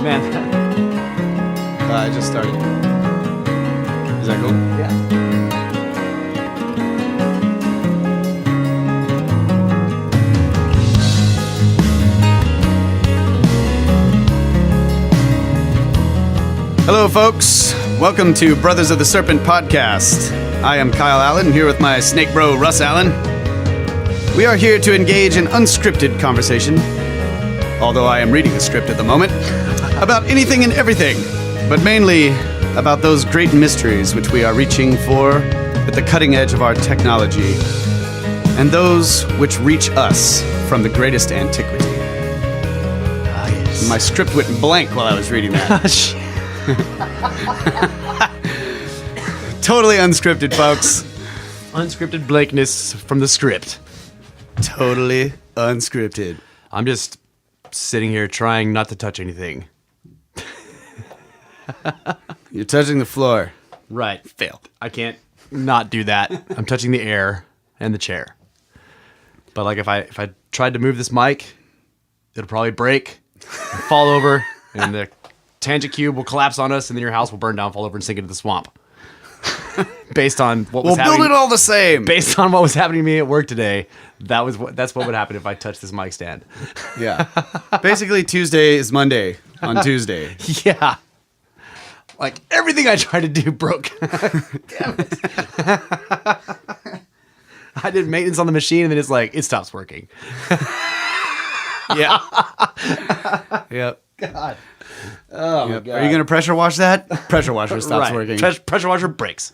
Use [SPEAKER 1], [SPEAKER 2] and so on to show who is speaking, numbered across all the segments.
[SPEAKER 1] Man.
[SPEAKER 2] I just started. Is that cool?
[SPEAKER 1] Yeah.
[SPEAKER 2] Hello, folks. Welcome to Brothers of the Serpent podcast. I am Kyle Allen, here with my snake bro, Russ Allen. We are here to engage in unscripted conversation, although I am reading a script at the moment, about anything and everything, but mainly about those great mysteries which we are reaching for at the cutting edge of our technology, and those which reach us from the greatest antiquity.
[SPEAKER 1] Ah, yes.
[SPEAKER 2] My script went blank while I was reading that. Totally unscripted, folks.
[SPEAKER 1] Unscripted blankness from the script.
[SPEAKER 2] Totally unscripted.
[SPEAKER 1] I'm just sitting here trying not to touch anything.
[SPEAKER 2] You're touching the floor.
[SPEAKER 1] Right.
[SPEAKER 2] Failed.
[SPEAKER 1] I can't not do that. I'm touching the air and the chair. But like if I tried to move this mic, it'll probably break, and fall over, and the tangent cube will collapse on us, and then your house will burn down, fall over, and sink into the swamp. Based on what was
[SPEAKER 2] We'll
[SPEAKER 1] happening.
[SPEAKER 2] build it all the same.
[SPEAKER 1] Based on what was happening to me at work today, that's what would happen if I touched this mic stand.
[SPEAKER 2] Yeah. Basically, Tuesday is Monday on Tuesday.
[SPEAKER 1] Yeah. Like everything I tried to do broke. Damn it. I did maintenance on the machine and then it's like, it stops working.
[SPEAKER 2] Yeah. Yep.
[SPEAKER 1] God. Oh, my
[SPEAKER 2] Yep.
[SPEAKER 1] God.
[SPEAKER 2] Are you going to pressure wash that? Pressure washer stops
[SPEAKER 1] Right.
[SPEAKER 2] working.
[SPEAKER 1] Pressure washer breaks.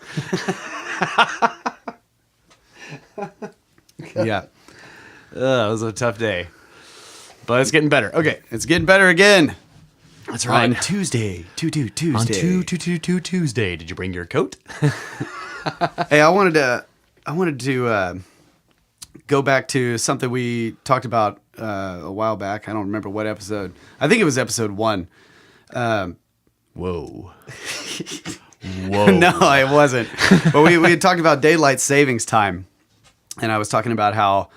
[SPEAKER 2] Yeah.
[SPEAKER 1] It was a tough day. But it's getting better. Okay.
[SPEAKER 2] It's getting better again.
[SPEAKER 1] That's
[SPEAKER 2] On Tuesday. Tuesday.
[SPEAKER 1] On Tuesday. Did you bring your coat?
[SPEAKER 2] Hey, I wanted to go back to something we talked about a while back. I don't remember what episode. I think it was episode 1.
[SPEAKER 1] Whoa. Whoa.
[SPEAKER 2] No, it wasn't. But we had talked about daylight savings time, and I was talking about how,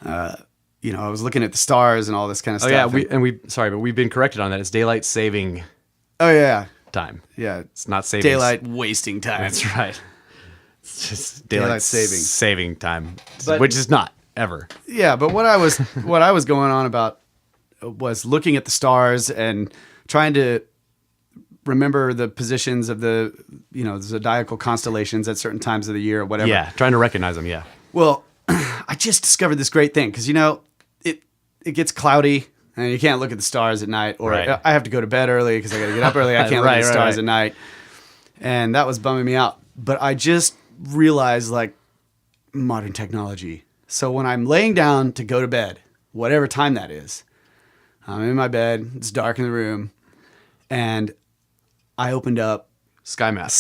[SPEAKER 2] I was looking at the stars and all this kind of
[SPEAKER 1] Oh
[SPEAKER 2] stuff.
[SPEAKER 1] yeah, but we've been corrected on that. It's daylight saving
[SPEAKER 2] Oh yeah,
[SPEAKER 1] time.
[SPEAKER 2] yeah.
[SPEAKER 1] It's not savings.
[SPEAKER 2] Daylight wasting time.
[SPEAKER 1] That's right. It's just
[SPEAKER 2] Daylight
[SPEAKER 1] saving time,
[SPEAKER 2] But-
[SPEAKER 1] which is not ever.
[SPEAKER 2] Yeah, but what I was going on about was looking at the stars and trying to remember the positions of the zodiacal constellations at certain times of the year or whatever.
[SPEAKER 1] Yeah, trying to recognize them. Yeah.
[SPEAKER 2] Well, I just discovered this great thing because it gets cloudy and you can't look at the stars at night, or
[SPEAKER 1] Right.
[SPEAKER 2] I have to go to bed early because I got to get up early. I can't look at the stars at night, and that was bumming me out. But I just realized like modern technology. So when I'm laying down to go to bed, whatever time that is, I'm in my bed. It's dark in the room, and I opened up
[SPEAKER 1] Sky map.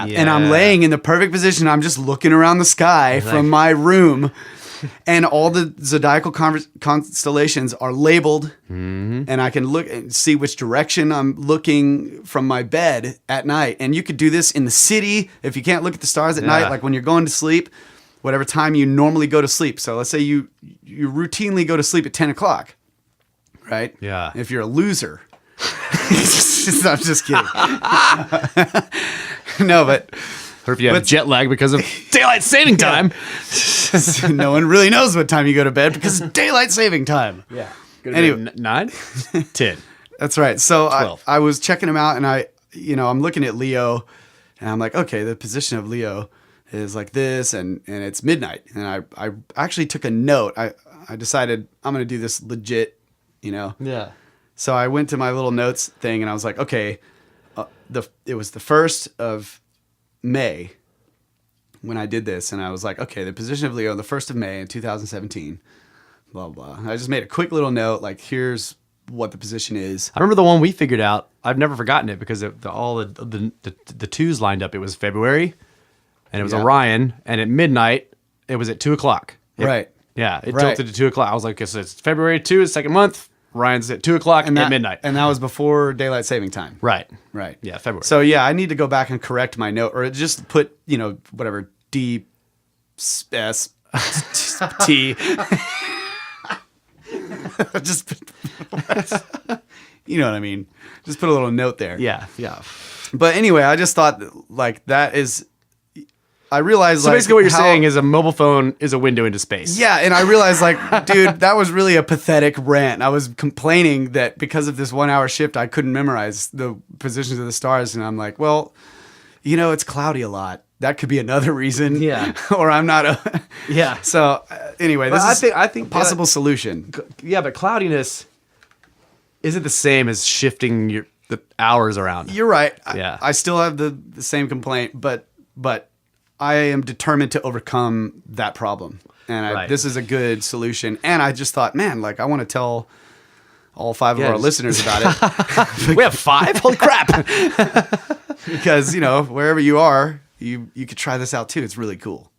[SPEAKER 2] and I'm laying in the perfect position. I'm just looking around the sky from my room, and all the zodiacal constellations are labeled, and I can look and see which direction I'm looking from my bed at night. And you could do this in the city if you can't look at the stars at night, like when you're going to sleep, whatever time you normally go to sleep. So let's say you routinely go to sleep at 10 o'clock, right?
[SPEAKER 1] Yeah.
[SPEAKER 2] If you're a loser. I'm just kidding. No, but
[SPEAKER 1] Or if you have jet lag because of daylight saving time.
[SPEAKER 2] no one really knows what time you go to bed because it's daylight saving time.
[SPEAKER 1] Yeah.
[SPEAKER 2] Anyway.
[SPEAKER 1] 9? 10.
[SPEAKER 2] That's right. So
[SPEAKER 1] 12.
[SPEAKER 2] I was checking them out, and I'm looking at Leo, and I'm like, okay, the position of Leo is like this, and it's midnight. And I actually took a note. I decided I'm going to do this legit,
[SPEAKER 1] Yeah.
[SPEAKER 2] So I went to my little notes thing, and I was like, okay, it was the 1st of May when I did this, and I was like, okay, the position of Leo, the 1st of May in 2017, blah, blah. I just made a quick little note, like, here's what the position is.
[SPEAKER 1] I remember the one we figured out. I've never forgotten it because all the twos lined up. It was February, and it was Orion, and at midnight, it was at 2 o'clock.
[SPEAKER 2] Right.
[SPEAKER 1] Yeah, it tilted to 2 o'clock. I was like, okay, so it's February 2, second month. Ryan's at 2 o'clock at midnight.
[SPEAKER 2] And that was before daylight saving time.
[SPEAKER 1] Right.
[SPEAKER 2] Right.
[SPEAKER 1] Yeah, February.
[SPEAKER 2] So, yeah, I need to go back and correct my note, or just put, whatever, D, S, T. Just, You know what I mean? Just put a little note there.
[SPEAKER 1] Yeah.
[SPEAKER 2] But anyway, I just thought like that is. I realized
[SPEAKER 1] So
[SPEAKER 2] like
[SPEAKER 1] basically, what you're saying is a mobile phone is a window into space.
[SPEAKER 2] Yeah, and I realized like, dude, that was really a pathetic rant. I was complaining that because of this 1 hour shift, I couldn't memorize the positions of the stars, and I'm like, well, you know, it's cloudy a lot. That could be another reason.
[SPEAKER 1] Yeah.
[SPEAKER 2] Or I'm not a.
[SPEAKER 1] Yeah.
[SPEAKER 2] So anyway, this is
[SPEAKER 1] I think
[SPEAKER 2] a possible solution.
[SPEAKER 1] Yeah, but cloudiness isn't the same as shifting the hours around.
[SPEAKER 2] You're right.
[SPEAKER 1] Yeah.
[SPEAKER 2] I still have the same complaint, but I am determined to overcome that problem. And this is a good solution. And I just thought, man, like I want to tell all 5 of our listeners about it.
[SPEAKER 1] We have 5? Holy crap.
[SPEAKER 2] Because, you know, wherever you are, you could try this out too. It's really cool.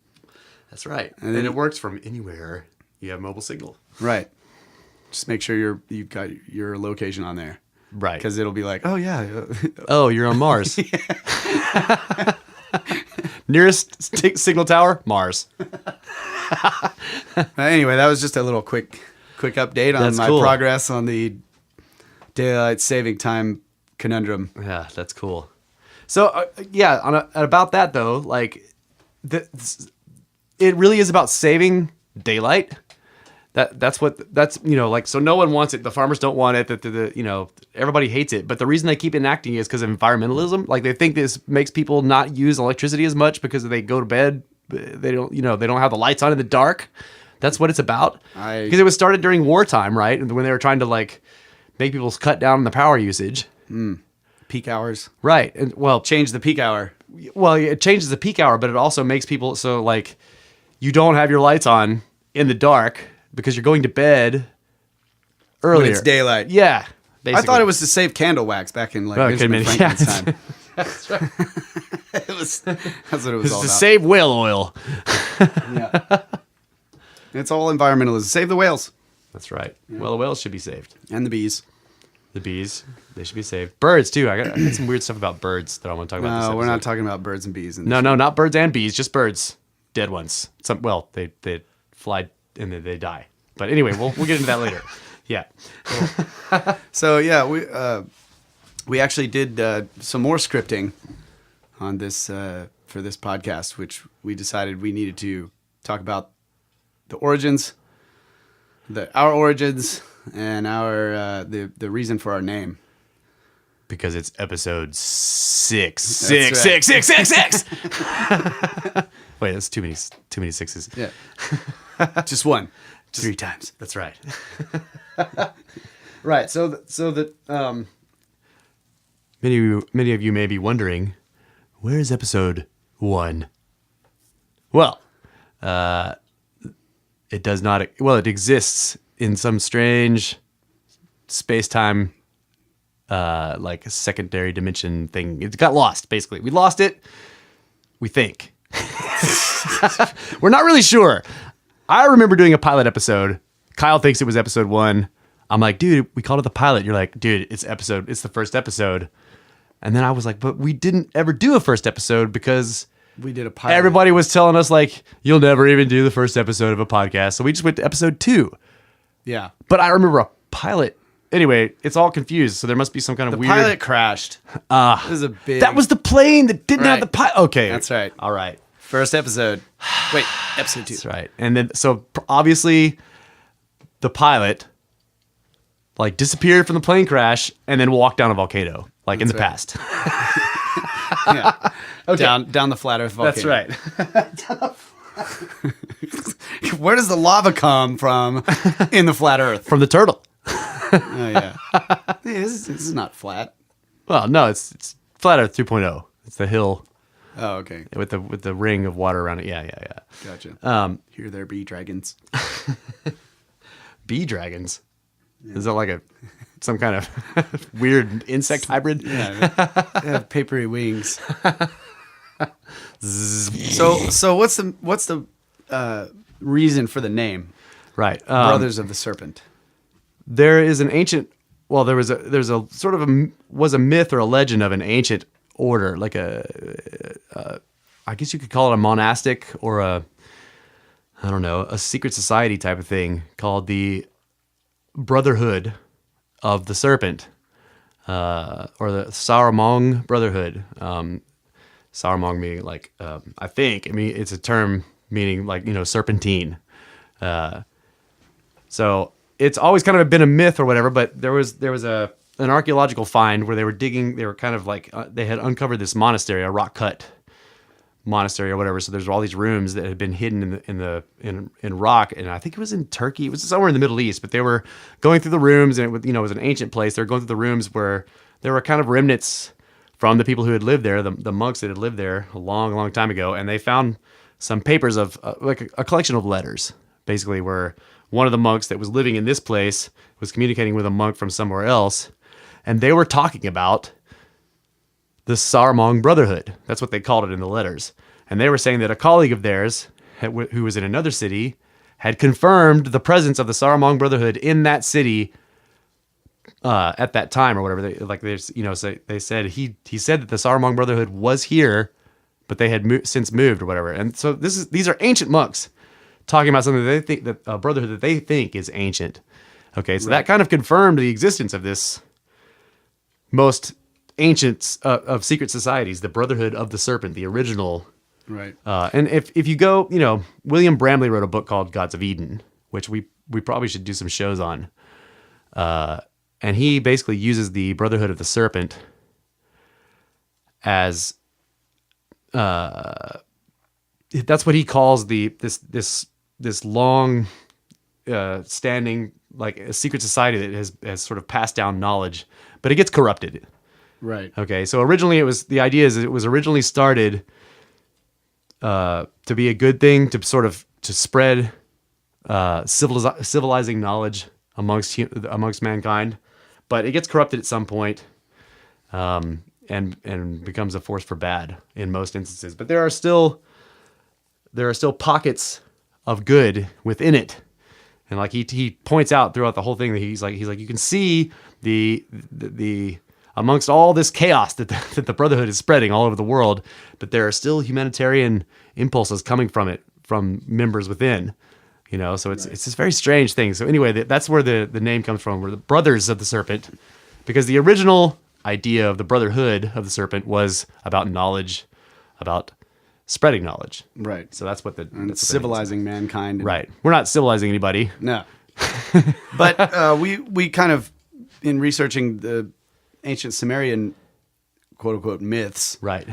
[SPEAKER 1] That's right. And it works from anywhere you have mobile signal.
[SPEAKER 2] Right. Just make sure you've got your location on there.
[SPEAKER 1] Right.
[SPEAKER 2] Because it'll be like, oh, yeah.
[SPEAKER 1] Oh, you're on Mars. Nearest signal tower, Mars.
[SPEAKER 2] Anyway, that was just a little quick update on my progress on the daylight saving time conundrum.
[SPEAKER 1] Yeah, that's cool. So, about that though, like, it really is about saving daylight. That's so no one wants it. The farmers don't want it. Everybody hates it. But the reason they keep enacting it is because of environmentalism. Like they think this makes people not use electricity as much because they go to bed. They don't have the lights on in the dark. That's what it's about. Because it was started during wartime, right? When they were trying to like make people cut down on the power usage.
[SPEAKER 2] Peak hours.
[SPEAKER 1] Right. And
[SPEAKER 2] change the peak hour.
[SPEAKER 1] Well, it changes the peak hour, but it also makes people so like you don't have your lights on in the dark because you're going to bed earlier.
[SPEAKER 2] When it's daylight.
[SPEAKER 1] Yeah. Basically.
[SPEAKER 2] I thought it was to save candle wax back in like Benjamin Franklin's time. That's right. That's what it was all
[SPEAKER 1] to
[SPEAKER 2] about.
[SPEAKER 1] Save whale oil.
[SPEAKER 2] Yeah. It's all environmentalism. Save the whales.
[SPEAKER 1] That's right. Yeah. Well, the whales should be saved.
[SPEAKER 2] And the bees.
[SPEAKER 1] The bees, they should be saved. Birds too. I got some weird stuff about birds that I want to talk about.
[SPEAKER 2] No, we're not talking about birds and bees.
[SPEAKER 1] No, not birds and bees. Just birds. Dead ones. They fly and then they die. But anyway, we'll get into that later. Yeah.
[SPEAKER 2] Cool. So yeah, we actually did some more scripting on this for this podcast, which we decided we needed to talk about the origins, our origins, and our the reason for our name.
[SPEAKER 1] Because it's episode 6.
[SPEAKER 2] Six.
[SPEAKER 1] Wait, that's too many sixes.
[SPEAKER 2] Yeah. Just one. 3 times.
[SPEAKER 1] That's right. Right. So many of you may be wondering, where is episode 1? Well, it does not. Well, it exists in some strange space-time, like a secondary dimension thing. It got lost. Basically, we lost it. We think. We're not really sure. I remember doing a pilot episode. Kyle thinks it was episode 1. I'm like, dude, we called it the pilot. You're like, dude, it's the first episode. And then I was like, but we didn't ever do a first episode because
[SPEAKER 2] we did a pilot.
[SPEAKER 1] Everybody was telling us like, you'll never even do the first episode of a podcast. So we just went to episode 2.
[SPEAKER 2] Yeah.
[SPEAKER 1] But I remember a pilot. Anyway, it's all confused. So there must be some kind of weird.
[SPEAKER 2] The pilot crashed. This is a big.
[SPEAKER 1] That was the plane that didn't have the pilot. Okay.
[SPEAKER 2] That's right.
[SPEAKER 1] All right.
[SPEAKER 2] First episode. Wait, episode 2.
[SPEAKER 1] That's right. And then, so obviously, the pilot like disappeared from the plane crash and then walked down a volcano, like in the past.
[SPEAKER 2] Yeah. Okay. Down the flat Earth volcano.
[SPEAKER 1] That's right.
[SPEAKER 2] Where does the lava come from in the flat Earth?
[SPEAKER 1] From the turtle.
[SPEAKER 2] Oh yeah. This is not flat.
[SPEAKER 1] Well, no, it's flat Earth 2.0. It's the hill.
[SPEAKER 2] Oh, okay.
[SPEAKER 1] With the ring of water around it. Yeah.
[SPEAKER 2] Gotcha. Here there be dragons.
[SPEAKER 1] Bee dragons? Yeah. Is that like some kind of weird insect hybrid?
[SPEAKER 2] Yeah. They have papery wings. So what's the reason for the name?
[SPEAKER 1] Right.
[SPEAKER 2] Brothers of the Serpent.
[SPEAKER 1] There is an ancient. Well, there's a sort of a myth or a legend of an ancient order, like I guess you could call it a monastic or a secret society type of thing called the Brotherhood of the Serpent. or the Saramong Brotherhood. Saramong meaning like, it's a term meaning like, serpentine. So it's always kind of been a myth or whatever, but there was an archaeological find where they were digging, they were kind of like, they had uncovered this monastery, a rock cut monastery or whatever. So there's all these rooms that had been hidden in rock, and I think it was in Turkey. It was somewhere in the Middle East, but they were going through the rooms, and it was an ancient place. They were going through the rooms where there were kind of remnants from the people who had lived there, the monks that had lived there a long, long time ago, and they found some papers of like a collection of letters, basically, where one of the monks that was living in this place was communicating with a monk from somewhere else, and they were talking about the Saramong Brotherhood. That's what they called it in the letters. And they were saying that a colleague of theirs, who was in another city, had confirmed the presence of the Saramong Brotherhood in that city at that time or whatever. They said he said that the Saramong Brotherhood was here, but they had since moved or whatever. And so these are ancient monks talking about something that they think, that a brotherhood that they think is ancient. Okay, so that kind of confirmed the existence of this most ancient of secret societies, the Brotherhood of the Serpent, the original.
[SPEAKER 2] Right.
[SPEAKER 1] And if you go, William Bramley wrote a book called Gods of Eden, which we probably should do some shows on. And he basically uses the Brotherhood of the Serpent as that's what he calls this long standing, like, a secret society that has sort of passed down knowledge, but it gets corrupted.
[SPEAKER 2] Right.
[SPEAKER 1] Okay. So originally it was originally started to be a good thing, to sort of to spread civilizing knowledge amongst mankind, but it gets corrupted at some point, and becomes a force for bad in most instances. But there are still pockets of good within it, and like he points out throughout the whole thing that he's like you can see the amongst all this chaos that the Brotherhood is spreading all over the world, but there are still humanitarian impulses coming from it, from members within. So it's this very strange thing. So anyway, that's where the name comes from. We're the Brothers of the Serpent, because the original idea of the Brotherhood of the Serpent was about knowledge, about spreading knowledge.
[SPEAKER 2] Right.
[SPEAKER 1] So that's what that's
[SPEAKER 2] civilizing mankind.
[SPEAKER 1] Right. We're not civilizing anybody.
[SPEAKER 2] No. But we kind of, in researching the ancient Sumerian quote unquote myths,
[SPEAKER 1] right?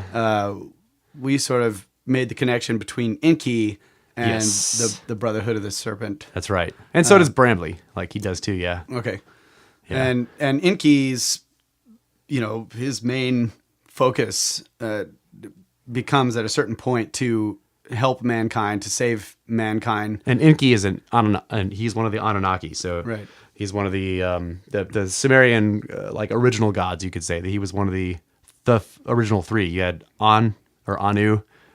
[SPEAKER 2] We sort of made the connection between Enki and
[SPEAKER 1] Yes.
[SPEAKER 2] the Brotherhood of the Serpent.
[SPEAKER 1] That's right. And so does Bramley. Like, he does too, yeah.
[SPEAKER 2] Okay.
[SPEAKER 1] Yeah.
[SPEAKER 2] And Enki's, his main focus becomes at a certain point to help mankind, to save mankind.
[SPEAKER 1] And Enki is and he's one of the Anunnaki. So
[SPEAKER 2] Right.
[SPEAKER 1] he's one of the Sumerian original gods, you could say. That he was one of the original three. You had Anu,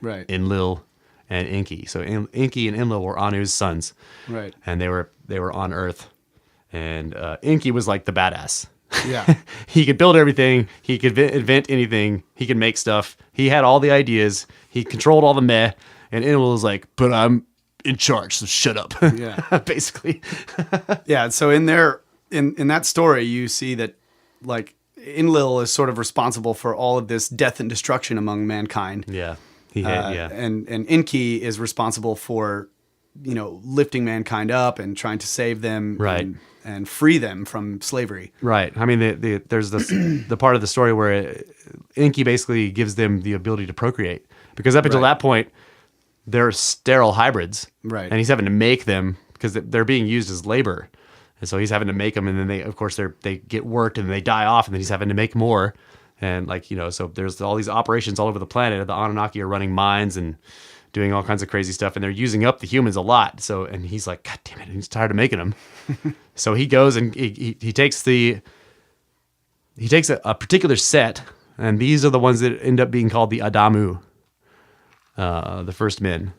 [SPEAKER 2] Right.
[SPEAKER 1] Enlil, and Enki. So Enki and Enlil were Anu's sons.
[SPEAKER 2] Right.
[SPEAKER 1] And they were on Earth. And Enki was like the badass.
[SPEAKER 2] Yeah.
[SPEAKER 1] He could build everything. He could invent anything. He could make stuff. He had all the ideas. He controlled all the meh. And Enlil was like, but I'm in charge, so shut up.
[SPEAKER 2] Yeah.
[SPEAKER 1] Basically.
[SPEAKER 2] Yeah. So in that story, you see that, like, Enlil is sort of responsible for all of this death and destruction among mankind.
[SPEAKER 1] Yeah. He had, yeah.
[SPEAKER 2] And Enki is responsible for, lifting mankind up and trying to save them,
[SPEAKER 1] Right.
[SPEAKER 2] and free them from slavery.
[SPEAKER 1] Right. I mean, there's the part of the story where Enki basically gives them the ability to procreate, because up until
[SPEAKER 2] Right.
[SPEAKER 1] that point, they're sterile hybrids.
[SPEAKER 2] Right.
[SPEAKER 1] And he's having to make them because they're being used as labor. And so he's having to make them, and then they get worked and they die off, and then he's having to make more. And so there's all these operations all over the planet. The Anunnaki are running mines and doing all kinds of crazy stuff, and they're using up the humans a lot. So, and he's like, God damn it, he's tired of making them. So he goes and he takes a particular set, and these are the ones that end up being called the Adamu, the first men,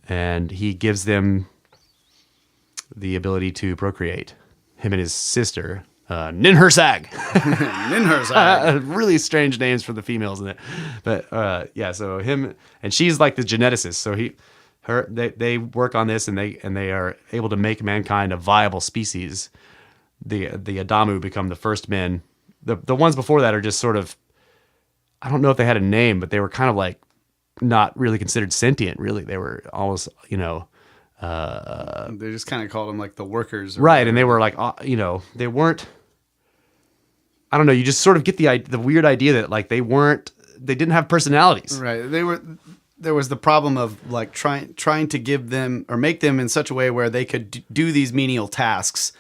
[SPEAKER 1] and he gives them the ability to procreate. Him and his sister, Ninhursag.
[SPEAKER 2] Ninhursag.
[SPEAKER 1] Really strange names for the females in it, but yeah. So him, and she's like the geneticist. So they work on this, and they are able to make mankind a viable species. The Adamu become the first men the ones before that are just sort of, I don't know if they had a name, but they were kind of like not really considered sentient. Really, they were almost
[SPEAKER 2] They just kind of called them like the workers,
[SPEAKER 1] right? And they were like they weren't. I don't know. You just sort of get the weird idea that like they didn't have personalities.
[SPEAKER 2] Right. There was the problem of like trying to give them or make them in such a way where they could do these menial tasks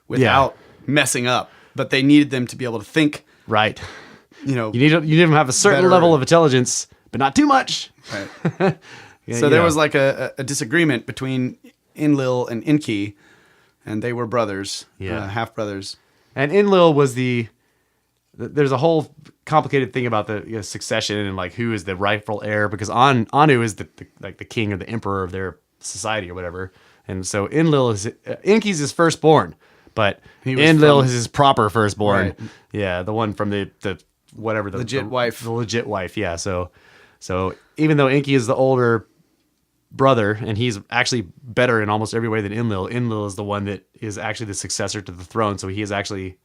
[SPEAKER 2] without messing up, but they needed them to be able to think.
[SPEAKER 1] Right.
[SPEAKER 2] You
[SPEAKER 1] need them to have a certain level of intelligence, but not too much.
[SPEAKER 2] Right. So there was like a disagreement between Enlil and Enki, and they were brothers, half brothers. And
[SPEAKER 1] Enlil was there's a whole complicated thing about the succession and like who is the rightful heir, because Anu is the king or the emperor of their society or whatever, and so Enki's his firstborn, but Enlil is his proper firstborn. Right. Yeah, the one from the legit wife. The legit wife. Yeah. So even though Enki is the older brother and he's actually better in almost every way than Enlil is the one that is actually the successor to the throne. So he is actually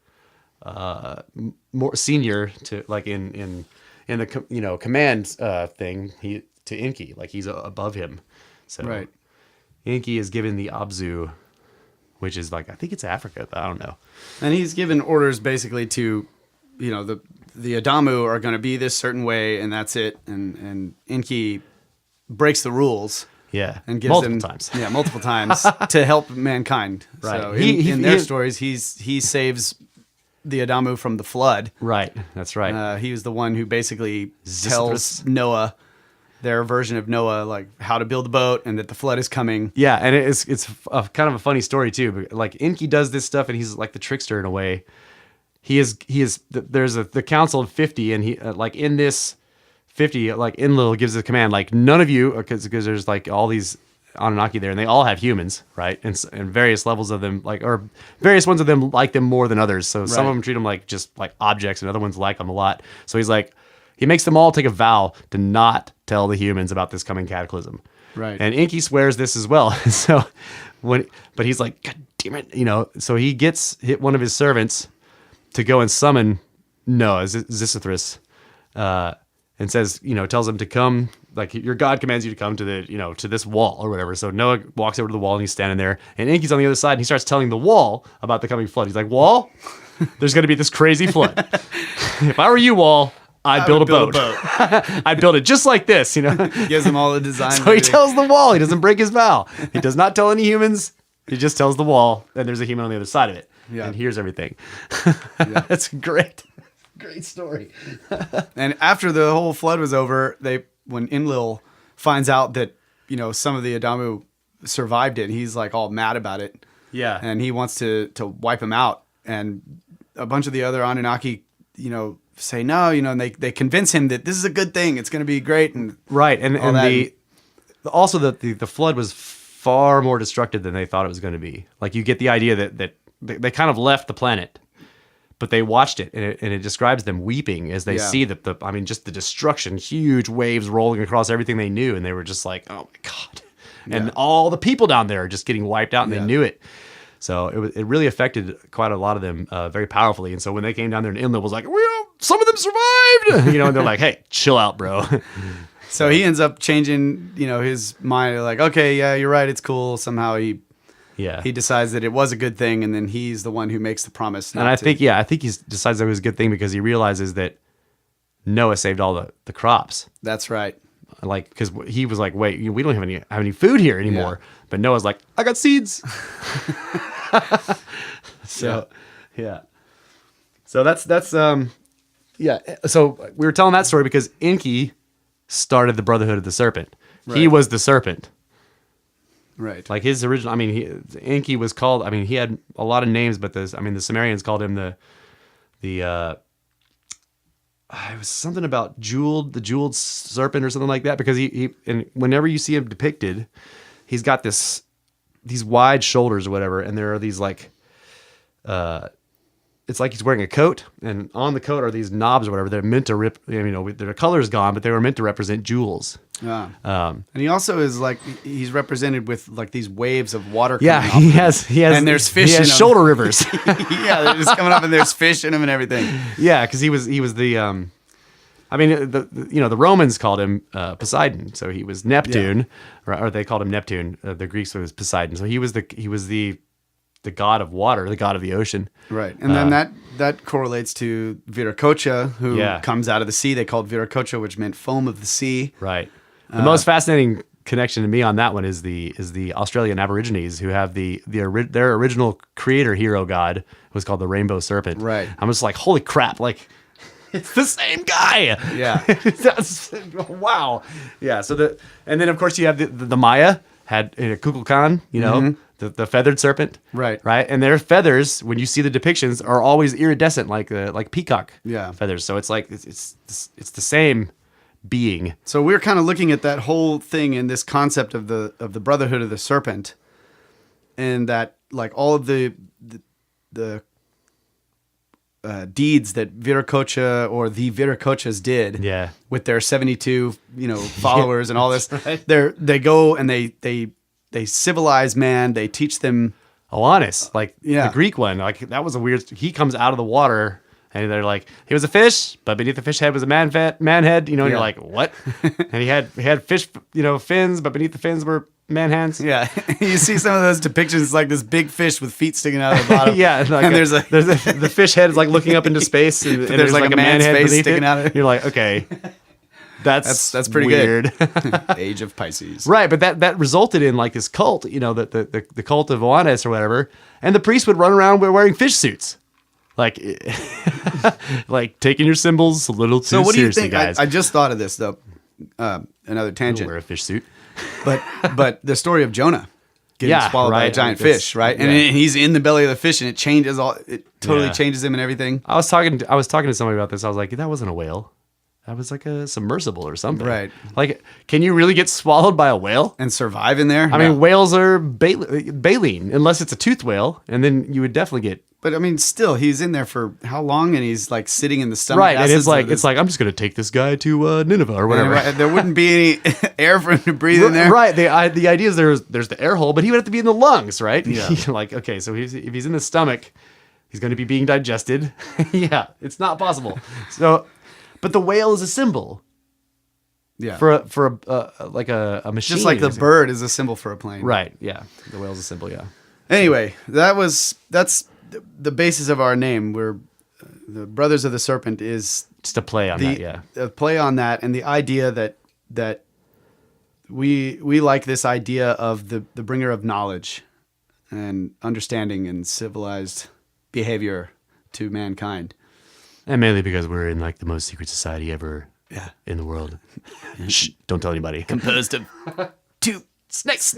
[SPEAKER 1] more senior to like in the command thing to Enki, like he's above him. So
[SPEAKER 2] right.
[SPEAKER 1] Enki is given the Abzu, which is like, I think it's Africa, I don't know.
[SPEAKER 2] And he's given orders basically to, the Adamu are going to be this certain way, and that's it. And Enki breaks the rules.
[SPEAKER 1] Yeah,
[SPEAKER 2] and gives
[SPEAKER 1] multiple times.
[SPEAKER 2] Yeah, multiple times to help mankind.
[SPEAKER 1] Right.
[SPEAKER 2] So in their stories, he saves the Adamu from the flood.
[SPEAKER 1] Right. That's right.
[SPEAKER 2] He was the one who basically tells Noah, their version of Noah, like how to build a boat and that the flood is coming.
[SPEAKER 1] Yeah, and it's kind of a funny story too. Like Enki does this stuff, and he's like the trickster in a way. There's the council of 50, and he like in this 50, like Enlil gives the command, like none of you, because there's like all these Anunnaki there, and they all have humans, right? And various levels of them, like, or various ones of them like them more than others. So some of them treat them like just like objects, and other ones like them a lot. So he makes them all take a vow to not tell the humans about this coming cataclysm.
[SPEAKER 2] Right.
[SPEAKER 1] And Enki swears this as well. But he's like, God damn it, so he hit one of his servants to go and summon Noah, Xisithris, and says, tells him to come, like your God commands you to come to to this wall or whatever. So Noah walks over to the wall and he's standing there, and Enki's on the other side, and he starts telling the wall about the coming flood. He's like, wall, there's going to be this crazy flood. If I were you, wall, I'd build a boat. I'd build it just like this,
[SPEAKER 2] Gives him all the design.
[SPEAKER 1] So he tells the wall. He doesn't break his vow. He does not tell any humans. He just tells the wall, and there's a human on the other side of it. Yeah. And hears everything. Yeah. That's great story.
[SPEAKER 2] And after the whole flood was over, when Enlil finds out that some of the Adamu survived it, he's like all mad about it.
[SPEAKER 1] Yeah.
[SPEAKER 2] And he wants to wipe him out. And a bunch of the other Anunnaki, say no, and they convince him that this is a good thing. It's going to be great. And
[SPEAKER 1] right. And also the flood was far more destructive than they thought it was going to be. Like you get the idea that they kind of left the planet, but they watched it, and it describes them weeping as they see that just the destruction, huge waves rolling across everything they knew, and they were just like, oh my God. And all the people down there are just getting wiped out, and they knew it. So it really affected quite a lot of them very powerfully. And so when they came down there, and Enlil was like, well, some of them survived, and they're like, hey, chill out, bro.
[SPEAKER 2] So he ends up changing, his mind, like, okay, yeah, you're right, it's cool. Somehow he decides that it was a good thing, and then he's the one who makes the promise.
[SPEAKER 1] And I think he decides that it was a good thing because he realizes that Noah saved all the crops.
[SPEAKER 2] That's right.
[SPEAKER 1] Like, because he was like, wait, we don't have any food here anymore. Yeah. But Noah's like, I got seeds. So that's So we were telling that story because Enki started the Brotherhood of the Serpent. Right. He was the serpent.
[SPEAKER 2] Right.
[SPEAKER 1] Like his original, Enki was called, he had a lot of names, but the Sumerians called him it was something about the Jeweled Serpent or something like that, because and whenever you see him depicted, he's got these wide shoulders or whatever, and there are these like, it's like he's wearing a coat, and on the coat are these knobs or whatever. They're meant to their color's gone, but they were meant to represent jewels.
[SPEAKER 2] And he also is like he's represented with like these waves of water.
[SPEAKER 1] Yeah,
[SPEAKER 2] coming off
[SPEAKER 1] he has,
[SPEAKER 2] and there's fish.
[SPEAKER 1] He has
[SPEAKER 2] in 'em.
[SPEAKER 1] shoulder rivers.
[SPEAKER 2] Yeah, they're just coming up and there's fish in them and everything.
[SPEAKER 1] Yeah, because he was the. I mean, the Romans called him Poseidon, so he was Neptune, or they called him Neptune. The Greeks was Poseidon, so he was the god of water, the god of the ocean.
[SPEAKER 2] Right, and then that correlates to Viracocha, who comes out of the sea. They called Viracocha, which meant foam of the sea.
[SPEAKER 1] Right. The most fascinating connection to me on that one is the Australian Aborigines, who have their original creator hero god was called the Rainbow Serpent.
[SPEAKER 2] Right.
[SPEAKER 1] I'm just like, holy crap! Like, it's the same guy.
[SPEAKER 2] Yeah.
[SPEAKER 1] Wow. Yeah. So and then of course you have the Maya had Kukulkan, the feathered serpent.
[SPEAKER 2] Right.
[SPEAKER 1] Right. And their feathers, when you see the depictions, are always iridescent, like peacock feathers. So it's like it's the same being.
[SPEAKER 2] So we're kind of looking at that whole thing in this concept of the Brotherhood of the Serpent, and that like all of the deeds that Viracocha or the Viracochas did with their 72 followers and all this. Right. They go and they civilize man, they teach them
[SPEAKER 1] Oannes, like the Greek one. Like that was a weird. He comes out of the water and they're like, he was a fish, but beneath the fish head was a man head, and you're like, what? And he had fish fins, but beneath the fins were man hands.
[SPEAKER 2] Yeah. You see some of those depictions, it's like this big fish with feet sticking out of the bottom.
[SPEAKER 1] Yeah. Like
[SPEAKER 2] and
[SPEAKER 1] the fish head is like looking up into space, and there's like a man's head face sticking out of it. You're like, okay, that's
[SPEAKER 2] pretty
[SPEAKER 1] weird.
[SPEAKER 2] Good. Age of Pisces.
[SPEAKER 1] Right, but that resulted in like this cult, the cult of Oannes or whatever, and the priests would run around wearing fish suits. Like, like taking your symbols a little too seriously,
[SPEAKER 2] so what do you think?
[SPEAKER 1] Guys.
[SPEAKER 2] I just thought of this though. Another tangent.
[SPEAKER 1] Wear a fish suit.
[SPEAKER 2] But the story of Jonah getting swallowed by a giant fish, right? And he's in the belly of the fish, and it changes it totally changes him and everything.
[SPEAKER 1] I was talking to somebody about this. I was like, that wasn't a whale. That was like a submersible or something.
[SPEAKER 2] Right.
[SPEAKER 1] Like, can you really get swallowed by a whale?
[SPEAKER 2] And survive in there?
[SPEAKER 1] I mean, whales are baleen, unless it's a toothed whale, and then you would definitely get...
[SPEAKER 2] But I mean, still, he's in there for how long? And he's like sitting in the stomach.
[SPEAKER 1] Right, and it's like I'm just going to take this guy to Nineveh or whatever.
[SPEAKER 2] And there wouldn't be any air for him to breathe in there.
[SPEAKER 1] Right, the idea is there's the air hole, but he would have to be in the lungs, right?
[SPEAKER 2] Yeah.
[SPEAKER 1] Like, okay, so if he's in the stomach, he's going to be being digested. Yeah, it's not possible. So, but the whale is a symbol.
[SPEAKER 2] Yeah.
[SPEAKER 1] For a machine.
[SPEAKER 2] Just like the bird is a symbol for a plane.
[SPEAKER 1] Right, yeah. The whale's a symbol, yeah.
[SPEAKER 2] Anyway, that's the basis of our name. We're the Brothers of the Serpent is
[SPEAKER 1] just a play on that, yeah.
[SPEAKER 2] A play on that, and the idea that we like this idea of the bringer of knowledge and understanding and civilized behavior to mankind.
[SPEAKER 1] And mainly because we're in like the most secret society ever in the world. Shh, don't tell anybody.
[SPEAKER 2] Composed of two snakes.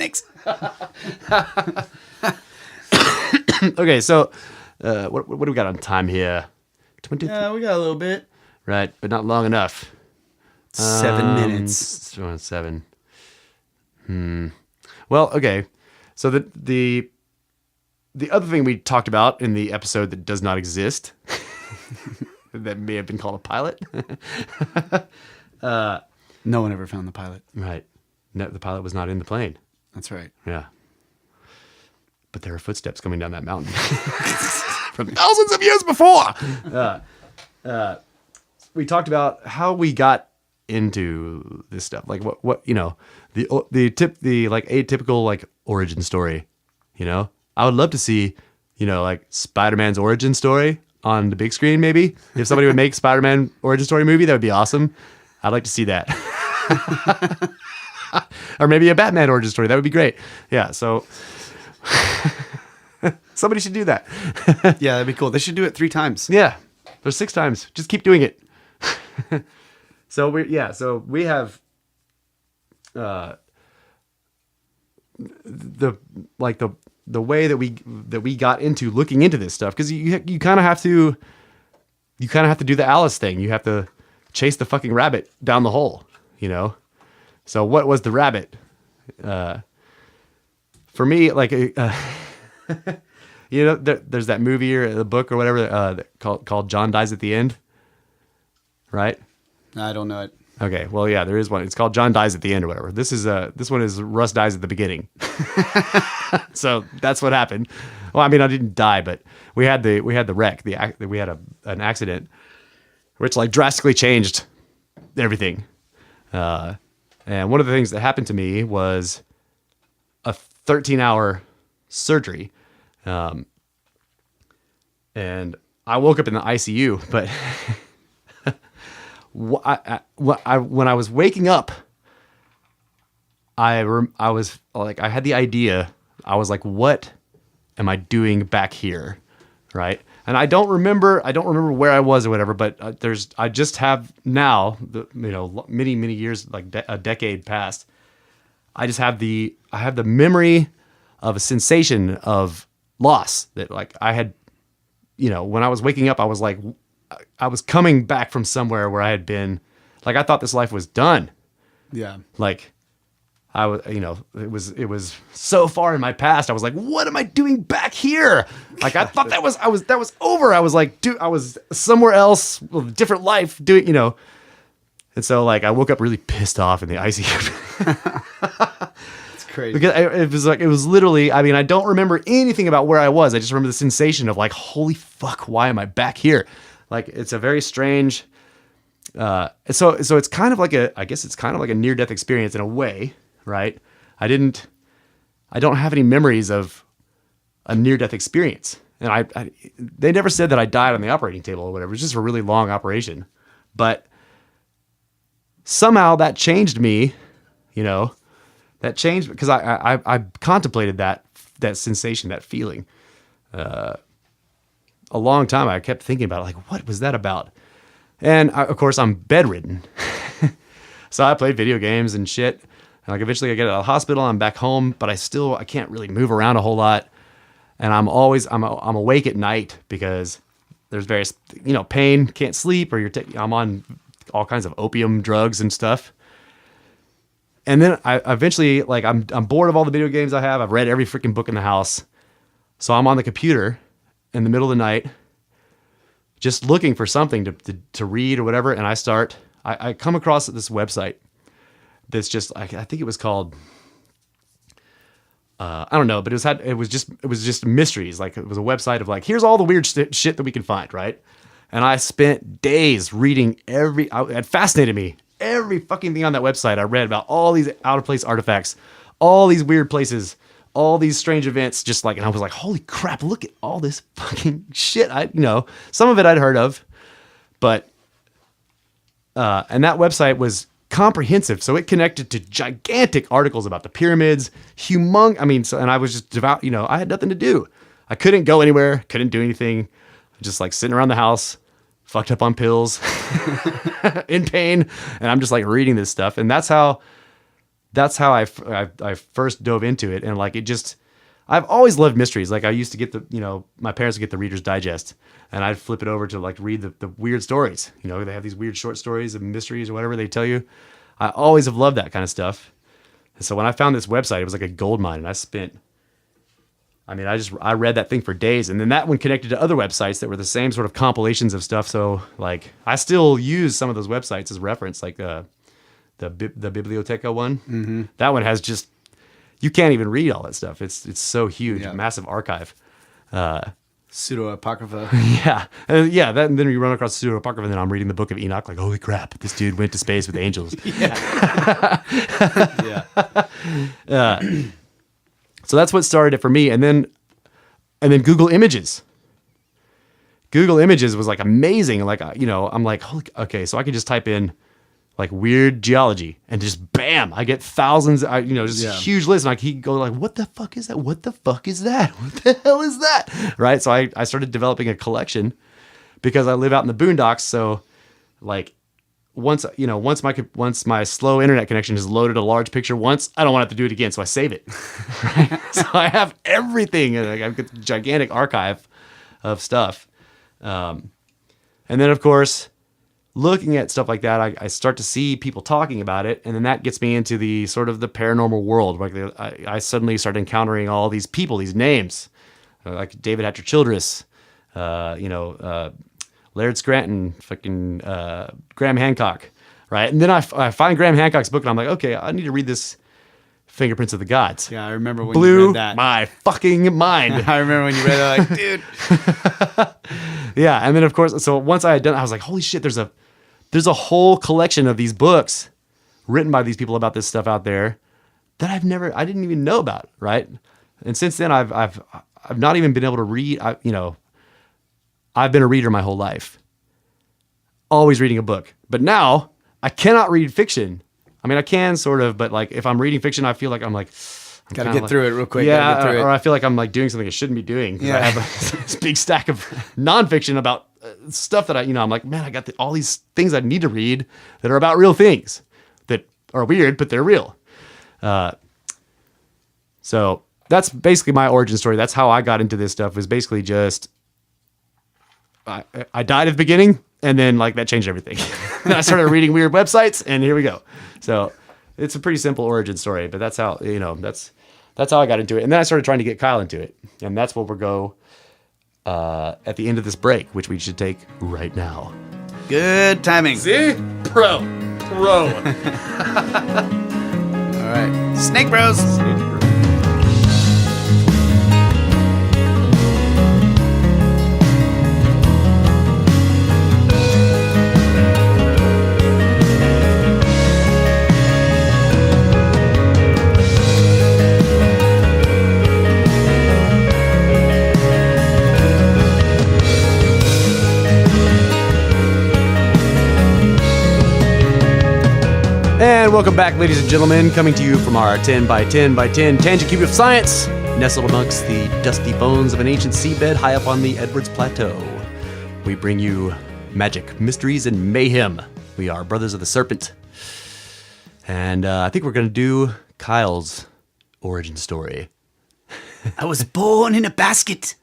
[SPEAKER 1] Okay, so what do we got on time here? 20?
[SPEAKER 2] Yeah, we got a little bit.
[SPEAKER 1] Right, but not long enough.
[SPEAKER 2] 7 minutes.
[SPEAKER 1] 7. Well, okay. So the other thing we talked about in the episode that does not exist, that may have been called a pilot.
[SPEAKER 2] No one ever found the pilot.
[SPEAKER 1] Right. No, the pilot was not in the plane.
[SPEAKER 2] That's right.
[SPEAKER 1] Yeah. But there are footsteps coming down that mountain from thousands of years before. We talked about how we got into this stuff, like what the like atypical like origin story. I would love to see like Spider-Man's origin story on the big screen. Maybe if somebody would make Spider-Man origin story movie, that would be awesome. I'd like to see that. Or maybe a Batman origin story. That would be great. Yeah. So. Somebody should do that.
[SPEAKER 2] Yeah, that'd be cool. They should do it 3 times.
[SPEAKER 1] Yeah, there's 6 times. Just keep doing it. So we have the way that we got into looking into this stuff, because you kind of have to do the Alice thing. You have to chase the fucking rabbit down the hole. So what was the rabbit? For me, like, there's that movie or the book or whatever called John Dies at the End, right?
[SPEAKER 2] I don't know it.
[SPEAKER 1] Okay, well, yeah, there is one. It's called John Dies at the End or whatever. This one is Russ Dies at the Beginning. So that's what happened. Well, I mean, I didn't die, but we had the wreck. We had an accident, which like drastically changed everything. And one of the things that happened to me was a 13-hour surgery, and I woke up in the ICU, but. When I was waking up, I was like, I had the idea. I was like, what am I doing back here? Right. And I don't remember where I was or whatever, but I just have now, many, many years, like a decade past. I have the memory of a sensation of loss that like I had, when I was waking up, I was like, I was coming back from somewhere where I had been, like, I thought this life was done.
[SPEAKER 2] Yeah.
[SPEAKER 1] Like I was, it was so far in my past. I was like, what am I doing back here? Like, I thought that was over. I was like, dude, I was somewhere else with a different life doing, and so like, I woke up really pissed off in the ICU.
[SPEAKER 2] It's crazy.
[SPEAKER 1] Because it was literally, I mean, I don't remember anything about where I was. I just remember the sensation of like, holy fuck, why am I back here? Like, it's a very strange, so it's kind of like I guess it's kind of like a near-death experience in a way, right? I don't have any memories of a near-death experience. And they never said that I died on the operating table or whatever. It was just a really long operation. But somehow that changed me, that changed because I contemplated that sensation, that feeling, a long time. I kept thinking about it, like, what was that about? And of course, I'm bedridden. So I played video games and shit. And like eventually I get out of the hospital, I'm back home, but I can't really move around a whole lot. And I'm awake at night because there's various, pain, can't sleep, or I'm on all kinds of opium drugs and stuff. And then I eventually, like, I'm bored of all the video games I have. I've read every freaking book in the house. So I'm on the computer in the middle of the night, just looking for something to read or whatever. And I come across this website that's just, I think it was called, I don't know, but it was just mysteries. Like, it was a website of like, here's all the weird shit that we can find. Right. And I spent days reading it fascinated me. Every fucking thing on that website I read about all these out of place artifacts, all these weird places, all these strange events, just like, and I was like, holy crap, look at all this fucking shit. Some of it I'd heard of, but, and that website was comprehensive. So it connected to gigantic articles about the pyramids, and I was just devout, I had nothing to do. I couldn't go anywhere, couldn't do anything, just like sitting around the house, fucked up on pills, in pain. And I'm just like reading this stuff. And that's how I first dove into it. And like, I've always loved mysteries. Like, I used to get my parents would get the Reader's Digest, and I'd flip it over to like read the weird stories. They have these weird short stories of mysteries or whatever they tell you. I always have loved that kind of stuff. And so when I found this website, it was like a gold mine, and I read that thing for days. And then that one connected to other websites that were the same sort of compilations of stuff. So like, I still use some of those websites as reference, like the Biblioteca one. Mm-hmm. That one has just, you can't even read all that stuff. It's so huge, massive archive.
[SPEAKER 2] Pseudo-apocrypha.
[SPEAKER 1] Yeah. And then you run across pseudo-apocrypha, and then I'm reading the Book of Enoch, like, holy crap, this dude went to space with angels.
[SPEAKER 2] Yeah.
[SPEAKER 1] So that's what started it for me. And then Google Images. Google Images was like amazing. Like, I'm like, holy, okay, so I could just type in like weird geology, and just bam, I get thousands, huge list. And I keep going like, what the fuck is that? What the fuck is that? What the hell is that? Right. So I started developing a collection because I live out in the boondocks. So like, once my slow internet connection has loaded a large picture once, I don't want to have to do it again. So I save it. Right? So I have everything. And I've got a gigantic archive of stuff. And then of course, looking at stuff like that, I start to see people talking about it, and then that gets me into the sort of the paranormal world. Like, I suddenly start encountering all these people, these names, like David Hatcher Childress, Laird Scranton, fucking Graham Hancock, right? And then I find Graham Hancock's book, and I'm like, okay, I need to read this Fingerprints of the Gods.
[SPEAKER 2] Yeah, I remember when you
[SPEAKER 1] Blew
[SPEAKER 2] read that.
[SPEAKER 1] my fucking mind.
[SPEAKER 2] I remember when you read that, like, dude.
[SPEAKER 1] Yeah, and then of course, so once I had done, I was like, holy shit, there's a whole collection of these books written by these people about this stuff out there that I didn't even know about, right? And since then, I've not even been able to read. I've been a reader my whole life, always reading a book. But now I cannot read fiction. I mean, I can sort of, but like if I'm reading fiction, I feel like I'm
[SPEAKER 2] Gotta get through it real quick.
[SPEAKER 1] Yeah,
[SPEAKER 2] Gotta get through it.
[SPEAKER 1] or I feel like I'm like doing something I shouldn't be doing.
[SPEAKER 2] Yeah.
[SPEAKER 1] I have this big stack of nonfiction about stuff that I'm like, man, I got all these things I need to read that are about real things that are weird, but they're real. So that's basically my origin story. That's how I got into this stuff, was basically just, I died at the beginning, and then like that changed everything. And I started reading weird websites, and here we go. So it's a pretty simple origin story, but that's how, that's how I got into it. And then I started trying to get Kyle into it. And that's where we'll go at the end of this break, which we should take right now.
[SPEAKER 2] Good timing.
[SPEAKER 1] See? Pro.
[SPEAKER 2] All right. Snake Bros.
[SPEAKER 1] And welcome back, ladies and gentlemen, coming to you from our 10 by 10 by 10 tangent cube of science, nestled amongst the dusty bones of an ancient seabed high up on the Edwards Plateau. We bring you magic, mysteries, and mayhem. We are Brothers of the Serpent. And I think we're going to do Kyle's origin story.
[SPEAKER 2] I was born in a basket.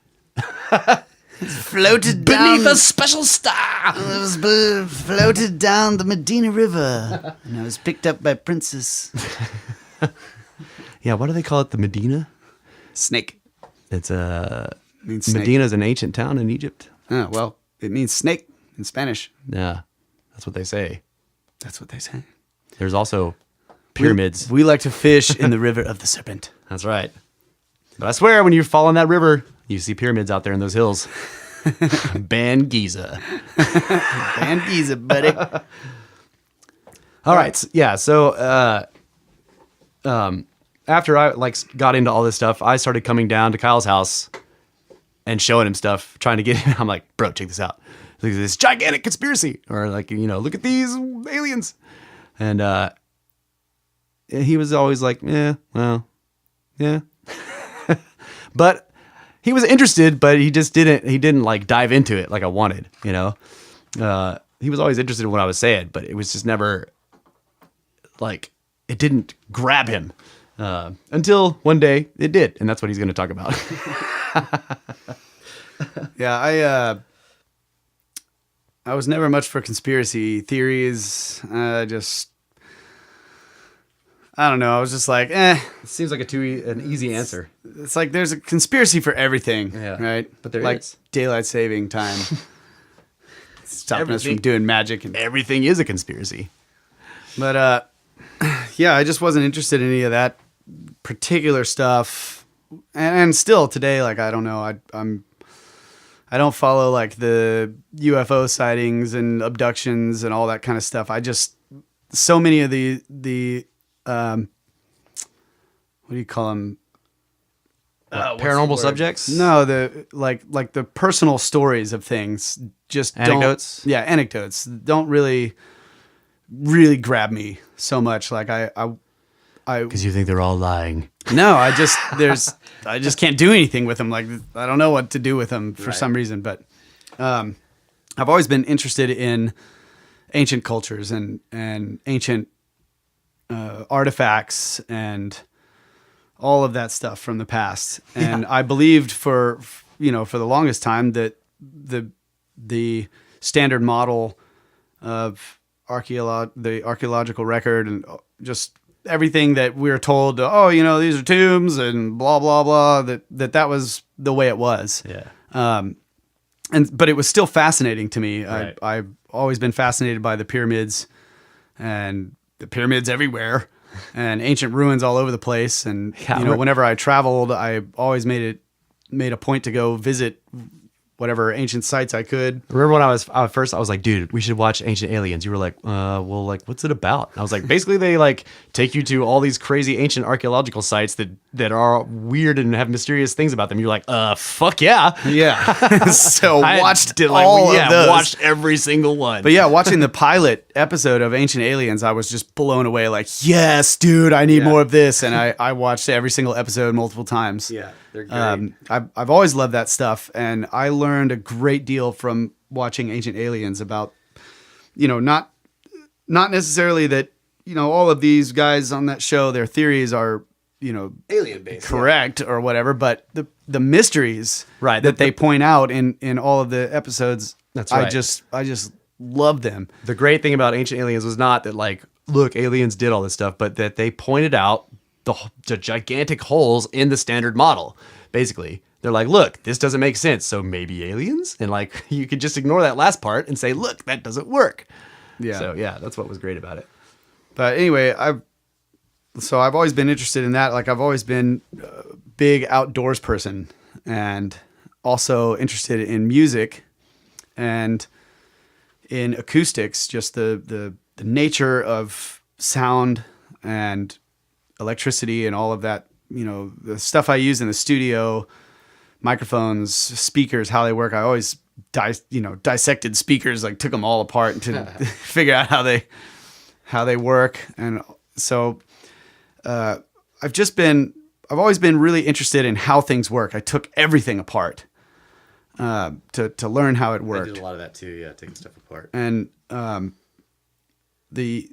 [SPEAKER 2] Floated down
[SPEAKER 1] Beneath a special star.
[SPEAKER 2] I was floated down the Medina River, and I was picked up by Princess
[SPEAKER 1] Yeah, what do they call it? The Medina?
[SPEAKER 2] Snake.
[SPEAKER 1] It's
[SPEAKER 2] Means snake.
[SPEAKER 1] Medina's an ancient town in Egypt.
[SPEAKER 2] Oh, well, it means snake in Spanish.
[SPEAKER 1] Yeah, that's what they say.
[SPEAKER 2] That's what they say.
[SPEAKER 1] There's also pyramids.
[SPEAKER 2] We like to fish in the river of the serpent.
[SPEAKER 1] That's right. But I swear, when you fall in that river, you see pyramids out there in those hills. Ban Giza.
[SPEAKER 2] Ban Giza, buddy.
[SPEAKER 1] All right. So after I got into all this stuff, I started coming down to Kyle's house and showing him stuff, trying to get him. I'm like, bro, check this out. Look at this gigantic conspiracy. Or look at these aliens. And he was always like, yeah, well, yeah. But he was interested, but he didn't like dive into it like I wanted, He was always interested in what I was saying, but it was just never like, it didn't grab him until one day it did. And that's what he's going to talk about.
[SPEAKER 2] Yeah, I was never much for conspiracy theories. I don't know. I was just like,
[SPEAKER 1] It seems like an easy answer.
[SPEAKER 2] It's like there's a conspiracy for everything, right?
[SPEAKER 1] But there
[SPEAKER 2] like
[SPEAKER 1] is.
[SPEAKER 2] daylight saving time. Stopping us from doing magic.
[SPEAKER 1] Everything is a conspiracy.
[SPEAKER 2] But yeah, I just wasn't interested in any of that particular stuff. And still today, like, I don't know. I don't follow like the UFO sightings and abductions and all that kind of stuff. So many of the what do you call them?
[SPEAKER 1] Paranormal subjects?
[SPEAKER 2] No, the like the personal stories of things. Just
[SPEAKER 1] anecdotes.
[SPEAKER 2] Anecdotes don't really grab me so much. Like I
[SPEAKER 1] because you think they're all lying.
[SPEAKER 2] No, I just can't do anything with them. Like I don't know what to do with them for some reason. But I've always been interested in ancient cultures and ancient artifacts and all of that stuff from the past. And I believed for the longest time that the standard model of the archaeological record and just everything that we were told, these are tombs and blah, blah, blah, that was the way it was.
[SPEAKER 1] Yeah.
[SPEAKER 2] But it was still fascinating to me.
[SPEAKER 1] Right.
[SPEAKER 2] I've always been fascinated by the pyramids and the pyramids everywhere, and ancient ruins all over the place. And
[SPEAKER 1] Yeah,
[SPEAKER 2] whenever I traveled, I always made a point to go visit whatever ancient sites I could.
[SPEAKER 1] Remember when I was like, dude, we should watch Ancient Aliens. You were like, well, like, what's it about? And I was like, basically, they like take you to all these crazy ancient archaeological sites that are weird and have mysterious things about them. You're like, fuck yeah,
[SPEAKER 2] Yeah. So watched
[SPEAKER 1] all
[SPEAKER 2] of those.
[SPEAKER 1] Watched every single one.
[SPEAKER 2] But yeah, watching the pilot episode of Ancient Aliens, I was just blown away. Like, yes, dude, I need more of this. And I watched every single episode multiple times.
[SPEAKER 1] Yeah, they're great.
[SPEAKER 2] I've always loved that stuff, and I learned a great deal from watching Ancient Aliens about, not necessarily that, all of these guys on that show, their theories are,
[SPEAKER 1] Alien based,
[SPEAKER 2] correct or whatever, but the mysteries
[SPEAKER 1] right
[SPEAKER 2] that they point out in all of the episodes,
[SPEAKER 1] that's right.
[SPEAKER 2] I just love them.
[SPEAKER 1] The great thing about Ancient Aliens was not that like, look, aliens did all this stuff, but that they pointed out the gigantic holes in the standard model. Basically, they're like, look, this doesn't make sense, so maybe aliens? And like, you could just ignore that last part and say, look, that doesn't work.
[SPEAKER 2] Yeah.
[SPEAKER 1] So yeah, that's what was great about it.
[SPEAKER 2] But anyway, I've always been interested in that. Like, I've always been a big outdoors person, and also interested in music and in acoustics, just the nature of sound and electricity and all of that, the stuff I use in the studio, microphones, speakers, how they work. I always dissected speakers, like took them all apart to figure out how they work. And so I've always been really interested in how things work. I took everything apart to learn how it worked.
[SPEAKER 1] I did a lot of that too, yeah, taking stuff apart.
[SPEAKER 2] And the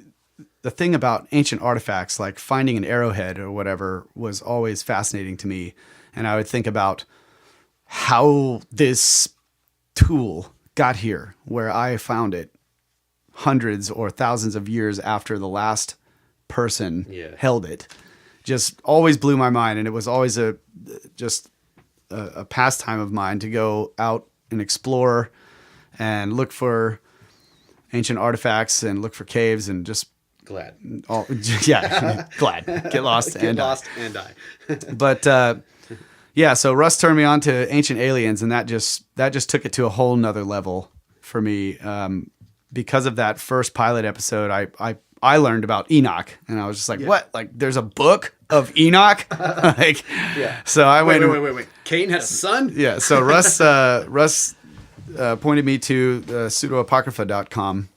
[SPEAKER 2] thing about ancient artifacts, like finding an arrowhead or whatever, was always fascinating to me. And I would think about how this tool got here, where I found it hundreds or thousands of years after the last person held it. Just always blew my mind. And it was always a pastime of mine to go out and explore and look for ancient artifacts and look for caves and just
[SPEAKER 1] glad.
[SPEAKER 2] Glad. Get lost and
[SPEAKER 1] die.
[SPEAKER 2] But so Russ turned me on to Ancient Aliens, and that just took it to a whole nother level for me. Because of that first pilot episode, I learned about Enoch, and I was just like, what? Like, there's a book of Enoch? Like, yeah. So I went.
[SPEAKER 1] Wait. Cain had a son?
[SPEAKER 2] Yeah. So Russ pointed me to pseudoapocrypha.com,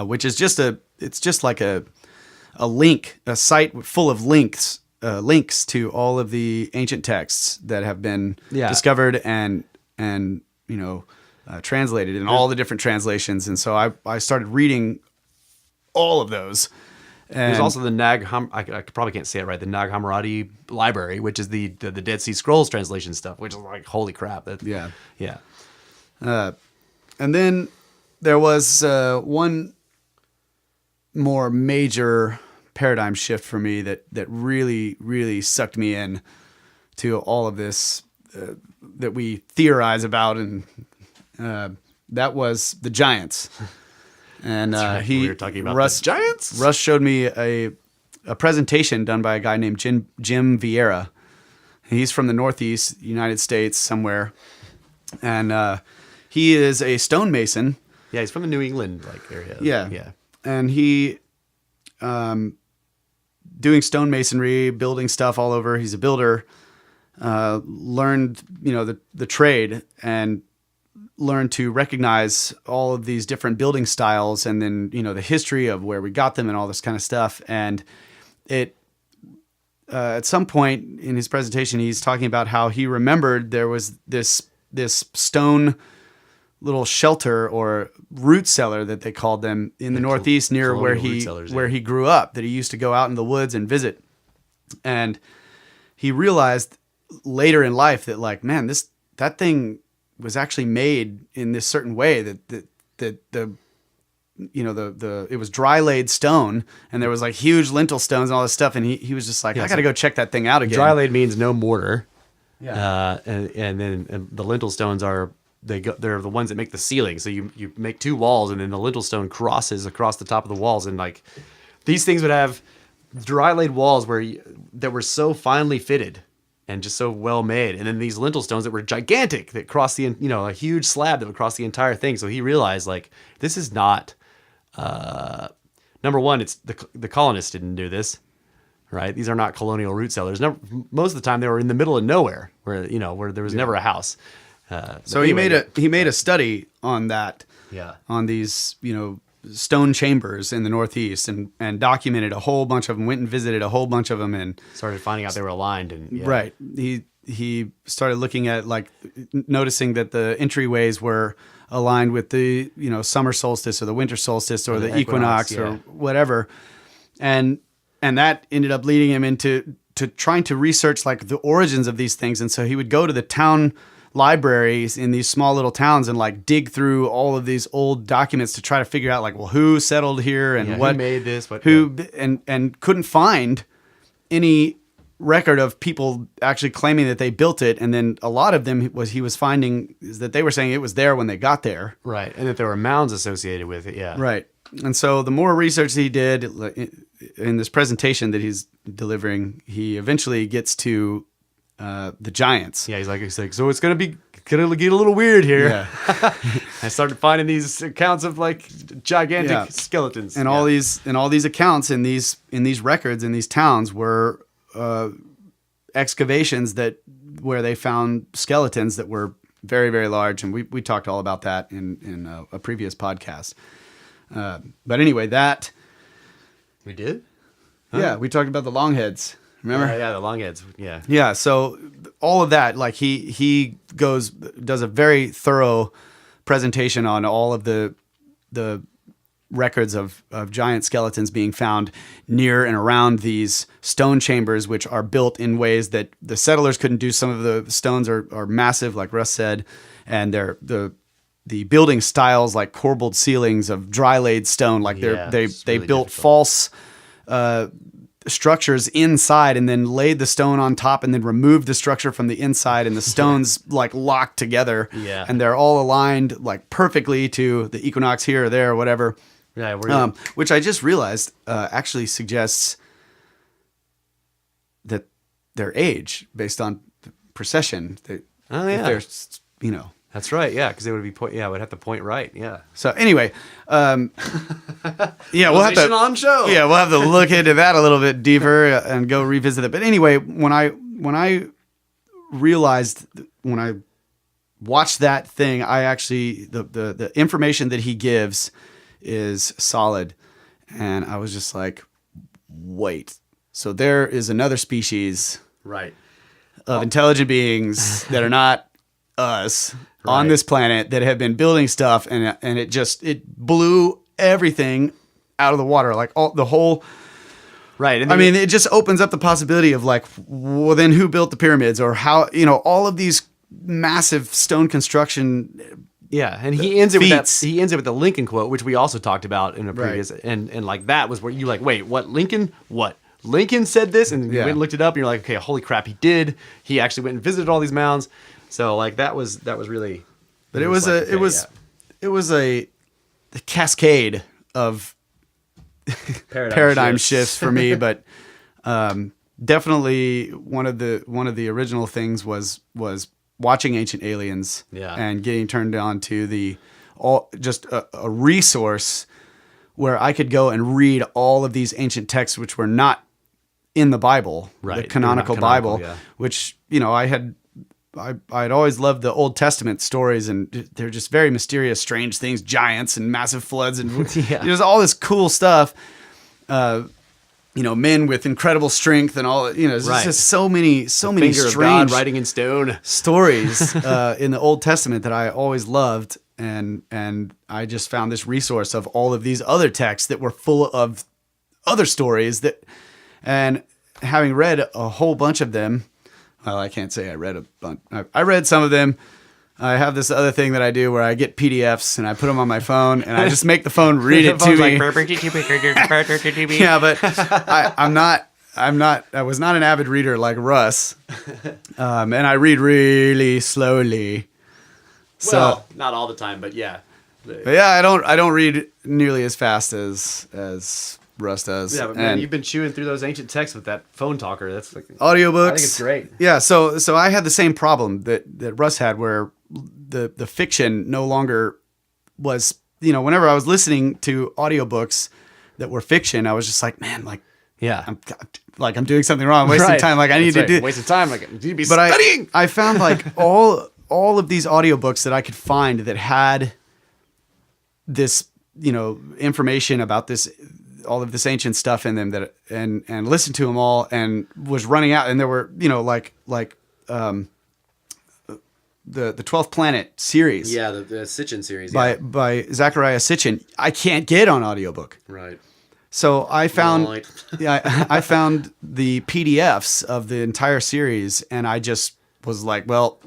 [SPEAKER 2] which is just like a link, a site full of links to all of the ancient texts that have been discovered and translated in all the different translations. And so I started reading all of those. And
[SPEAKER 1] there's also the I probably can't say it right, the Nag Hammadi library, which is the Dead Sea Scrolls translation stuff, which is like, holy crap.
[SPEAKER 2] Yeah.
[SPEAKER 1] And
[SPEAKER 2] then there was one more major paradigm shift for me that really, really sucked me in to all of this that we theorize about, and that was the giants. And
[SPEAKER 1] we were talking about
[SPEAKER 2] Russ,
[SPEAKER 1] the giants.
[SPEAKER 2] Russ showed me a presentation done by a guy named Jim Vieira. He's from the Northeast United States somewhere, and he is a stonemason.
[SPEAKER 1] Yeah, he's from the New England area.
[SPEAKER 2] Yeah. And he doing stonemasonry, building stuff all over. He's a builder. Learned the trade and learned to recognize all of these different building styles, and then the history of where we got them and all this kind of stuff. And it at some point in his presentation, he's talking about how he remembered there was this stone little shelter or root cellar that they called them in the Northeast near where he grew up, that he used to go out in the woods and visit. And he realized later in life that, like, man, that thing was actually made in this certain way, that it was dry laid stone, and there was like huge lintel stones and all this stuff. And he was just like, I got to go check that thing out again.
[SPEAKER 1] Dry laid means no mortar.
[SPEAKER 2] Yeah.
[SPEAKER 1] And then the lintel stones are they're the ones that make the ceiling. So you make two walls, and then the lintel stone crosses across the top of the walls, and like these things would have dry laid walls that were so finely fitted and just so well made, and then these lintel stones that were gigantic that crossed a huge slab that would cross the entire thing. So he realized like this is not number one. It's the colonists didn't do this, right? These are not colonial root cellars. Most of the time they were in the middle of nowhere where there was never a house.
[SPEAKER 2] So anyway, he made a study on that, on these stone chambers in the Northeast, and documented a whole bunch of them. Went and visited a whole bunch of them, and
[SPEAKER 1] started finding out they were aligned. And
[SPEAKER 2] right, he started looking at like noticing that the entryways were aligned with the summer solstice or the winter solstice or the equinox or whatever, and that ended up leading him into trying to research like the origins of these things. And so he would go to the town libraries in these small little towns and like dig through all of these old documents to try to figure out like, well, who settled here and what
[SPEAKER 1] who made this,
[SPEAKER 2] and couldn't find any record of people actually claiming that they built it. And then a lot of them he was finding is that they were saying it was there when they got there.
[SPEAKER 1] Right. And that there were mounds associated with it. Yeah.
[SPEAKER 2] Right. And so the more research he did in this presentation that he's delivering, he eventually gets to the giants.
[SPEAKER 1] Yeah, he's like, so it's gonna get a little weird here.
[SPEAKER 2] Yeah.
[SPEAKER 1] I started finding these accounts of like gigantic skeletons,
[SPEAKER 2] and all these accounts in these records in these towns were excavations where they found skeletons that were very, very large, and we talked all about that in a previous podcast. But anyway, that
[SPEAKER 1] we did.
[SPEAKER 2] Yeah, we talked about the longheads. Remember?
[SPEAKER 1] Yeah, the longheads. Yeah.
[SPEAKER 2] Yeah. So all of that, like he does a very thorough presentation on all of the records of giant skeletons being found near and around these stone chambers, which are built in ways that the settlers couldn't do. Some of the stones are massive, like Russ said, and they're the building styles like corbelled ceilings of dry laid stone, like they really built difficult. False structures inside and then laid the stone on top and then removed the structure from the inside, and the stones like locked together, and they're all aligned like perfectly to the equinox here or there or whatever. Yeah, which I just realized actually suggests that their age based on precession. They're
[SPEAKER 1] That's right, yeah, because it would be would have to point right, yeah.
[SPEAKER 2] So anyway, we'll have to
[SPEAKER 1] on show.
[SPEAKER 2] Yeah, we'll have to look into that a little bit deeper and go revisit it. But anyway, when I realized when I watched that thing, I actually the information that he gives is solid, and I was just like, wait, so there is another species,
[SPEAKER 1] right,
[SPEAKER 2] of intelligent beings that are not us. On this planet that have been building stuff, and it blew everything out of the water, like the whole.
[SPEAKER 1] Right.
[SPEAKER 2] And it just opens up the possibility of like, well, then who built the pyramids, or how all of these massive stone construction.
[SPEAKER 1] Yeah, and he ends it with that. He ends it with the Lincoln quote, which we also talked about in a previous, and like that was where you like, wait, what Lincoln? What? Lincoln said this, and you went and looked it up, and you're like, okay, holy crap, he did. He actually went and visited all these mounds. So like that was really,
[SPEAKER 2] but it was a cascade of paradigm shifts for me. But definitely one of the original things was watching Ancient Aliens, and getting turned on to just a resource where I could go and read all of these ancient texts which were not in the Bible, the canonical Bible, which I'd always loved the Old Testament stories, and they're just very mysterious, strange things, giants and massive floods, and there's all this cool stuff. Men with incredible strength and all. There's just so many strange
[SPEAKER 1] God writing in stone
[SPEAKER 2] stories in the Old Testament that I always loved, and I just found this resource of all of these other texts that were full of other stories and having read a whole bunch of them. Well, I can't say I read a bunch. I read some of them. I have this other thing that I do where I get PDFs and I put them on my phone and I just make the phone read it to me. Yeah, but I was not an avid reader like Russ. And I read really slowly.
[SPEAKER 1] Well, not all the time, but yeah.
[SPEAKER 2] But yeah, I don't read nearly as fast as Russ does.
[SPEAKER 1] Yeah, but man, you've been chewing through those ancient texts with that phone talker. That's like
[SPEAKER 2] audiobooks.
[SPEAKER 1] I think it's great.
[SPEAKER 2] Yeah, so I had the same problem that Russ had, where the fiction no longer was. Whenever I was listening to audiobooks that were fiction, I was just like, man, like,
[SPEAKER 1] yeah,
[SPEAKER 2] I'm doing something wrong, wasting time. Like I need to do
[SPEAKER 1] wasting time. Like you need to be
[SPEAKER 2] but
[SPEAKER 1] studying.
[SPEAKER 2] I found like all of these audiobooks that I could find that had this, information about all of this ancient stuff in them and listened to them all and was running out. And there were, the 12th Planet series.
[SPEAKER 1] Yeah, the Sitchin series.
[SPEAKER 2] By Zachariah Sitchin. I can't get on audiobook.
[SPEAKER 1] Right.
[SPEAKER 2] So I found, I found the PDFs of the entire series, and I just was like, well,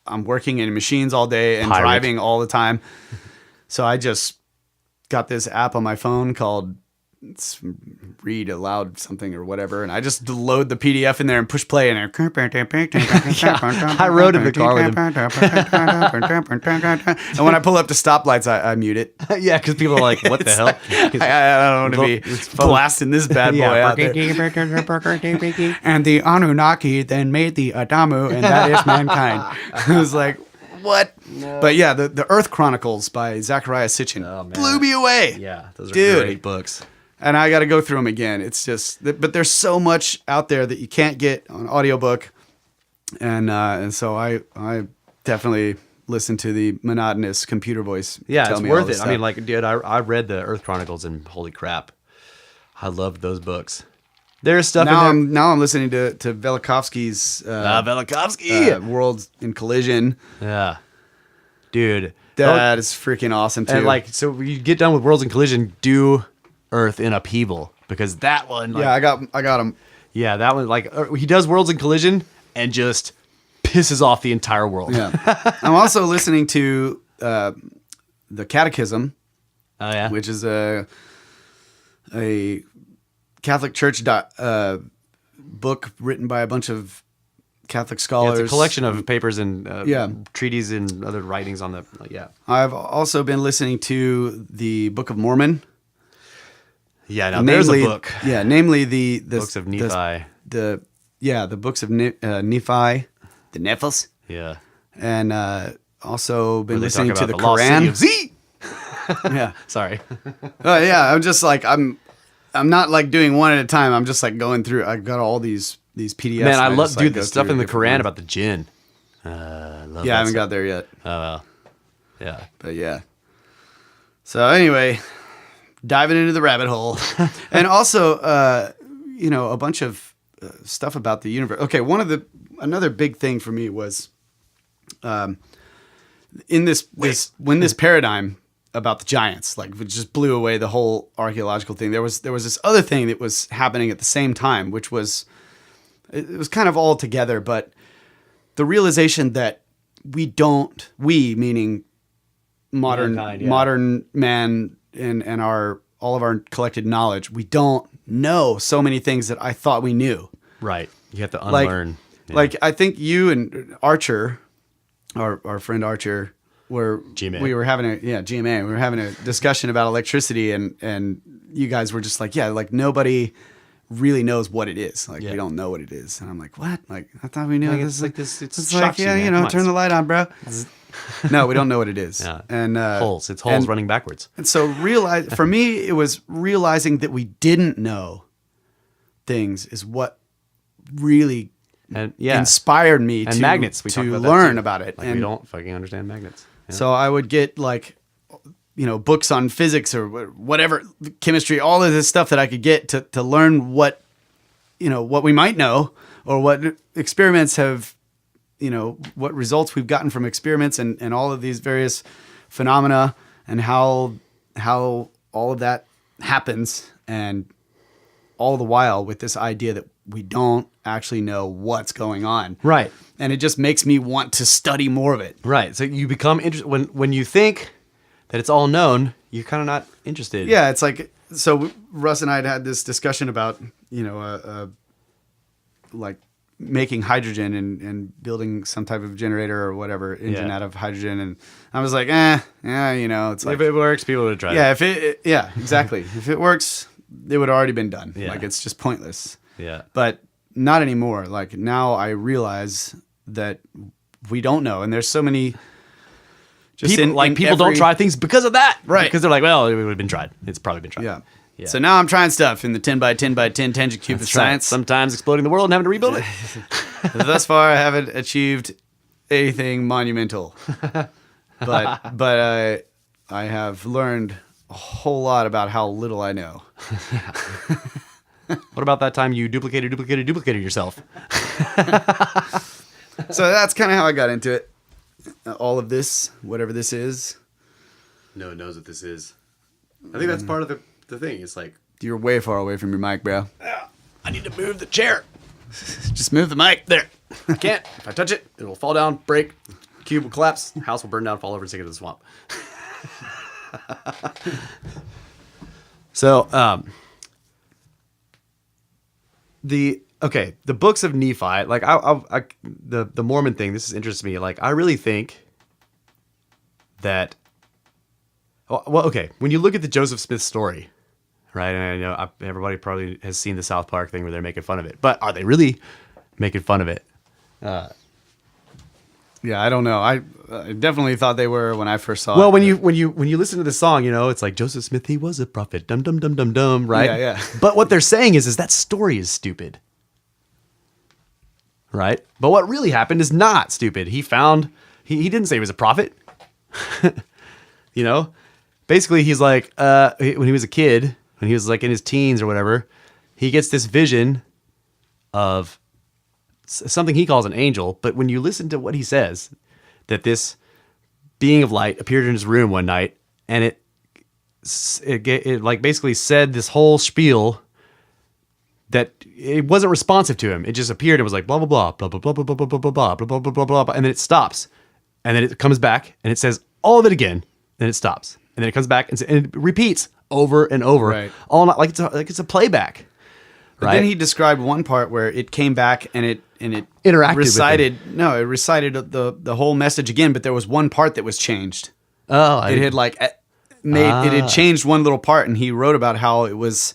[SPEAKER 2] I'm working in machines all day and driving all the time. So I just got this app on my phone called Read Aloud something or whatever, and I just load the PDF in there and push play, and I
[SPEAKER 1] rode in the car with him.
[SPEAKER 2] And when I pull up to stoplights, I mute it.
[SPEAKER 1] Yeah, because people are like, what the hell?
[SPEAKER 2] I don't want to be blasting this bad boy out there. And the Anunnaki then made the Adamu, and that is mankind. I was like, what? No. But yeah, the Earth Chronicles by Zachariah Sitchin blew me away.
[SPEAKER 1] Yeah, those are great books.
[SPEAKER 2] And I got to go through them again. It's just, but there's so much out there that you can't get on audiobook. And so I definitely listen to the monotonous computer voice.
[SPEAKER 1] Yeah, it's worth it. I mean, like, dude, I read the Earth Chronicles and holy crap, I loved those books. There's stuff
[SPEAKER 2] now
[SPEAKER 1] in there.
[SPEAKER 2] Now I'm listening to Velikovsky's Worlds in Collision.
[SPEAKER 1] Yeah. Dude.
[SPEAKER 2] That is freaking awesome too.
[SPEAKER 1] And like, so you get done with Worlds in Collision, do Earth in Upheaval, because that one, like,
[SPEAKER 2] yeah, I got him.
[SPEAKER 1] Yeah, that one, like, he does Worlds in Collision and just pisses off the entire world.
[SPEAKER 2] Yeah. I'm also listening to the Catechism.
[SPEAKER 1] Oh yeah,
[SPEAKER 2] which is a Catholic Church book written by a bunch of Catholic scholars.
[SPEAKER 1] Yeah, it's a collection of papers and treaties and other writings on the.
[SPEAKER 2] I've also been listening to the Book of Mormon.
[SPEAKER 1] Yeah, now there's a book.
[SPEAKER 2] Yeah, namely the
[SPEAKER 1] books of Nephi.
[SPEAKER 2] The books of Nephi, the Nephas.
[SPEAKER 1] Yeah,
[SPEAKER 2] and also been listening to the
[SPEAKER 1] Quran.
[SPEAKER 2] Z. Yeah,
[SPEAKER 1] sorry.
[SPEAKER 2] Yeah, I'm just like I'm not like doing one at a time. I'm just like going through. I got all these PDFs.
[SPEAKER 1] Man, I love the stuff in the Quran about the jinn.
[SPEAKER 2] I haven't got there yet.
[SPEAKER 1] Oh well. Yeah,
[SPEAKER 2] but yeah. So anyway, diving into the rabbit hole, and also a bunch of stuff about the universe. Okay, another big thing for me was in when this paradigm about the giants, like, it just blew away the whole archaeological thing. There was this other thing that was happening at the same time, which was, it was kind of all together, but the realization that we meaning modern man and all of our collected knowledge, we don't know so many things that I thought we knew.
[SPEAKER 1] Right. You have to unlearn.
[SPEAKER 2] Like I think you and Archer, our friend Archer, we were having a discussion about electricity, and you guys were just like, yeah, like nobody really knows what it is. Like, we don't know what it is. And I'm like, what? Like, I thought we knew.
[SPEAKER 1] Like,
[SPEAKER 2] this.
[SPEAKER 1] It's like this.
[SPEAKER 2] It's like, yeah, turn the light on, bro. No, we don't know what it is.
[SPEAKER 1] Yeah.
[SPEAKER 2] And
[SPEAKER 1] holes. It's holes running backwards.
[SPEAKER 2] And so for me, it was realizing that we didn't know things is what really inspired me
[SPEAKER 1] to magnets. We
[SPEAKER 2] to learn about it.
[SPEAKER 1] Like, we don't fucking understand magnets. Yeah.
[SPEAKER 2] So I would get like, books on physics or whatever, chemistry, all of this stuff that I could get to learn what we might know, or what experiments have, what results we've gotten from experiments and all of these various phenomena, and how all of that happens, and all the while with this idea that we don't actually know what's going on.
[SPEAKER 1] Right.
[SPEAKER 2] And it just makes me want to study more of it.
[SPEAKER 1] Right. So you become interested when you think that it's all known, you're kind of not interested.
[SPEAKER 2] Yeah, it's like, so Russ and I had this discussion about, like making hydrogen and building some type of generator or whatever engine
[SPEAKER 1] Yeah.
[SPEAKER 2] out of hydrogen. And I was like, it's like,
[SPEAKER 1] If it works, people would try
[SPEAKER 2] yeah,
[SPEAKER 1] it.
[SPEAKER 2] exactly. If it works, it would have already been done.
[SPEAKER 1] Yeah.
[SPEAKER 2] Like, it's just pointless.
[SPEAKER 1] Yeah.
[SPEAKER 2] But not anymore. Like, now I realize that we don't know. And there's so many...
[SPEAKER 1] People don't try things because of that.
[SPEAKER 2] Right.
[SPEAKER 1] Because they're like, well, it would have been tried. It's probably been tried.
[SPEAKER 2] Yeah.
[SPEAKER 1] Yeah.
[SPEAKER 2] So now I'm trying stuff in the 10 by 10 by 10 tangent cube of
[SPEAKER 1] That's right.
[SPEAKER 2] science.
[SPEAKER 1] Sometimes exploding the world and having to rebuild it.
[SPEAKER 2] Thus far, I haven't achieved anything monumental. But I have learned a whole lot about how little I know.
[SPEAKER 1] What about that time you duplicated yourself?
[SPEAKER 2] So that's kind of how I got into it. All of this, whatever this is.
[SPEAKER 1] No one knows what this is. I think that's part of the thing. It's like,
[SPEAKER 2] You're way far away from your mic, bro.
[SPEAKER 1] I need to move the chair.
[SPEAKER 2] Just move the mic.
[SPEAKER 1] There. I can't. If I touch it, it will fall down, break, cube will collapse, house will burn down, fall over, and sink into the swamp. So, the books of Nephi, like the Mormon thing, this interests me. Like, I really think that, when you look at the Joseph Smith story, right? And I know everybody probably has seen the South Park thing where they're making fun of it, but are they really making fun of it?
[SPEAKER 2] Yeah, I don't know. I definitely thought they were when I first saw it.
[SPEAKER 1] Well, when you listen to the song, it's like Joseph Smith, he was a prophet, dum dum dum dum dum, right?
[SPEAKER 2] Yeah, yeah.
[SPEAKER 1] But what they're saying is that story is stupid, right? But what really happened is not stupid. He didn't say he was a prophet. Basically, he's like, when he was a kid, when he was like in his teens or whatever, he gets this vision of something he calls an angel. But when you listen to what he says, that this being of light appeared in his room one night, and it like basically said this whole spiel that it wasn't responsive to him. It just appeared and was like blah blah blah blah blah blah blah blah blah blah blah blah blah blah blah blah, and then it stops, and then it comes back and it says all of it again, then it stops, and then it comes back and it repeats over and over,
[SPEAKER 2] Right.
[SPEAKER 1] all night, like it's a playback.
[SPEAKER 2] But then he described one part where it came back and it
[SPEAKER 1] Interacted with
[SPEAKER 2] recited it recited the whole message again, but there was one part that was changed. It had changed one little part, and he wrote about how it was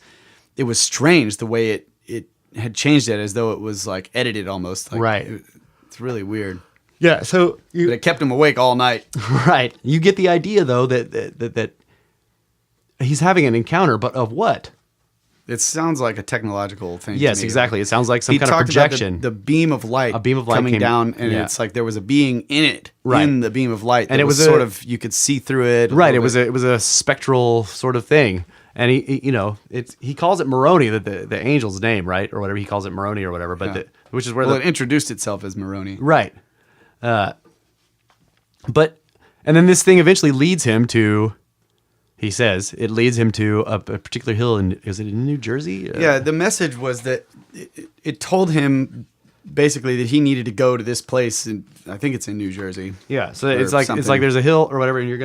[SPEAKER 2] strange the way it had changed it, as though it was like edited almost. Like,
[SPEAKER 1] Right.
[SPEAKER 2] It's really weird.
[SPEAKER 1] Yeah, so
[SPEAKER 2] But it kept him awake all night.
[SPEAKER 1] right. You get the idea though that he's having an encounter, but of what?
[SPEAKER 2] It sounds like a technological thing.
[SPEAKER 1] Yes,
[SPEAKER 2] to me.
[SPEAKER 1] exactly. It sounds like some
[SPEAKER 2] He
[SPEAKER 1] kind of
[SPEAKER 2] talked about
[SPEAKER 1] projection.
[SPEAKER 2] the beam of light, coming
[SPEAKER 1] came
[SPEAKER 2] down, and
[SPEAKER 1] yeah.
[SPEAKER 2] it's like there was a being in it,
[SPEAKER 1] Right.
[SPEAKER 2] in the beam of light,
[SPEAKER 1] And
[SPEAKER 2] that
[SPEAKER 1] it was
[SPEAKER 2] sort
[SPEAKER 1] a-
[SPEAKER 2] of, you could see through it.
[SPEAKER 1] Right. It was a spectral sort of thing, and he calls it Moroni, the angel's name, right, or whatever. He calls it Moroni or whatever. But
[SPEAKER 2] Yeah.
[SPEAKER 1] which is where
[SPEAKER 2] it introduced itself as Moroni.
[SPEAKER 1] right. But then this thing eventually leads him to. He says it leads him to a particular hill is it in New Jersey?
[SPEAKER 2] Yeah, the message was that it told him basically that he needed to go to this place, and I think it's in New Jersey.
[SPEAKER 1] Yeah. So
[SPEAKER 2] or
[SPEAKER 1] it's like
[SPEAKER 2] something.
[SPEAKER 1] there's a hill or whatever, and you're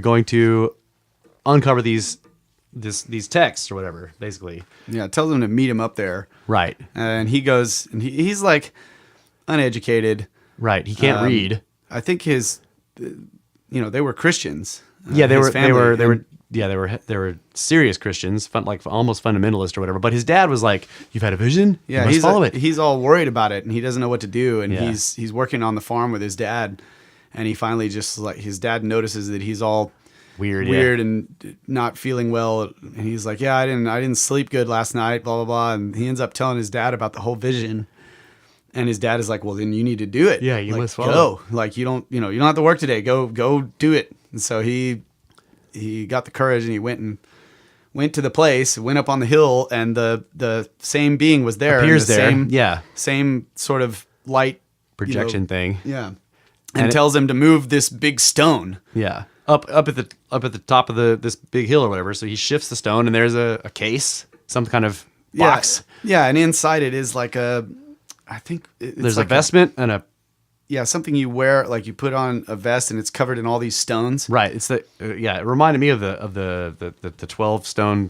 [SPEAKER 1] going to uncover these texts or whatever, basically.
[SPEAKER 2] Yeah, it tells him to meet him up there,
[SPEAKER 1] Right.
[SPEAKER 2] and he goes, and he's like uneducated.
[SPEAKER 1] Right. He can't read.
[SPEAKER 2] I think they were Christians.
[SPEAKER 1] Yeah, they
[SPEAKER 2] his
[SPEAKER 1] were
[SPEAKER 2] family,
[SPEAKER 1] they were serious Christians, like almost fundamentalist or whatever. But his dad was like, "You've had a vision,
[SPEAKER 2] Yeah,
[SPEAKER 1] you must follow it."
[SPEAKER 2] He's all worried about it, and he doesn't know what to do. And
[SPEAKER 1] Yeah.
[SPEAKER 2] he's working on the farm with his dad, and he finally just like his dad notices that he's all
[SPEAKER 1] Weird,
[SPEAKER 2] and not feeling well. And he's like, "Yeah, I didn't sleep good last night." Blah blah blah. And he ends up telling his dad about the whole vision. And his dad is like, "Well, then you need to do it.
[SPEAKER 1] Yeah, you
[SPEAKER 2] like,
[SPEAKER 1] must follow
[SPEAKER 2] go. Like you don't have to work today. Go do it." And so he got the courage and he went to the place, went up on the hill, and the same being was there.
[SPEAKER 1] Appears
[SPEAKER 2] and the
[SPEAKER 1] there.
[SPEAKER 2] Same,
[SPEAKER 1] Yeah.
[SPEAKER 2] Same sort of light
[SPEAKER 1] Projection thing.
[SPEAKER 2] Yeah.
[SPEAKER 1] And
[SPEAKER 2] And
[SPEAKER 1] it-
[SPEAKER 2] tells him to move this big stone.
[SPEAKER 1] Yeah. Up at the top of this big hill or whatever. So he shifts the stone, and there's a case, some kind of box.
[SPEAKER 2] Yeah, and inside it is like I think it's
[SPEAKER 1] There's
[SPEAKER 2] like
[SPEAKER 1] a vestment and a
[SPEAKER 2] something you wear, like you put on a vest and it's covered in all these stones.
[SPEAKER 1] right. It's it reminded me of the 12 stone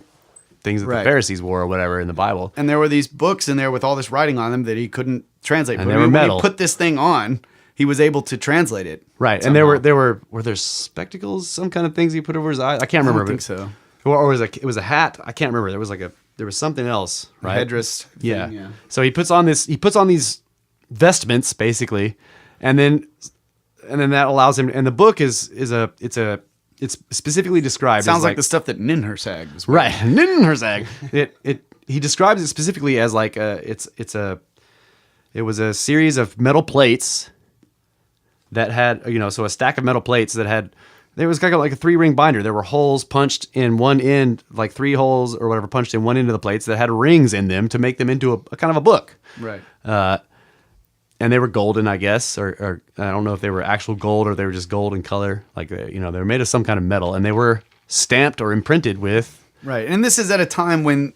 [SPEAKER 1] things that
[SPEAKER 2] Right.
[SPEAKER 1] the Pharisees wore or whatever in the Bible.
[SPEAKER 2] And there were these books in there with all this writing on them that he couldn't translate.
[SPEAKER 1] And
[SPEAKER 2] But
[SPEAKER 1] they were
[SPEAKER 2] when
[SPEAKER 1] metal.
[SPEAKER 2] he put this thing on, he was able to translate it.
[SPEAKER 1] Right.
[SPEAKER 2] somehow.
[SPEAKER 1] And were there spectacles, some kind of things he put over his eyes? I can't
[SPEAKER 2] I
[SPEAKER 1] remember.
[SPEAKER 2] don't think so.
[SPEAKER 1] Or it was a hat. I can't remember. There was something else,
[SPEAKER 2] A
[SPEAKER 1] right?
[SPEAKER 2] headdress. thing,
[SPEAKER 1] Yeah. So he puts on these vestments basically, and then that allows him. And the book is it's specifically described.
[SPEAKER 2] Sounds
[SPEAKER 1] as
[SPEAKER 2] like the stuff that Ninhursag was
[SPEAKER 1] right. Ninhursag. He describes it specifically as like it was a series of metal plates that had so a stack of metal plates that had. There was like a 3-ring binder. There were holes punched in one end, like 3 holes or whatever, punched in one end of the plates that had rings in them to make them into a kind of a book.
[SPEAKER 2] Right.
[SPEAKER 1] And they were golden, I guess, or I don't know if they were actual gold or they were just gold in color. Like, they were made of some kind of metal, and they were stamped or imprinted with
[SPEAKER 2] Right. And this is at a time when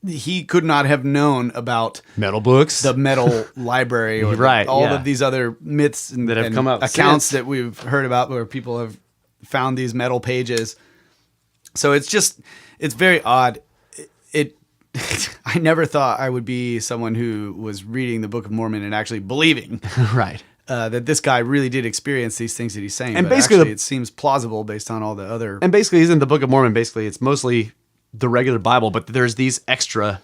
[SPEAKER 2] he could not have known about
[SPEAKER 1] metal books.
[SPEAKER 2] the metal library or
[SPEAKER 1] Right,
[SPEAKER 2] all
[SPEAKER 1] yeah.
[SPEAKER 2] of these other myths and,
[SPEAKER 1] That have
[SPEAKER 2] and
[SPEAKER 1] come up
[SPEAKER 2] accounts
[SPEAKER 1] since.
[SPEAKER 2] that we've heard about where people have found these metal pages. So it's very odd. I never thought I would be someone who was reading the Book of Mormon and actually believing
[SPEAKER 1] right.
[SPEAKER 2] that this guy really did experience these things that he's saying.
[SPEAKER 1] And
[SPEAKER 2] But
[SPEAKER 1] basically
[SPEAKER 2] actually, it seems plausible based on all the other.
[SPEAKER 1] And basically, isn't the Book of Mormon, basically, it's mostly the regular Bible, but there's these extra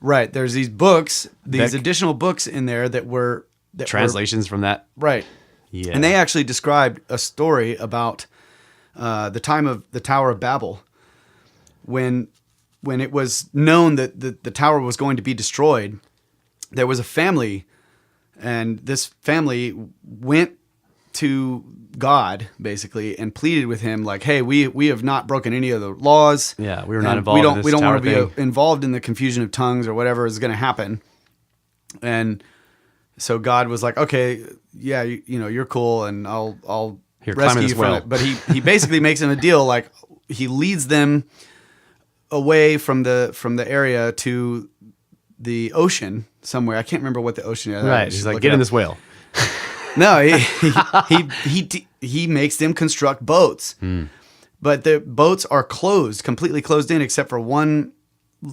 [SPEAKER 2] Right. There's these books, these
[SPEAKER 1] That-
[SPEAKER 2] additional books in there that were
[SPEAKER 1] translations from that.
[SPEAKER 2] Right.
[SPEAKER 1] Yeah.
[SPEAKER 2] And they actually described a story about the time of the Tower of Babel, when it was known that the tower was going to be destroyed. There was a family, and this family went to God basically and pleaded with him, like, "Hey, we have not broken any of the laws.
[SPEAKER 1] Yeah, we were not
[SPEAKER 2] and
[SPEAKER 1] involved in this
[SPEAKER 2] We don't
[SPEAKER 1] tower
[SPEAKER 2] want to
[SPEAKER 1] thing."
[SPEAKER 2] be involved in the confusion of tongues or whatever is going to happen." And so God was like, "Okay, yeah, you're cool, and I'll
[SPEAKER 1] Here, climb in
[SPEAKER 2] rescue
[SPEAKER 1] this
[SPEAKER 2] you from
[SPEAKER 1] well."
[SPEAKER 2] it." But he basically makes him a deal, like he leads them away from the area to the ocean somewhere. I can't remember what the ocean is.
[SPEAKER 1] Right. He's like, get in this whale.
[SPEAKER 2] No, he makes them construct boats, but the boats are completely closed in, except for one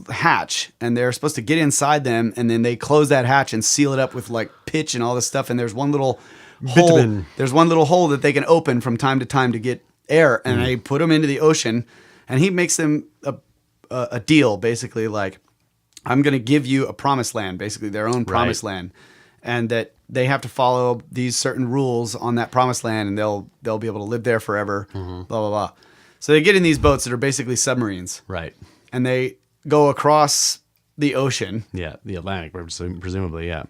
[SPEAKER 2] hatch, and they're supposed to get inside them, and then they close that hatch and seal it up with like pitch and all this stuff. And there's one little hole.
[SPEAKER 1] Bitumen.
[SPEAKER 2] There's one little hole that they can open from time to time to get air, and they put them into the ocean. And he makes them a deal, basically, like, I'm going to give you a promised land, basically their own promised land, and that they have to follow these certain rules on that promised land, and they'll be able to live there forever. Blah blah blah. So they get in these boats that are basically submarines,
[SPEAKER 1] Right.
[SPEAKER 2] and they go across the ocean,
[SPEAKER 1] Yeah. The Atlantic, presumably. Yeah.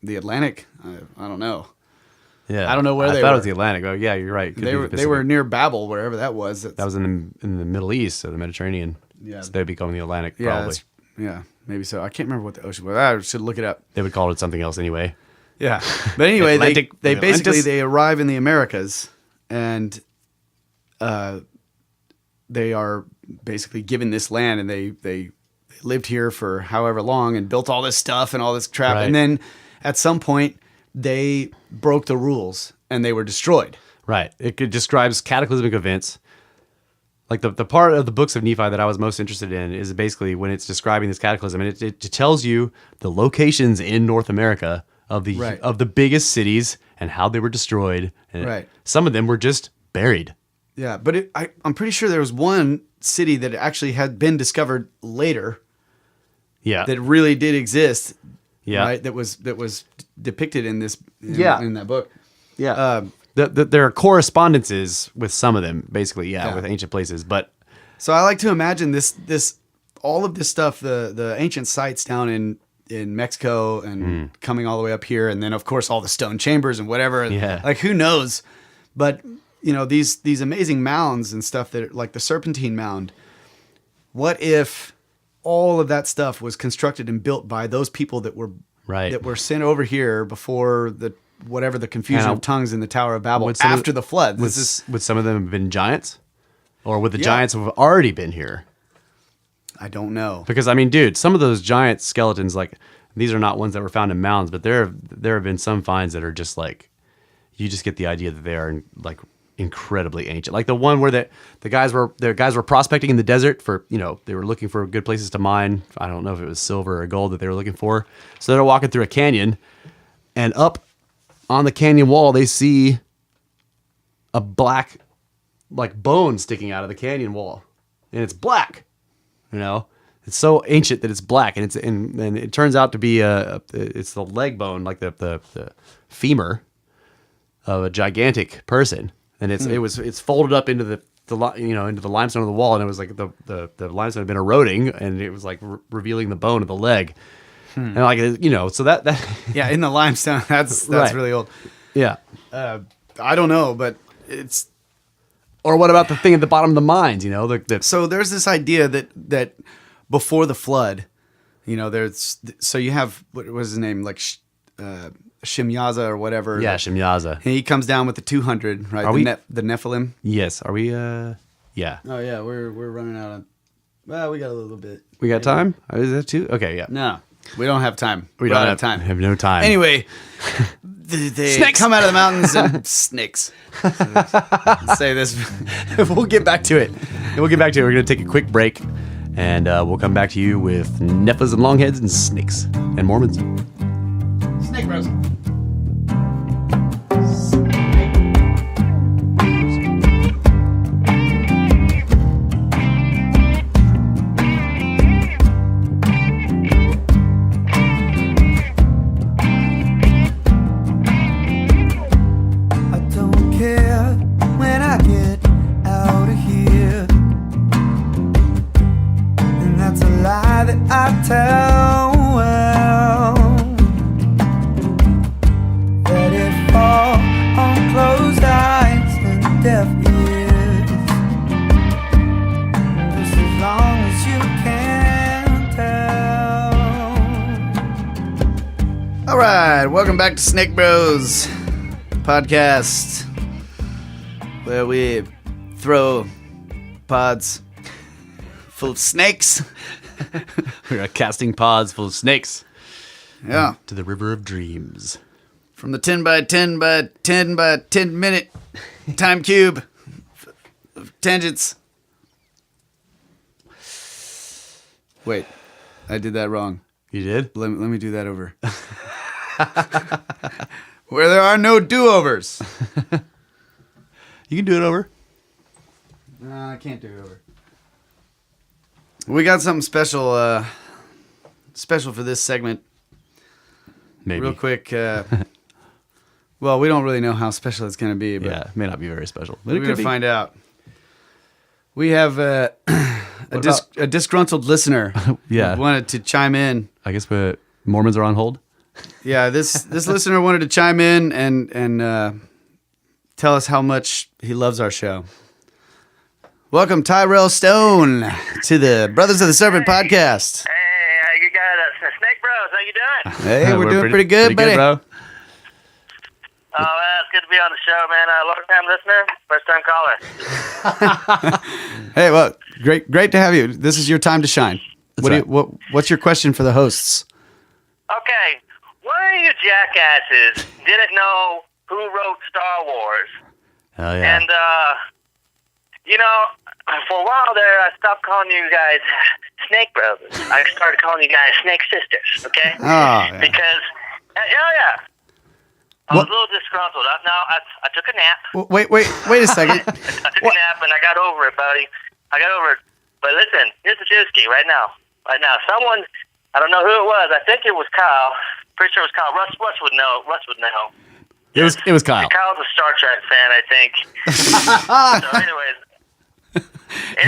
[SPEAKER 2] the Atlantic. I don't know.
[SPEAKER 1] Yeah.
[SPEAKER 2] I don't know where
[SPEAKER 1] I
[SPEAKER 2] they
[SPEAKER 1] thought
[SPEAKER 2] were.
[SPEAKER 1] it was the Atlantic. Oh, yeah, you're right. Could
[SPEAKER 2] They
[SPEAKER 1] be
[SPEAKER 2] were
[SPEAKER 1] the
[SPEAKER 2] they
[SPEAKER 1] Pacific.
[SPEAKER 2] were near Babel, wherever that was.
[SPEAKER 1] That was in the Middle East, so the Mediterranean.
[SPEAKER 2] Yeah.
[SPEAKER 1] So they'd be calling the Atlantic,
[SPEAKER 2] yeah,
[SPEAKER 1] probably.
[SPEAKER 2] yeah, maybe so. I can't remember what the ocean was. I should look it up.
[SPEAKER 1] They would call it something else anyway.
[SPEAKER 2] Yeah, but anyway,
[SPEAKER 1] Atlantic-
[SPEAKER 2] they
[SPEAKER 1] Atlantis.
[SPEAKER 2] basically they arrive in the Americas, and they are basically given this land, and they lived here for however long and built all this stuff and all this crap,
[SPEAKER 1] Right.
[SPEAKER 2] and then at some point they broke the rules and they were destroyed.
[SPEAKER 1] Right. It describes cataclysmic events. Like the part of the books of Nephi that I was most interested in is basically when it's describing this cataclysm, and it tells you the locations in North America of the
[SPEAKER 2] Right.
[SPEAKER 1] of the biggest cities and how they were destroyed. And
[SPEAKER 2] Right.
[SPEAKER 1] some of them were just buried.
[SPEAKER 2] Yeah, but I'm pretty sure there was one city that actually had been discovered later
[SPEAKER 1] Yeah.
[SPEAKER 2] that really did exist.
[SPEAKER 1] Yeah.
[SPEAKER 2] Right. That was depicted in this.
[SPEAKER 1] Yeah.
[SPEAKER 2] In that book.
[SPEAKER 1] yeah. There are correspondences with some of them, basically. Yeah,
[SPEAKER 2] Yeah.
[SPEAKER 1] with ancient places, but
[SPEAKER 2] So I like to imagine this all of this stuff, the ancient sites down in Mexico and coming all the way up here, and then of course all the stone chambers and whatever.
[SPEAKER 1] Yeah.
[SPEAKER 2] Like who knows? But these amazing mounds and stuff that like the Serpentine Mound. What if all of that stuff was constructed and built by those people that were
[SPEAKER 1] Right.
[SPEAKER 2] that were sent over here before the confusion
[SPEAKER 1] And
[SPEAKER 2] of tongues in the Tower of Babel
[SPEAKER 1] would some of-
[SPEAKER 2] after the flood?
[SPEAKER 1] would some of them have been giants, or would the
[SPEAKER 2] Yeah.
[SPEAKER 1] giants have already been here?
[SPEAKER 2] I don't know.
[SPEAKER 1] Because I mean, dude, some of those giant skeletons, like these are not ones that were found in mounds, but there have been some finds that are just like, you just get the idea that they are like incredibly ancient. Like the one where the guys were prospecting in the desert for, they were looking for good places to mine. I don't know if it was silver or gold that they were looking for. So they're walking through a canyon, and up on the canyon wall they see a black like bone sticking out of the canyon wall, and it's black. It's so ancient that it's black, and it turns out to be it's the leg bone, like the femur of a gigantic person, and it's folded up into the into the limestone of the wall, and it was like the limestone had been eroding, and it was like revealing the bone of the leg, and like so that
[SPEAKER 2] yeah, in the limestone, that's
[SPEAKER 1] right.
[SPEAKER 2] really old.
[SPEAKER 1] Yeah,
[SPEAKER 2] I don't know, but it's.
[SPEAKER 1] Or what about the thing at the bottom of the mines?
[SPEAKER 2] So there's this idea that before the flood, so you have what was his name, like Shimyaza or whatever.
[SPEAKER 1] Yeah, Shimyaza.
[SPEAKER 2] And he comes down with the 200, right? The Nephilim.
[SPEAKER 1] Yes. Are we? Yeah.
[SPEAKER 2] Oh yeah, we're running out of. Well, we got a little bit.
[SPEAKER 1] We got time? Is that two? Okay, yeah.
[SPEAKER 2] No, we don't have time.
[SPEAKER 1] We don't have
[SPEAKER 2] time.
[SPEAKER 1] Have no time.
[SPEAKER 2] Anyway, they
[SPEAKER 1] snakes
[SPEAKER 2] come out of the mountains and snakes. Say this.
[SPEAKER 1] We'll get back to it. We're going to take a quick break, and we'll come back to you with Nephas and Longheads and snakes and Mormons.
[SPEAKER 2] Snake Bros.
[SPEAKER 3] I tell well let it fall on closed eyes and deaf ears, just as long as you can tell.
[SPEAKER 2] All right, welcome back to Snake Bros podcast, where we throw pods full of snakes.
[SPEAKER 1] We're casting pods full of snakes.
[SPEAKER 2] Yeah.
[SPEAKER 1] To the river of dreams.
[SPEAKER 2] From the 10 by 10 by 10 by 10 minute time cube of tangents. Wait, I did that wrong.
[SPEAKER 1] You did?
[SPEAKER 2] Let me do that over. Where there are no do-overs.
[SPEAKER 1] You can do it over.
[SPEAKER 2] No, I can't do it over. We got something special for this segment.
[SPEAKER 1] Maybe.
[SPEAKER 2] Real quick. Well, we don't really know how special it's going to be, but
[SPEAKER 1] yeah, it may not be very special. But
[SPEAKER 2] we're going to find out. We have a disgruntled listener
[SPEAKER 1] yeah.
[SPEAKER 2] who wanted to chime in.
[SPEAKER 1] I guess Mormons are on hold.
[SPEAKER 2] Yeah, this listener wanted to chime in and tell us how much he loves our show. Welcome, Tyrell Stone, to the Brothers of the Serpent podcast.
[SPEAKER 4] Hey, you got Snake Bros. How you doing?
[SPEAKER 2] Hey, we're doing pretty good, buddy.
[SPEAKER 1] Good, bro.
[SPEAKER 4] Oh, it's good to be on the show, man. Long-time listener, first-time caller.
[SPEAKER 2] Hey, well, great to have you. This is your time to shine.
[SPEAKER 1] That's
[SPEAKER 2] What's your question for the hosts?
[SPEAKER 4] Okay, one of you jackasses didn't know who wrote Star Wars.
[SPEAKER 1] Oh, yeah.
[SPEAKER 4] And, for a while there, I stopped calling you guys Snake Brothers. I started calling you guys Snake Sisters, okay?
[SPEAKER 2] Oh, yeah.
[SPEAKER 4] Because, I was a little disgruntled. I took a nap.
[SPEAKER 2] Wait a second.
[SPEAKER 4] I took a nap and I got over it, buddy. I got over it. But listen, here's the Jewski right now. Someone, I don't know who it was. I think it was Kyle. Pretty sure it was Kyle. Russ would know.
[SPEAKER 1] It was Kyle.
[SPEAKER 4] Kyle's a Star Trek fan, I think. So anyways,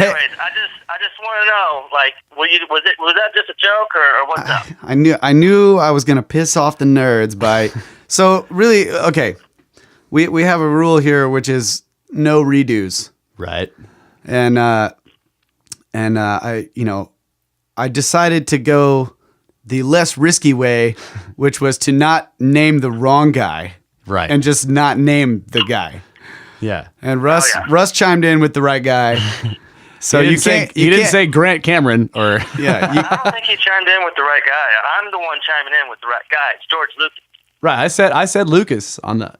[SPEAKER 4] I just want to know, like, was that just a joke or what's up?
[SPEAKER 2] I knew I was gonna piss off the nerds by. So really, okay, we have a rule here which is no redos,
[SPEAKER 1] Right.
[SPEAKER 2] and I decided to go the less risky way, which was to not name the wrong guy,
[SPEAKER 1] Right.
[SPEAKER 2] and just not name the guy.
[SPEAKER 1] Yeah.
[SPEAKER 2] And Russ chimed in with the right guy. So you didn't
[SPEAKER 1] say Grant Cameron or
[SPEAKER 2] yeah.
[SPEAKER 4] I don't think he chimed in with the right guy. I'm the one chiming in with the right guy. It's George Lucas.
[SPEAKER 1] Right. I said Lucas on the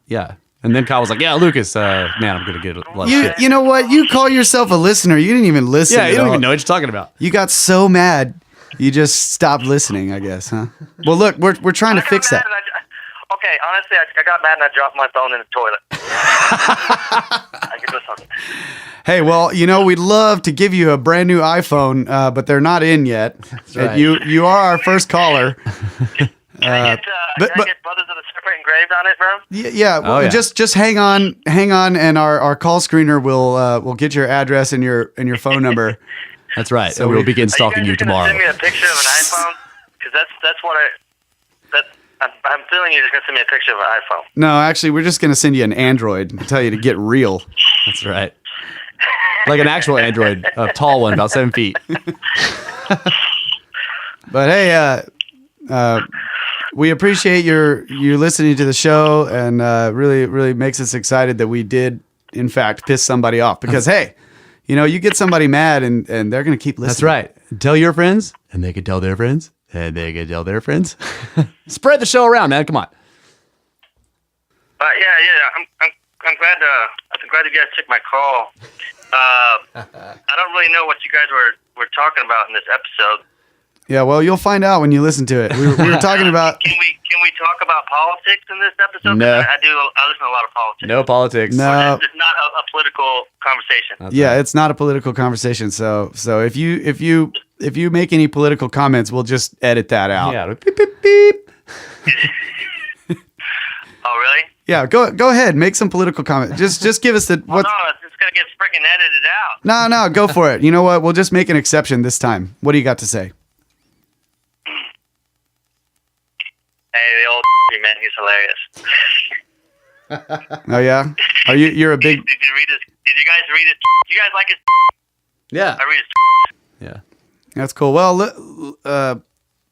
[SPEAKER 1] And then Kyle was like, "Yeah, Lucas, man, I'm gonna get a lot of shit."
[SPEAKER 2] You know what? You call yourself a listener. You didn't even listen.
[SPEAKER 1] Yeah, you
[SPEAKER 2] at
[SPEAKER 1] don't
[SPEAKER 2] all.
[SPEAKER 1] even know what you're talking about.
[SPEAKER 2] You got so mad, you just stopped listening. I guess, huh? Well, look, we're trying to fix that.
[SPEAKER 4] Okay, honestly, I got mad and I dropped my phone in the toilet. I can do something.
[SPEAKER 2] Hey, well, we'd love to give you a brand new iPhone, but they're not in yet.
[SPEAKER 1] right.
[SPEAKER 2] You are our first caller.
[SPEAKER 4] Can I get Brothers of the Serpent engraved on it, bro?
[SPEAKER 2] Yeah. Well,
[SPEAKER 1] yeah.
[SPEAKER 2] Just hang on, and our call screener will get your address and your phone number.
[SPEAKER 1] That's right.
[SPEAKER 2] So
[SPEAKER 1] So we'll
[SPEAKER 2] we-
[SPEAKER 1] begin
[SPEAKER 4] Are
[SPEAKER 1] stalking you
[SPEAKER 4] guys just gonna
[SPEAKER 1] tomorrow.
[SPEAKER 4] Send me a picture of an iPhone, because that's what I'm feeling. You're just gonna send me a picture of an iPhone.
[SPEAKER 2] No, actually, we're just gonna send you an Android and tell you to get real.
[SPEAKER 1] That's right. Like an actual Android, a tall one, about 7 feet.
[SPEAKER 2] But hey, we appreciate you listening to the show, and really makes us excited that we did, in fact, piss somebody off. Because hey, you get somebody mad, and they're gonna keep listening.
[SPEAKER 1] That's right. Tell your friends, and they can tell their friends, and they can tell their friends. Spread the show around, man. Come on.
[SPEAKER 4] I'm glad. I'm glad you guys took my call. I don't really know what you guys were talking about in this episode.
[SPEAKER 2] Yeah, well, you'll find out when you listen to it. We were talking about.
[SPEAKER 4] Can we talk about politics in this episode?
[SPEAKER 1] No.
[SPEAKER 4] I listen to a lot of politics.
[SPEAKER 1] No politics.
[SPEAKER 2] No.
[SPEAKER 4] It's not a political conversation.
[SPEAKER 2] Yeah, it's not a political conversation. So if you make any political comments, we'll just edit that out.
[SPEAKER 1] Yeah. Beep, beep, beep.
[SPEAKER 4] Oh, really?
[SPEAKER 2] Yeah, go ahead, make some political comment. Just give us the
[SPEAKER 4] Well,
[SPEAKER 2] what.
[SPEAKER 4] no, it's just gonna get freaking edited out.
[SPEAKER 2] No, go for it. You know what? We'll just make an exception this time. What do you got to say?
[SPEAKER 4] Hey, the old man, he's hilarious.
[SPEAKER 2] Oh yeah, you're a big.
[SPEAKER 4] Did you read his? Did you guys read it? Do you guys like his?
[SPEAKER 1] Yeah.
[SPEAKER 4] I read his.
[SPEAKER 1] Yeah.
[SPEAKER 2] That's cool. Well,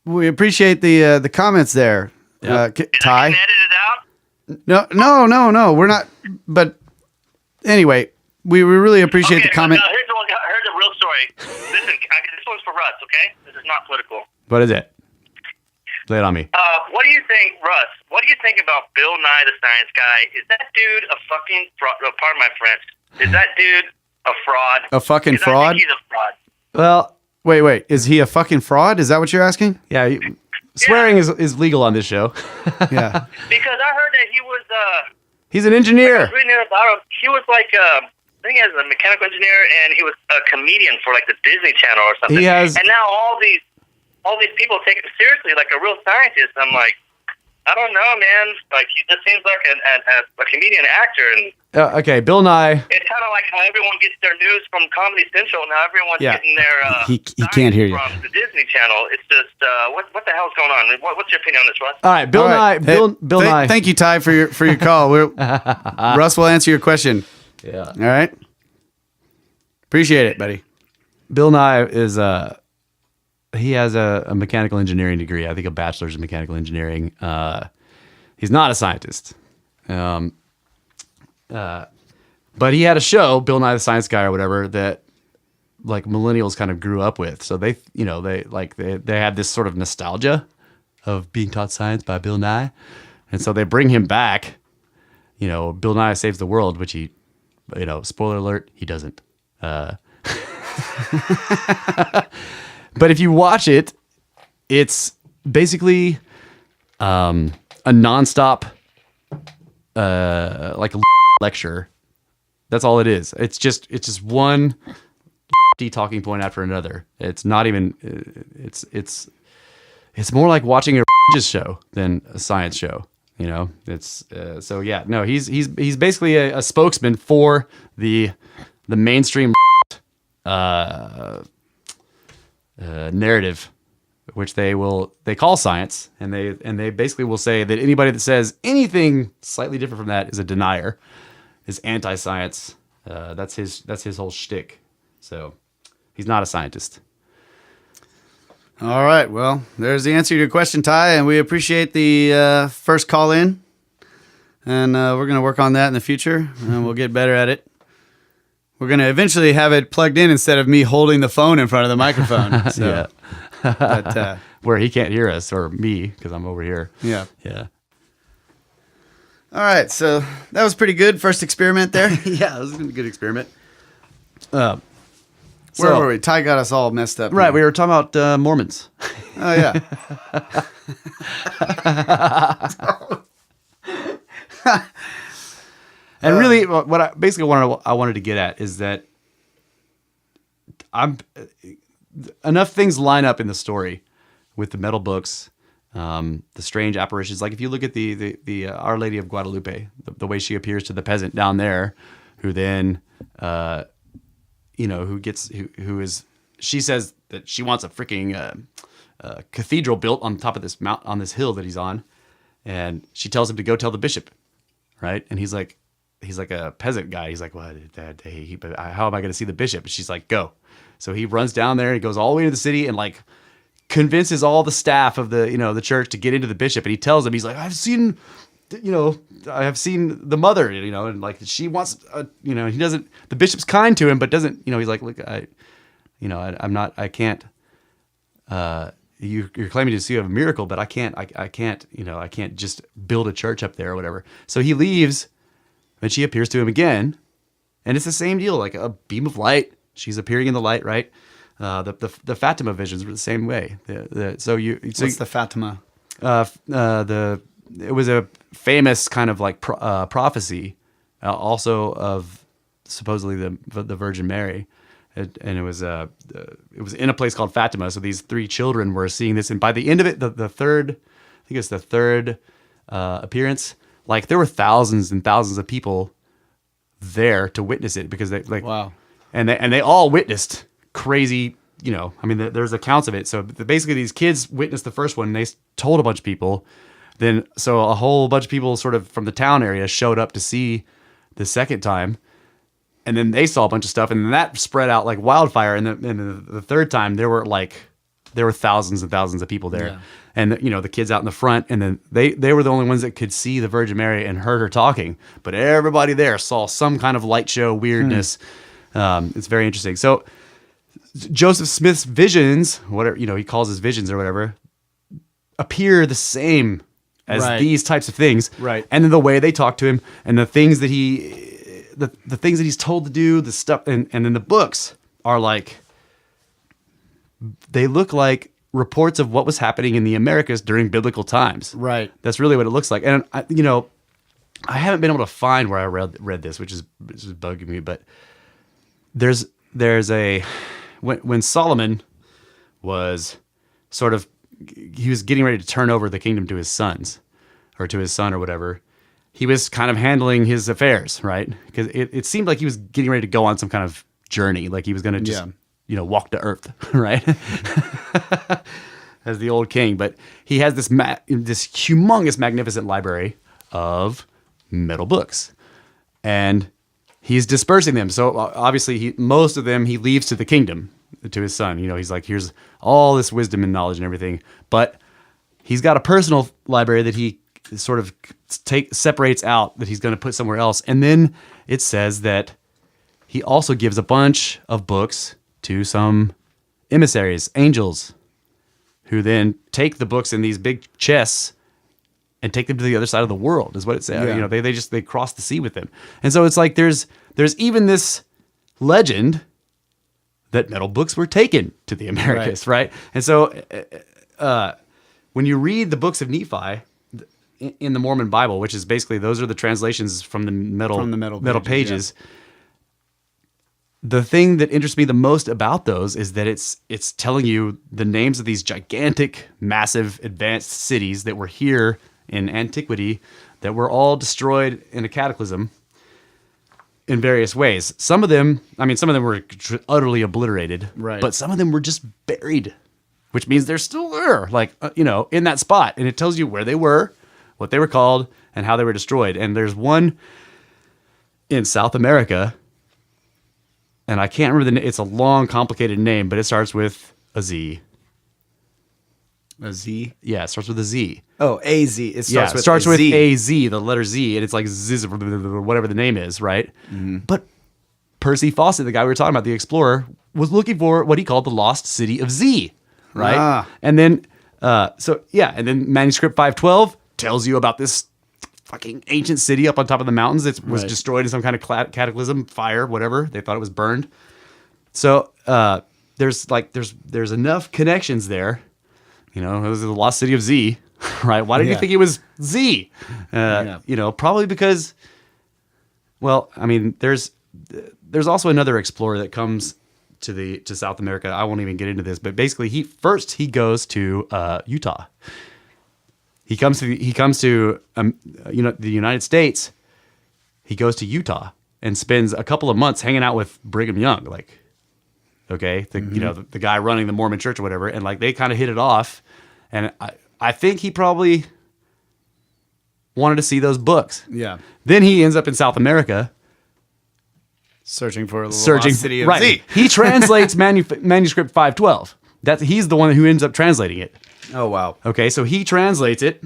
[SPEAKER 2] we appreciate the comments there,
[SPEAKER 1] Yep.
[SPEAKER 2] Ty.
[SPEAKER 4] Can edit it out?
[SPEAKER 2] No, we're not. But anyway, we really appreciate the comment.
[SPEAKER 4] Here's a real story. Listen, this one's for Russ. Okay, this is not political.
[SPEAKER 1] What is it? Lay it on me.
[SPEAKER 4] What do you think, Russ? What do you think about Bill Nye, the science guy? Is that dude a fucking fraud? Pardon my French. Is that dude a fraud?
[SPEAKER 2] A fucking
[SPEAKER 4] 'Cause
[SPEAKER 2] fraud?
[SPEAKER 4] I think he's a fraud.
[SPEAKER 1] Well,
[SPEAKER 2] Wait. Is he a fucking fraud? Is that what you're asking?
[SPEAKER 1] yeah. Swearing is legal on this show.
[SPEAKER 2] Yeah.
[SPEAKER 4] Because I heard that he was.
[SPEAKER 1] He's an
[SPEAKER 4] I
[SPEAKER 1] engineer.
[SPEAKER 4] was reading about him. He was like I think he was a mechanical engineer, and he was a comedian for like the Disney Channel or something.
[SPEAKER 1] He has-
[SPEAKER 4] And now all these people take him seriously, like a real scientist. I'm like, I don't know, man. Like he just seems like a comedian actor, and
[SPEAKER 1] Okay, Bill Nye.
[SPEAKER 4] it's kind of like how everyone gets their news from Comedy Central. Now everyone's
[SPEAKER 2] Yeah.
[SPEAKER 4] getting their
[SPEAKER 2] He
[SPEAKER 4] science
[SPEAKER 2] can't hear you.
[SPEAKER 4] from the Disney Channel. It's just what the hell's going on? What's your opinion on this, Russ?
[SPEAKER 1] All right, Bill
[SPEAKER 2] All
[SPEAKER 1] Nye.
[SPEAKER 2] right. Hey,
[SPEAKER 1] Bill Nye.
[SPEAKER 2] Thank you, Ty, for your call. Russ will answer your question.
[SPEAKER 1] Yeah.
[SPEAKER 2] All right. Appreciate it, buddy.
[SPEAKER 1] Bill Nye is he has a mechanical engineering degree. I think a bachelor's in mechanical engineering. He's not a scientist. But he had a show, Bill Nye the Science Guy or whatever, that like millennials kind of grew up with. So they have this sort of nostalgia of being taught science by Bill Nye. And so they bring him back. Bill Nye saves the world, which he, spoiler alert, he doesn't. But if you watch it, it's basically a nonstop like a lecture. That's all it is. It's just one talking point after another. It's not even it's more like watching a show than a science show. It's so yeah. No, he's basically a spokesman for the mainstream narrative, which they call science, and they basically will say that anybody that says anything slightly different from that is a denier, is anti-science. That's his whole shtick. So he's not a scientist.
[SPEAKER 2] All right. Well, there's the answer to your question, Ty, and we appreciate the first call in, and we're going to work on that in the future, and we'll get better at it. We're going to eventually have it plugged in instead of me holding the phone in front of the microphone. So,
[SPEAKER 1] Yeah.
[SPEAKER 2] but,
[SPEAKER 1] Where he can't hear us, or me, because I'm over here.
[SPEAKER 2] yeah.
[SPEAKER 1] Yeah.
[SPEAKER 2] All right, so that was pretty good. First experiment there.
[SPEAKER 1] Yeah, this is a good experiment.
[SPEAKER 2] Where were we? Ty got us all messed up.
[SPEAKER 1] Right,
[SPEAKER 2] here.
[SPEAKER 1] we were talking about Mormons.
[SPEAKER 2] Oh, yeah.
[SPEAKER 1] And really, what I wanted to get at is that enough things line up in the story with the metal books, the strange apparitions. Like if you look at the Our Lady of Guadalupe, the way she appears to the peasant down there, who then, she says that she wants a freaking cathedral built on top of this on this hill that he's on, and she tells him to go tell the bishop, right? And he's like a peasant guy. He's like, "What? But how am I going to see the bishop?" And she's like, "Go." So he runs down there. He goes all the way to the city and like convinces all the staff of the church to get into the bishop. And he tells them, he's like, I have seen the mother, and like she wants, he doesn't. The bishop's kind to him, but doesn't. He's like, look, I'm not. I can't. You're claiming to see a miracle, but I can't. I can't just build a church up there or whatever. So he leaves. And she appears to him again, and it's the same deal, like a beam of light. She's appearing in the light, right? The Fatima Visions were the same way. What's
[SPEAKER 2] the Fatima?
[SPEAKER 1] It was a famous kind of like prophecy, also of supposedly the Virgin Mary, and it was in a place called Fatima. So these three children were seeing this, and by the end of it, the third appearance. Like there were thousands and thousands of people there to witness it because they like
[SPEAKER 2] wow,
[SPEAKER 1] and they all witnessed crazy. There's accounts of it. So basically, these kids witnessed the first one. And they told a bunch of people. Then so a whole bunch of people sort of from the town area showed up to see the second time, and then they saw a bunch of stuff, and then that spread out like wildfire. And the third time there were thousands and thousands of people there. Yeah. And the kids out in the front, and then they were the only ones that could see the Virgin Mary and heard her talking. But everybody there saw some kind of light show weirdness. It's very interesting. So Joseph Smith's visions, whatever he calls his visions or whatever, appear the same as these types of things.
[SPEAKER 2] Right.
[SPEAKER 1] And then the way they talk to him, and the things that the things that he's told to do, the stuff, and then the books are like, they look like reports of what was happening in the Americas during biblical times.
[SPEAKER 2] Right.
[SPEAKER 1] That's really what it looks like. And I haven't been able to find where I read this, which is bugging me. But there's when Solomon was he was getting ready to turn over the kingdom to his sons, or to his son or whatever. He was kind of handling his affairs, right? Because it seemed like he was getting ready to go on some kind of journey, like he was going to just. Yeah. Walk to earth, right? As the old king. But he has this humongous, magnificent library of metal books. And he's dispersing them. So obviously, most of them he leaves to the kingdom, to his son. He's like, here's all this wisdom and knowledge and everything. But he's got a personal library that he sort of separates out, that he's going to put somewhere else. And then it says that he also gives a bunch of books to some emissaries, angels, who then take the books in these big chests and take them to the other side of the world, is what it says.
[SPEAKER 2] Yeah.
[SPEAKER 1] They cross the sea with them. And so it's like there's even this legend that metal books were taken to the Americas, right? And so when you read the books of Nephi in the Mormon Bible, which is basically, those are the translations from the metal pages. Yeah. The thing that interests me the most about those is that it's telling you the names of these gigantic, massive, advanced cities that were here in antiquity that were all destroyed in a cataclysm in various ways. Some of them were utterly obliterated,
[SPEAKER 2] right? But
[SPEAKER 1] some of them were just buried, which means they're still there, in that spot. And it tells you where they were, what they were called, and how they were destroyed. And there's one in South America. And I can't remember the name. It's a long, complicated name, but it starts with a Z.
[SPEAKER 2] A Z?
[SPEAKER 1] Yeah, it starts with a Z.
[SPEAKER 2] Oh, A-Z. It
[SPEAKER 1] starts with A-Z, the letter Z, and it's like Ziz, whatever the name is, right? Mm-hmm. But Percy Fawcett, the guy we were talking about, the explorer, was looking for what he called the lost city of Z, right? And then, and then manuscript 512 tells you about this fucking ancient city up on top of the mountains that was
[SPEAKER 2] Right.
[SPEAKER 1] destroyed in some kind of cataclysm, fire, whatever. They thought it was burned. So there's enough connections there. You know, it was the lost city of Z, right? Why did you
[SPEAKER 2] Yeah.
[SPEAKER 1] think it was Z?
[SPEAKER 2] Yeah.
[SPEAKER 1] You know, probably because, well, I mean, there's also another explorer that comes to South America. I won't even get into this, but basically he goes to Utah. He comes to the United States. He goes to Utah and spends a couple of months hanging out with Brigham Young, like, okay, the guy running the Mormon church or whatever, and like they kind of hit it off. And I think he probably wanted to see those books.
[SPEAKER 2] Yeah.
[SPEAKER 1] Then he ends up in South America.
[SPEAKER 2] Searching for the lost city of
[SPEAKER 1] right.
[SPEAKER 2] Z.
[SPEAKER 1] He translates manuscript 512. He's the one who ends up translating it.
[SPEAKER 2] Oh, wow.
[SPEAKER 1] Okay, so he translates it,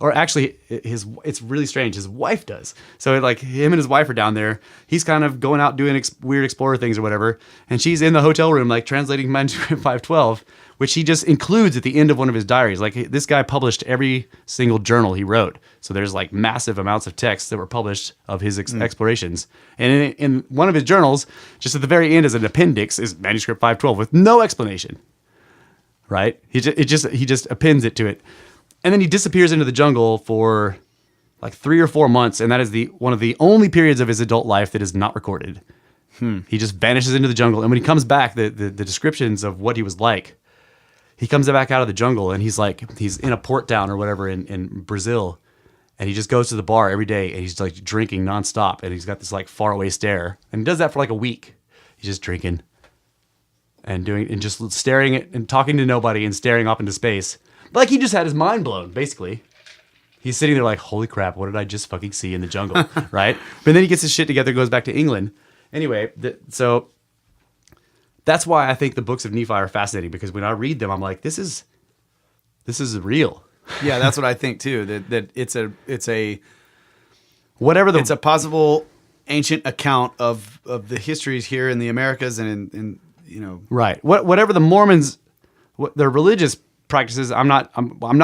[SPEAKER 1] or actually, it's really strange. His wife does. So like him and his wife are down there. He's kind of going out doing weird explorer things or whatever, and she's in the hotel room like translating manuscript 512, which he just includes at the end of one of his diaries. Like this guy published every single journal he wrote. So there's like massive amounts of texts that were published of his explorations. And in one of his journals, just at the very end as an appendix, is manuscript 512 with no explanation. Right? He just appends it to it. And then he disappears into the jungle for like 3 or 4 months, and that is one of the only periods of his adult life that is not recorded. He just vanishes into the jungle, and when he comes back, the descriptions of what he was like, he comes back out of the jungle, and he's in a port town or whatever in Brazil, and he just goes to the bar every day, and he's like drinking nonstop, and he's got this like faraway stare, and he does that for like a week. He's just drinking and just staring at and talking to nobody and staring off into space. Like he just had his mind blown, basically. He's sitting there like, holy crap, what did I just fucking see in the jungle, right? But then he gets his shit together, goes back to England. Anyway, so that's why I think the books of Nephi are fascinating, because when I read them, I'm like, this is real.
[SPEAKER 2] Yeah, that's what I think too. That it's a
[SPEAKER 1] Whatever
[SPEAKER 2] it's a possible ancient account of the histories here in the Americas and in you know.
[SPEAKER 1] Right. Whatever the Mormons, their religious practices, I'm not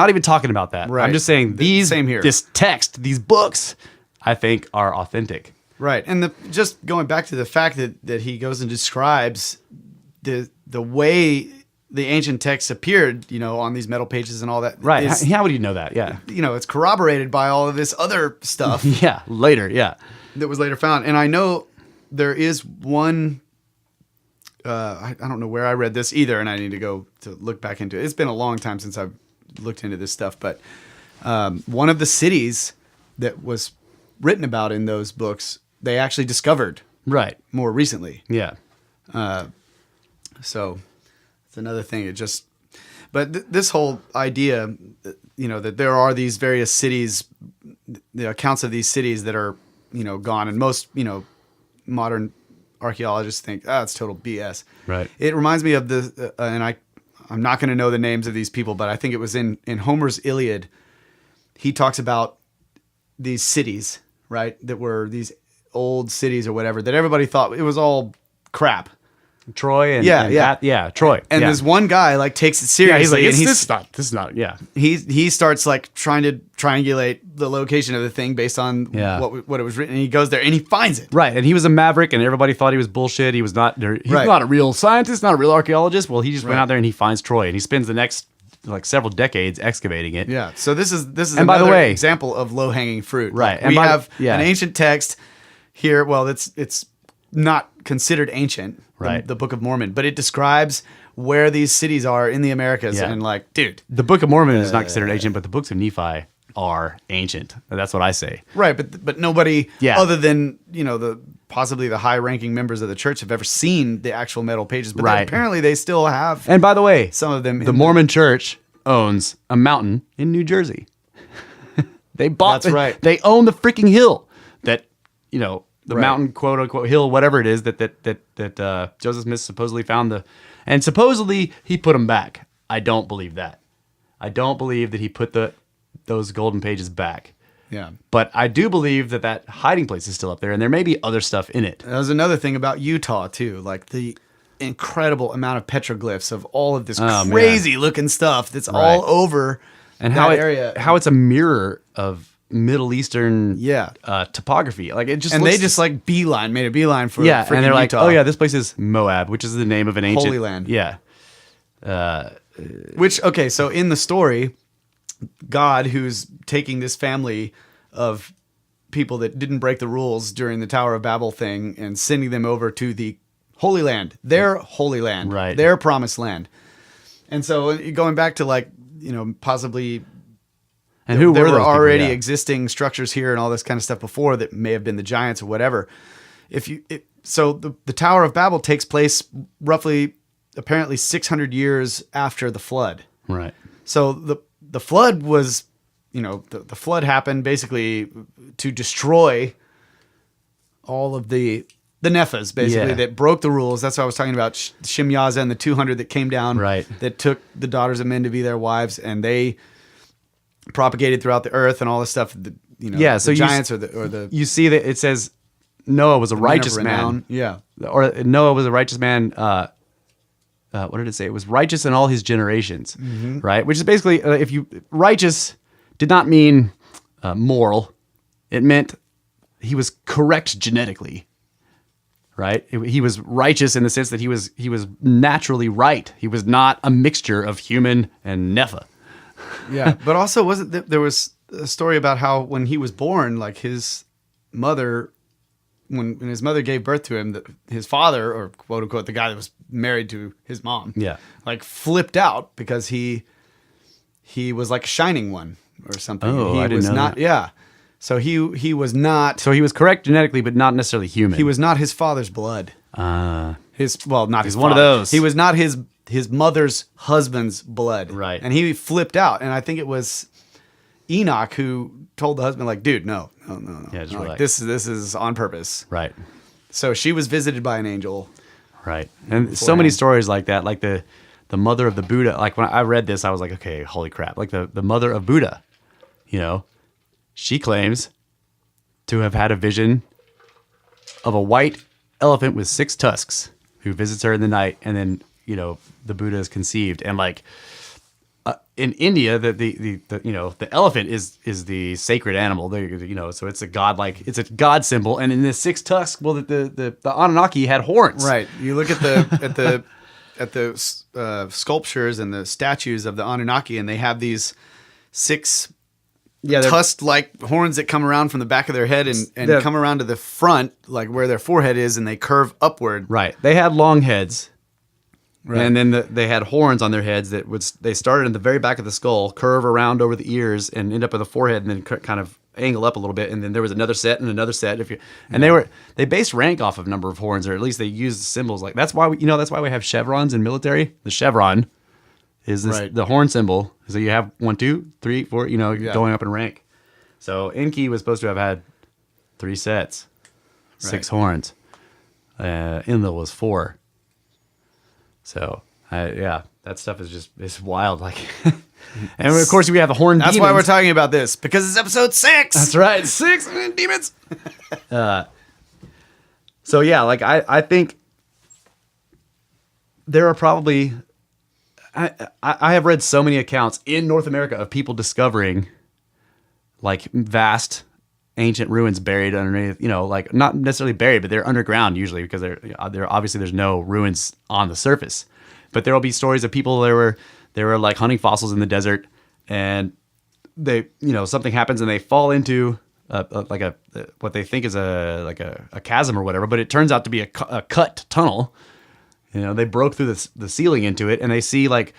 [SPEAKER 1] even talking about that.
[SPEAKER 2] Right.
[SPEAKER 1] I'm just saying
[SPEAKER 2] Same here.
[SPEAKER 1] this text, these books, I think are authentic.
[SPEAKER 2] Right, and just going back to the fact that he goes and describes the way the ancient texts appeared, you know, on these metal pages and all that.
[SPEAKER 1] Right.
[SPEAKER 2] is,
[SPEAKER 1] How would you know that? Yeah.
[SPEAKER 2] you know, it's corroborated by all of this other stuff
[SPEAKER 1] Yeah. Later. Yeah.
[SPEAKER 2] that was later found. And I know there is one. I don't know where I read this either, and I need to go to look back into it. It's been a long time since I've looked into this stuff, but one of the cities that was written about in those books, they actually discovered
[SPEAKER 1] Right.
[SPEAKER 2] more recently.
[SPEAKER 1] Yeah.
[SPEAKER 2] So it's another thing. But this whole idea, you know, that there are these various cities, the accounts of these cities that are, you know, gone, and most, you know, modern archaeologists think, it's total BS.
[SPEAKER 1] Right.
[SPEAKER 2] It reminds me of and I'm not going to know the names of these people, but I think it was in Homer's Iliad. He talks about these cities, right, that were these old cities or whatever, that everybody thought it was all crap.
[SPEAKER 1] Troy and Troy.
[SPEAKER 2] And
[SPEAKER 1] yeah.
[SPEAKER 2] this one guy like takes it seriously.
[SPEAKER 1] he's like,
[SPEAKER 2] and
[SPEAKER 1] this is not. Yeah.
[SPEAKER 2] he starts like trying to triangulate the location of the thing based on what it was written. And he goes there and he finds it.
[SPEAKER 1] Right. And he was a maverick, and everybody thought he was bullshit. He's not a real scientist, not a real archaeologist. Well, he just went out there and he finds Troy, and he spends the next like several decades excavating it.
[SPEAKER 2] Yeah. So this is
[SPEAKER 1] And by the
[SPEAKER 2] another
[SPEAKER 1] way,
[SPEAKER 2] example of low hanging fruit.
[SPEAKER 1] Right.
[SPEAKER 2] We have an ancient text here. Well, it's not considered ancient.
[SPEAKER 1] Right.
[SPEAKER 2] The Book of Mormon, but it describes where these cities are in the Americas.
[SPEAKER 1] Yeah.
[SPEAKER 2] And like, dude,
[SPEAKER 1] The Book of Mormon is not considered ancient, but the books of Nephi are ancient. That's what I say.
[SPEAKER 2] right. But nobody
[SPEAKER 1] Yeah.
[SPEAKER 2] other than, you know, possibly the high ranking members of the church have ever seen the actual metal pages, but
[SPEAKER 1] Right.
[SPEAKER 2] apparently they still have.
[SPEAKER 1] And by the way,
[SPEAKER 2] Some of them
[SPEAKER 1] the
[SPEAKER 2] in
[SPEAKER 1] Mormon church owns a mountain in New Jersey. They bought
[SPEAKER 2] That's right.
[SPEAKER 1] They own the freaking hill that, you know, the
[SPEAKER 2] Right.
[SPEAKER 1] mountain, quote unquote, hill, whatever it is that Joseph Smith supposedly found and supposedly he put them back. I don't believe that. I don't believe that he put those golden pages back.
[SPEAKER 2] Yeah.
[SPEAKER 1] But I do believe that hiding place is still up there, and there may be other stuff in it.
[SPEAKER 2] That was another thing about Utah too, like the incredible amount of petroglyphs of all of this crazy looking stuff that's all over
[SPEAKER 1] And
[SPEAKER 2] that area.
[SPEAKER 1] how it's a mirror of Middle Eastern
[SPEAKER 2] Yeah.
[SPEAKER 1] topography. Like it just
[SPEAKER 2] And
[SPEAKER 1] looks
[SPEAKER 2] they just like made a beeline for
[SPEAKER 1] yeah, and they're like,
[SPEAKER 2] Utah.
[SPEAKER 1] oh yeah, this place is Moab, which is the name of an ancient
[SPEAKER 2] Holy Land.
[SPEAKER 1] Yeah,
[SPEAKER 2] Which, okay, so in the story, God, who's taking this family of people that didn't break the rules during the Tower of Babel thing and sending them over to the Holy Land, their Holy Land,
[SPEAKER 1] Right.
[SPEAKER 2] their promised land. And so going back to like, possibly
[SPEAKER 1] and who
[SPEAKER 2] there
[SPEAKER 1] were
[SPEAKER 2] were
[SPEAKER 1] those people?
[SPEAKER 2] already
[SPEAKER 1] Yeah.
[SPEAKER 2] existing structures here and all this kind of stuff before that may have been the giants or whatever. So the Tower of Babel takes place roughly, apparently 600 years after the flood.
[SPEAKER 1] Right.
[SPEAKER 2] So the flood was, the flood happened basically to destroy all of the Nephas, basically,
[SPEAKER 1] Yeah.
[SPEAKER 2] that broke the rules. That's what I was talking about, Shimyaza and the 200 that came down,
[SPEAKER 1] Right.
[SPEAKER 2] that took the daughters of men to be their wives, and they propagated throughout the earth and all this stuff.
[SPEAKER 1] Yeah,
[SPEAKER 2] the
[SPEAKER 1] so
[SPEAKER 2] giants or the
[SPEAKER 1] You see that it says Noah was a righteous
[SPEAKER 2] men of renown.
[SPEAKER 1] man.
[SPEAKER 2] Yeah.
[SPEAKER 1] Or Noah was a righteous man. What did it say? It was righteous in all his generations, right? Which is basically, righteous did not mean moral. It meant he was correct genetically, right? He was righteous in the sense that he was naturally right. He was not a mixture of human and Nepha.
[SPEAKER 2] Yeah, but also there was a story about how when he was born, like his mother, when his mother gave birth to him, his father, or quote unquote the guy that was married to his mom,
[SPEAKER 1] Yeah.
[SPEAKER 2] like flipped out because he was like a shining one or something.
[SPEAKER 1] Oh,
[SPEAKER 2] he
[SPEAKER 1] I didn't
[SPEAKER 2] was
[SPEAKER 1] know
[SPEAKER 2] not.
[SPEAKER 1] that.
[SPEAKER 2] Yeah, so he was not.
[SPEAKER 1] So he was correct genetically, but not necessarily human.
[SPEAKER 2] He was not his father's blood. Not his
[SPEAKER 1] one of
[SPEAKER 2] father.
[SPEAKER 1] those.
[SPEAKER 2] He was not his mother's husband's blood.
[SPEAKER 1] Right.
[SPEAKER 2] And he flipped out. And I think it was Enoch who told the husband, like, dude, no.
[SPEAKER 1] Yeah, just
[SPEAKER 2] like,
[SPEAKER 1] relax.
[SPEAKER 2] this is on purpose.
[SPEAKER 1] right.
[SPEAKER 2] So she was visited by an angel.
[SPEAKER 1] Right. And so many stories like that, like the mother of the Buddha. Like when I read this, I was like, okay, holy crap. Like the mother of Buddha, she claims to have had a vision of a white elephant with 6 tusks who visits her in the night. And then, the Buddha is conceived. And like in India, the elephant is the sacred animal. So it's a god symbol. And in the 6 tusks, well, the Anunnaki had horns.
[SPEAKER 2] Right. You look at the sculptures and the statues of the Anunnaki, and they have these 6 tusked-like horns that come around from the back of their head and come around to the front, like where their forehead is, and they curve upward.
[SPEAKER 1] Right. They had long heads.
[SPEAKER 2] Right.
[SPEAKER 1] And then they had horns on their heads they started in the very back of the skull, curve around over the ears, and end up at the forehead, and then kind of angle up a little bit. And then there was another set and another set. They based rank off of number of horns, or at least they used symbols like that's why we have chevrons in military. The chevron is the horn symbol. So you have 1, 2, 3, 4, going up in rank. So Enki was supposed to have had 3 sets, 6 horns. Enlil was 4. So, that stuff is it's wild. Like, and of course we have the horn
[SPEAKER 2] That's
[SPEAKER 1] demons.
[SPEAKER 2] why we're talking about this, because it's episode 6.
[SPEAKER 1] That's right, 6 demons. So yeah, like I think there are probably I have read so many accounts in North America of people discovering like vast ancient ruins buried underneath, like not necessarily buried, but they're underground usually because they're obviously there's no ruins on the surface. But there will be stories of people they were like hunting fossils in the desert, and they something happens and they fall into what they think is a chasm or whatever, but it turns out to be a cut tunnel. They broke through the ceiling into it, and they see like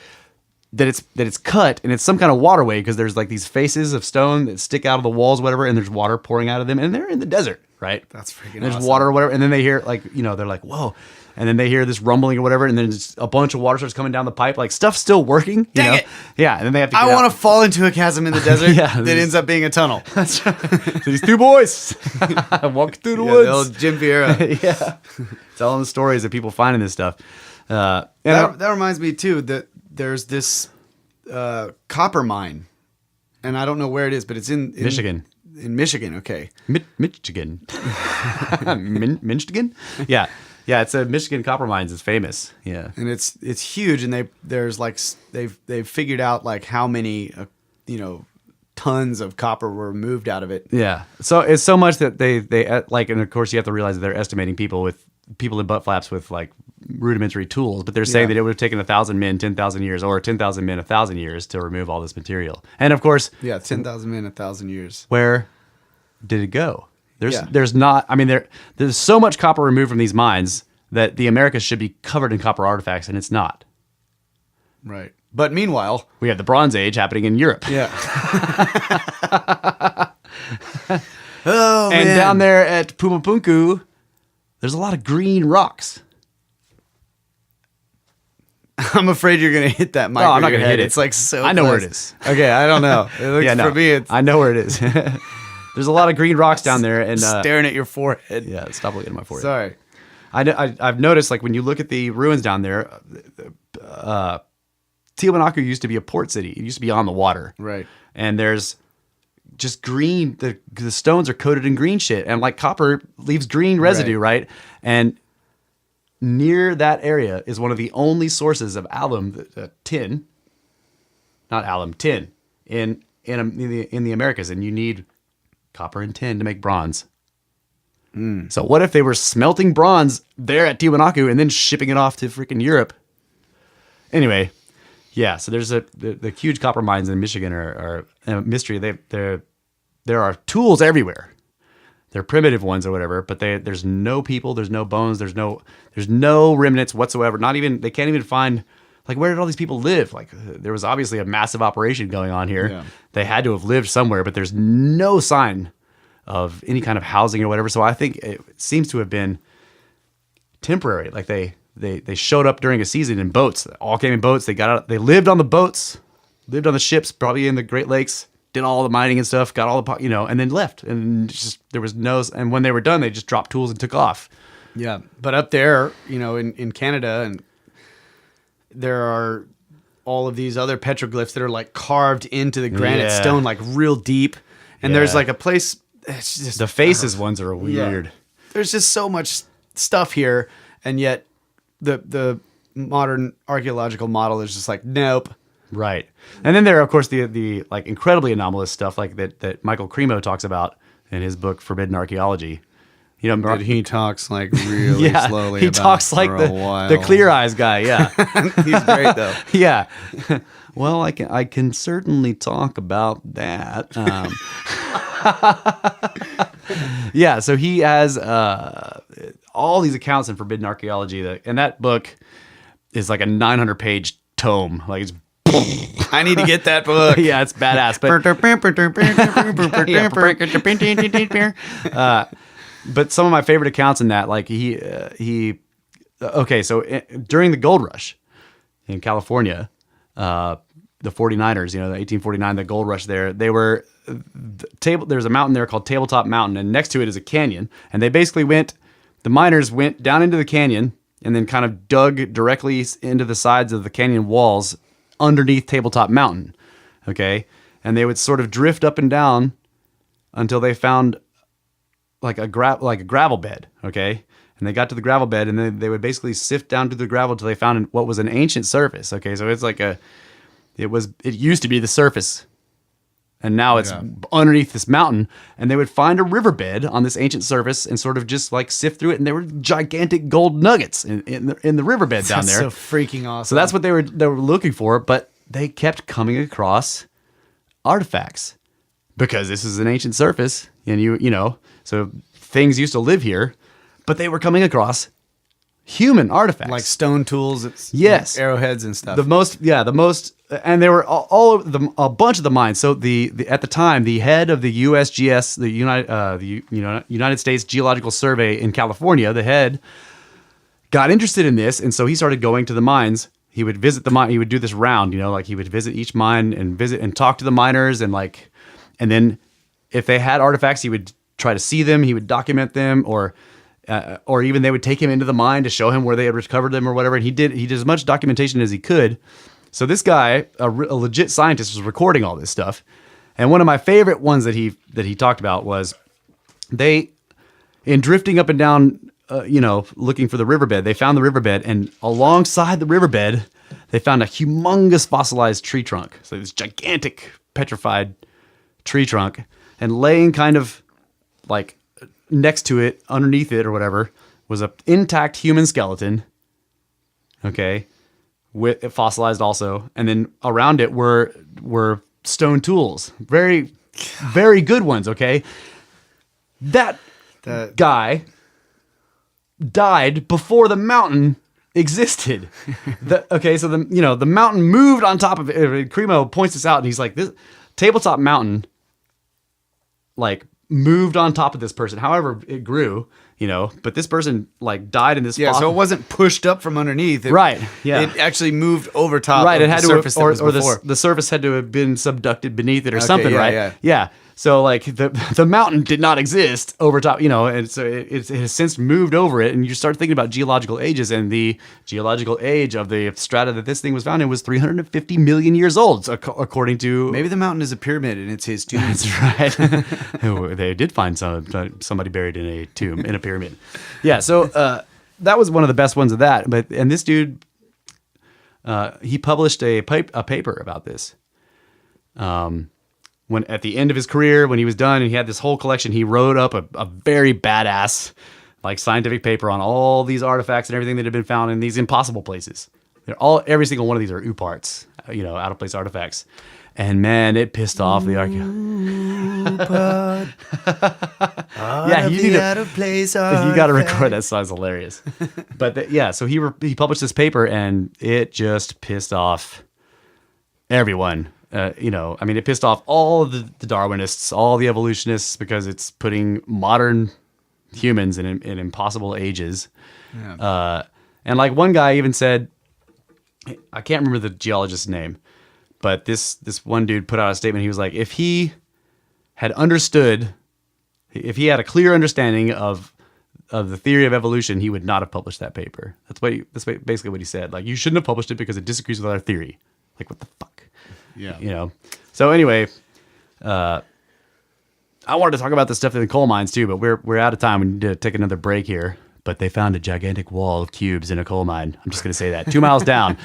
[SPEAKER 1] that it's cut, and it's some kind of waterway because there's like these faces of stone that stick out of the walls, whatever, and there's water pouring out of them, and they're in the desert, right?
[SPEAKER 2] That's freaking
[SPEAKER 1] and there's
[SPEAKER 2] awesome.
[SPEAKER 1] water or whatever, and then they hear like they're like whoa, and then they hear this rumbling or whatever, and then just a bunch of water starts coming down the pipe, like stuff's still working.
[SPEAKER 2] Dang it!
[SPEAKER 1] Yeah, and then they have to.
[SPEAKER 2] I want to fall into a chasm in the desert
[SPEAKER 1] Yeah,
[SPEAKER 2] that ends up being a tunnel.
[SPEAKER 1] That's right. So these 2 boys walk through the woods.
[SPEAKER 2] The old Jim Vieira.
[SPEAKER 1] Yeah, telling the stories of people finding this stuff.
[SPEAKER 2] That reminds me too that there's this copper mine, and I don't know where it is, but it's in
[SPEAKER 1] Michigan.
[SPEAKER 2] In Michigan, okay.
[SPEAKER 1] Michigan. Michigan? Yeah. Yeah, it's a Michigan copper mines is famous. Yeah.
[SPEAKER 2] And it's huge, and they've figured out like how many tons of copper were removed out of it.
[SPEAKER 1] Yeah. So it's so much that they like, and of course you have to realize that they're estimating people in butt flaps with like rudimentary tools, but they're saying that it would have taken 1,000 men 10,000 years, or 10,000 men 1,000 years to remove all this material. And of course,
[SPEAKER 2] 10,000 men, 1,000 years.
[SPEAKER 1] where did it go? There's not. I mean, there's so much copper removed from these mines that the Americas should be covered in copper artifacts, and it's not.
[SPEAKER 2] Right. But meanwhile,
[SPEAKER 1] We have the Bronze Age happening in Europe.
[SPEAKER 2] yeah. Oh,
[SPEAKER 1] And
[SPEAKER 2] man.
[SPEAKER 1] down there at Pumapunku, there's a lot of green rocks.
[SPEAKER 2] I'm afraid you're gonna hit that mic.
[SPEAKER 1] No, I'm
[SPEAKER 2] with
[SPEAKER 1] not
[SPEAKER 2] your
[SPEAKER 1] gonna hit
[SPEAKER 2] head.
[SPEAKER 1] it.
[SPEAKER 2] It's like so.
[SPEAKER 1] I know where
[SPEAKER 2] close.
[SPEAKER 1] it is.
[SPEAKER 2] Okay, I don't know. It looks, for me, it's
[SPEAKER 1] I know where it is. There's a lot of green rocks down there, and
[SPEAKER 2] staring at your forehead.
[SPEAKER 1] yeah, stop looking at my forehead.
[SPEAKER 2] Sorry.
[SPEAKER 1] I've noticed, like, when you look at the ruins down there, Tiwanaku used to be a port city. It used to be on the water,
[SPEAKER 2] Right.
[SPEAKER 1] and there's just green. The stones are coated in green shit, and like copper leaves green residue, right? And near that area is one of the only sources of tin in the Americas, and you need copper and tin to make bronze. So what if they were smelting bronze there at Tiwanaku and then shipping it off to freaking Europe? Anyway, yeah. So there's the huge copper mines in Michigan are a mystery. There are tools everywhere. They're primitive ones or whatever, but there's no people, there's no bones, there's no remnants whatsoever. They can't even find, like, where did all these people live? Like, there was obviously a massive operation going on here.
[SPEAKER 2] Yeah.
[SPEAKER 1] They had to have lived somewhere, but there's no sign of any kind of housing or whatever. So I think it seems to have been temporary. Like they showed up during a season in boats. They all came in boats. They got out. They lived on the boats, lived on the ships, probably in the Great Lakes. Did all the mining and stuff. Got all the and then left. And just there was no. And when they were done, they just dropped tools and took off.
[SPEAKER 2] Yeah, but up there, in Canada, and there are all of these other petroglyphs that are like carved into the granite
[SPEAKER 1] Yeah.
[SPEAKER 2] stone, like real deep. And there's like a place. It's just
[SPEAKER 1] The faces ones are weird.
[SPEAKER 2] Yeah. There's just so much stuff here, and yet the modern archaeological model is just like, nope.
[SPEAKER 1] Right. And then there are, of course, the like incredibly anomalous stuff like that Michael Cremo talks about in his book Forbidden Archaeology.
[SPEAKER 2] But he talks like really slowly.
[SPEAKER 1] He
[SPEAKER 2] about
[SPEAKER 1] talks like
[SPEAKER 2] for a while.
[SPEAKER 1] the Clear Eyes guy. Yeah.
[SPEAKER 2] He's great though.
[SPEAKER 1] Yeah. Well, I can certainly talk about that. Yeah. So he has all these accounts in Forbidden Archaeology, and that book is like a 900-page tome. Like it's.
[SPEAKER 2] I need to get that book.
[SPEAKER 1] Yeah, it's badass. But some of my favorite accounts in that, like during the gold rush in California, the 49ers, the 1849, the gold rush there, there's a mountain there called Tabletop Mountain, and next to it is a canyon, and the miners went down into the canyon and then kind of dug directly into the sides of the canyon walls underneath Tabletop Mountain, okay? And they would sort of drift up and down until they found like a gravel bed, okay? And they got to the gravel bed, and then they would basically sift down to the gravel until they found what was an ancient surface, okay? So it's like it used to be the surface, and now it's underneath this mountain, and they would find a riverbed on this ancient surface and sort of just like sift through it, and there were gigantic gold nuggets in the riverbed down there.
[SPEAKER 2] That's so freaking awesome.
[SPEAKER 1] So that's what they were looking for, but they kept coming across artifacts because this is an ancient surface, and so things used to live here, but they were coming across human artifacts
[SPEAKER 2] like stone tools,
[SPEAKER 1] yes,
[SPEAKER 2] like arrowheads and stuff.
[SPEAKER 1] The most, and they were all over a bunch of the mines. So at the time, the head of the USGS, the United States Geological Survey in California, the head got interested in this, and so he started going to the mines. He would visit the mine. He would do this round, like he would visit each mine and visit and talk to the miners, and then if they had artifacts, he would try to see them. He would document them, or even they would take him into the mine to show him where they had recovered them or whatever. And he did as much documentation as he could. So this guy, a legit scientist, was recording all this stuff. And one of my favorite ones that he talked about was in drifting up and down, looking for the riverbed, they found the riverbed, and alongside the riverbed, they found a humongous fossilized tree trunk. So this gigantic petrified tree trunk, and laying kind of like next to it, underneath it or whatever, was a intact human skeleton. Okay, with fossilized also, and then around it were stone tools, very, very good ones. Okay, that guy died before the mountain existed. So the mountain moved on top of it. Cremo points this out, and he's like, this tabletop mountain like moved on top of this person. However, it grew, but this person like died in this.
[SPEAKER 2] Yeah, so it wasn't pushed up from underneath.
[SPEAKER 1] Right. Yeah.
[SPEAKER 2] It actually moved over top.
[SPEAKER 1] Right.
[SPEAKER 2] Of
[SPEAKER 1] It had
[SPEAKER 2] the surface
[SPEAKER 1] to, or
[SPEAKER 2] that was before.
[SPEAKER 1] the surface had to have been subducted beneath it or something.
[SPEAKER 2] Yeah,
[SPEAKER 1] right.
[SPEAKER 2] yeah.
[SPEAKER 1] So like the mountain did not exist over top, and so it has since moved over it, and you start thinking about geological ages, and the geological age of the strata that this thing was found in was 350 million years old, according to.
[SPEAKER 2] Maybe the mountain is a pyramid and it's his tomb.
[SPEAKER 1] That's right. They did find somebody buried in a tomb in a pyramid. Yeah. So that was one of the best ones of that. And this dude, he published a paper about this. When at the end of his career, when he was done and he had this whole collection, he wrote up a very badass like scientific paper on all these artifacts and everything that had been found in these impossible places. Every single one of these are OOPArts, out of place artifacts. And man, it pissed off the archaeologists. Yeah, you got to record that song. It's hilarious. But so he published this paper, and it just pissed off everyone. It pissed off all of the Darwinists, all the evolutionists, because it's putting modern humans in impossible ages. Yeah. And like one guy even said, I can't remember the geologist's name, but this one dude put out a statement. He was like, if he had a clear understanding of the theory of evolution, he would not have published that paper. That's basically what he said. Like, you shouldn't have published it because it disagrees with our theory. Like, what the fuck? Yeah. So anyway, I wanted to talk about the stuff in the coal mines too, but we're out of time. We need to take another break here. But they found a gigantic wall of cubes in a coal mine. I'm just going to say that. 2 miles down.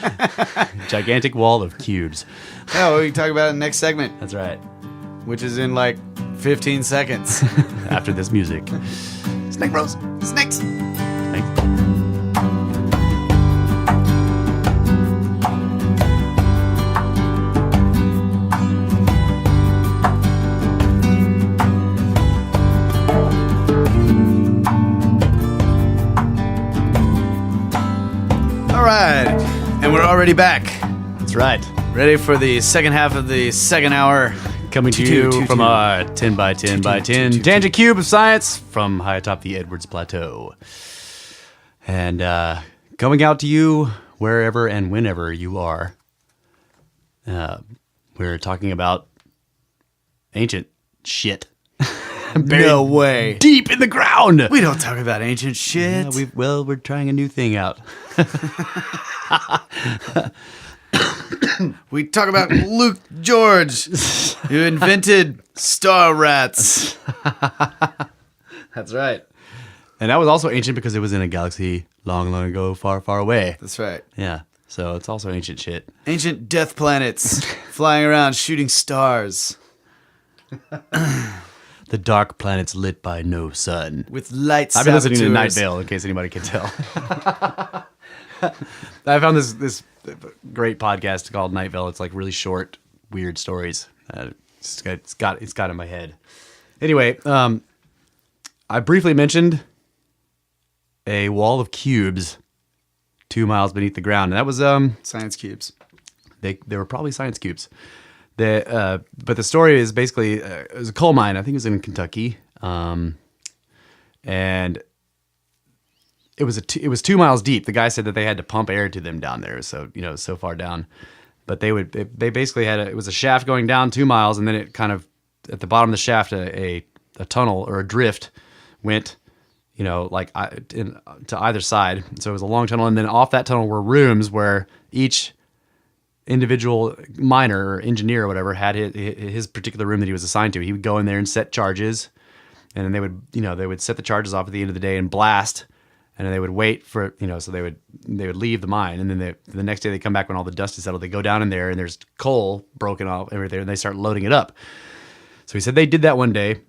[SPEAKER 1] Gigantic wall of cubes.
[SPEAKER 2] Oh, we can talk about it in the next segment.
[SPEAKER 1] That's right.
[SPEAKER 2] Which is in like 15 seconds.
[SPEAKER 1] After this music.
[SPEAKER 2] Snake Bros. Snakes.
[SPEAKER 1] Thanks.
[SPEAKER 2] And we're already back.
[SPEAKER 1] That's right.
[SPEAKER 2] Ready for the second half of the second hour.
[SPEAKER 1] Coming to you from our 10 by 10 by 10 tangent cube of science from high atop the Edwards Plateau. And coming out to you wherever and whenever you are. We're talking about ancient shit.
[SPEAKER 2] No way.
[SPEAKER 1] Deep in the ground.
[SPEAKER 2] We don't talk about ancient shit.
[SPEAKER 1] Yeah, we're trying a new thing out.
[SPEAKER 2] We talk about Luke George, who invented star rats.
[SPEAKER 1] That's right. And that was also ancient because it was in a galaxy long, long ago, far, far away.
[SPEAKER 2] That's right.
[SPEAKER 1] Yeah. So it's also ancient shit.
[SPEAKER 2] Ancient death planets flying around shooting stars.
[SPEAKER 1] The dark planets lit by no sun.
[SPEAKER 2] With light
[SPEAKER 1] I've been listening to Night
[SPEAKER 2] saboteurs.
[SPEAKER 1] Vale, in case anybody can tell. I found this great podcast called Night Vale. It's like really short, weird stories. It's got in my head. Anyway, I briefly mentioned a wall of cubes 2 miles beneath the ground. And that was
[SPEAKER 2] Science cubes.
[SPEAKER 1] They were probably science cubes. But the story is basically it was a coal mine. I think it was in Kentucky, and it was 2 miles deep. The guy said that they had to pump air to them down there, so so far down. But they basically had it was a shaft going down 2 miles, and then it kind of at the bottom of the shaft a tunnel or a drift went, to either side. So it was a long tunnel, and then off that tunnel were rooms where each individual miner or engineer or whatever had his particular room that he was assigned to. He would go in there and set charges, and then they would set the charges off at the end of the day and blast, and then they would wait for so they would leave the mine, and then the next day they come back when all the dust is settled. They go down in there and there's coal broken off everything, and they start loading it up. So he said they did that one day,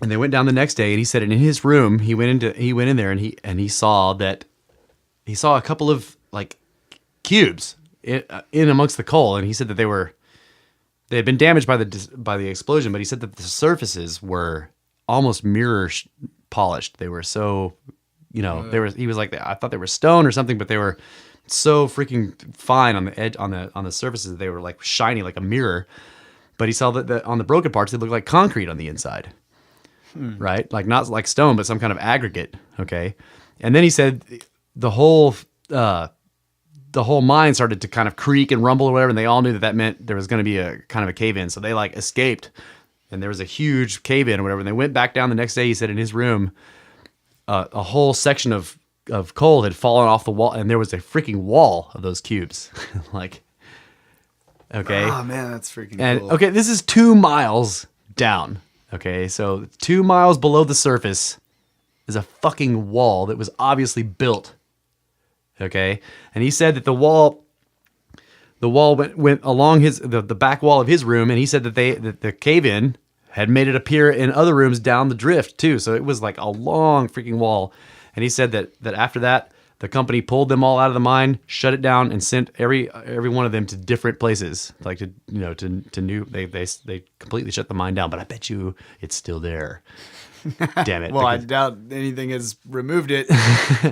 [SPEAKER 1] and they went down the next day. And he said in his room, he went in there, and he saw a couple of like cubes in amongst the coal, and he said that they had been damaged by the explosion, but he said that the surfaces were almost mirror polished. They were so, he was like, I thought they were stone or something, but they were so freaking fine on the edge, on the surfaces. They were like shiny, like a mirror. But he saw that on the broken parts, they looked like concrete on the inside, right? Like not like stone, but some kind of aggregate. Okay. And then he said the whole mine started to kind of creak and rumble or whatever, and they all knew that meant there was going to be a kind of a cave-in. So they like escaped, and there was a huge cave-in or whatever. And they went back down the next day. He said in his room, a whole section of coal had fallen off the wall, and there was a freaking wall of those cubes. Like, okay.
[SPEAKER 2] Oh man, that's freaking
[SPEAKER 1] and
[SPEAKER 2] cool.
[SPEAKER 1] okay, this is 2 miles down. Okay, so 2 miles below the surface is a fucking wall that was obviously built. Okay, and he said that the wall went along the back wall of his room, and he said that the cave-in had made it appear in other rooms down the drift too. So it was like a long freaking wall. And he said that after that, the company pulled them all out of the mine, shut it down, and sent every one of them to different places, like to new. They completely shut the mine down. But I bet you it's still there. Damn it!
[SPEAKER 2] Well, I doubt anything has removed it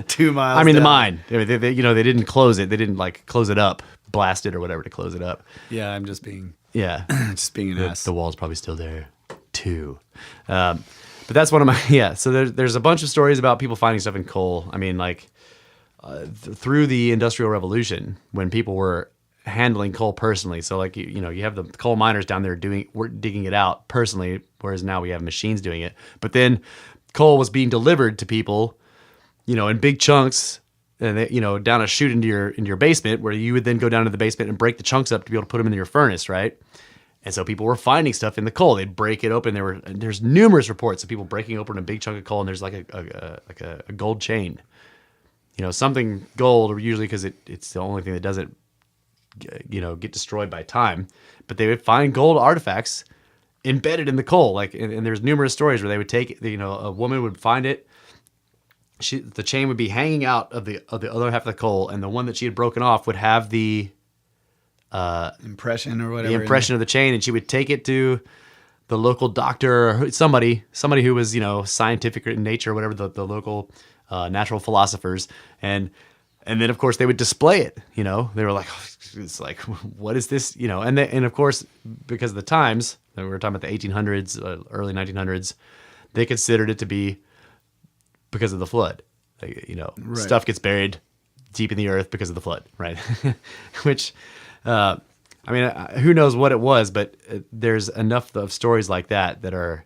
[SPEAKER 2] 2 miles.
[SPEAKER 1] I mean,
[SPEAKER 2] down.
[SPEAKER 1] the mine. They didn't close it. They didn't like close it up, blast it or whatever to close it up.
[SPEAKER 2] Yeah, I'm just being
[SPEAKER 1] an
[SPEAKER 2] ass.
[SPEAKER 1] The wall's probably still there too. But that's one of my So there's a bunch of stories about people finding stuff in coal. I mean, like through the Industrial Revolution, when people were handling coal personally. So like you have the coal miners down there digging it out personally, whereas now we have machines doing it. But then coal was being delivered to people, in big chunks, and they, down a chute into your basement, where you would then go down to the basement and break the chunks up to be able to put them into your furnace, right? And so people were finding stuff in the coal. They'd break it open. There's numerous reports of people breaking open a big chunk of coal, and there's like a gold chain, something gold, or usually because it's the only thing that doesn't get destroyed by time. But they would find gold artifacts embedded in the coal, like, and there's numerous stories where they would take it, a woman would find it. The chain would be hanging out of the other half of the coal, and the one that she had broken off would have the
[SPEAKER 2] impression or whatever.
[SPEAKER 1] The impression of the chain, and she would take it to the local doctor or somebody who was, scientific in nature or whatever, the local natural philosophers, and then of course they would display it. They were like, it's like, what is this? And of course, because of the times, we were talking about the 1800s, early 1900s, they considered it to be because of the flood. Right. Stuff gets buried deep in the earth because of the flood, right? Which, who knows what it was, but there's enough of stories like that are,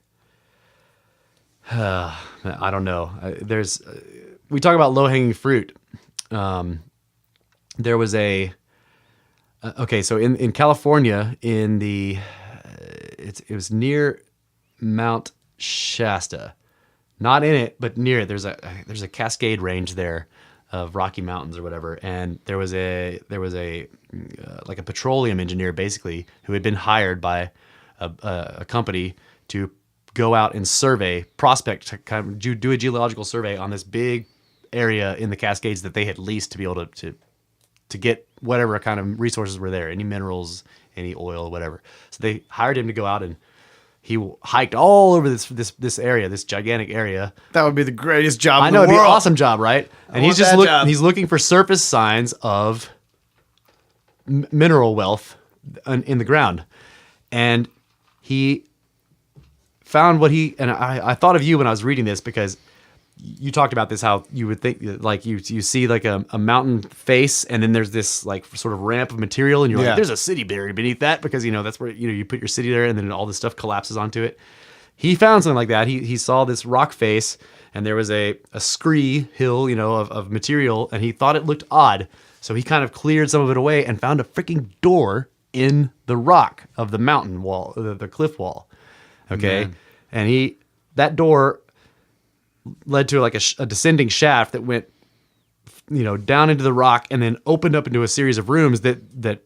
[SPEAKER 1] I don't know. We talk about low-hanging fruit. There was so in California, it was near Mount Shasta, not in it, but near it. There's a Cascade Range there of Rocky Mountains or whatever, and there was a like a petroleum engineer basically who had been hired by a company to go out and prospect, to kind of do a geological survey on this big area in the Cascades that they had leased to be able to get whatever kind of resources were there, any minerals, any oil, whatever. So they hired him to go out, and he hiked all over this area, this gigantic area.
[SPEAKER 2] That would be the greatest job
[SPEAKER 1] in the world.
[SPEAKER 2] It'd be an
[SPEAKER 1] awesome job, right? And he's just he's looking for surface signs of mineral wealth in the ground. And he found I thought of you when I was reading this, because you talked about this, how you would think, like you see like a mountain face, and then there's this like sort of ramp of material, and you're like, there's a city buried beneath that, because that's where you put your city there, and then all this stuff collapses onto it. He found something like that. He saw this rock face, and there was a scree hill, of material, and he thought it looked odd, so he kind of cleared some of it away and found a freaking door in the rock of the mountain wall, the cliff wall. Okay, and that door led to like a descending shaft that went, down into the rock, and then opened up into a series of rooms that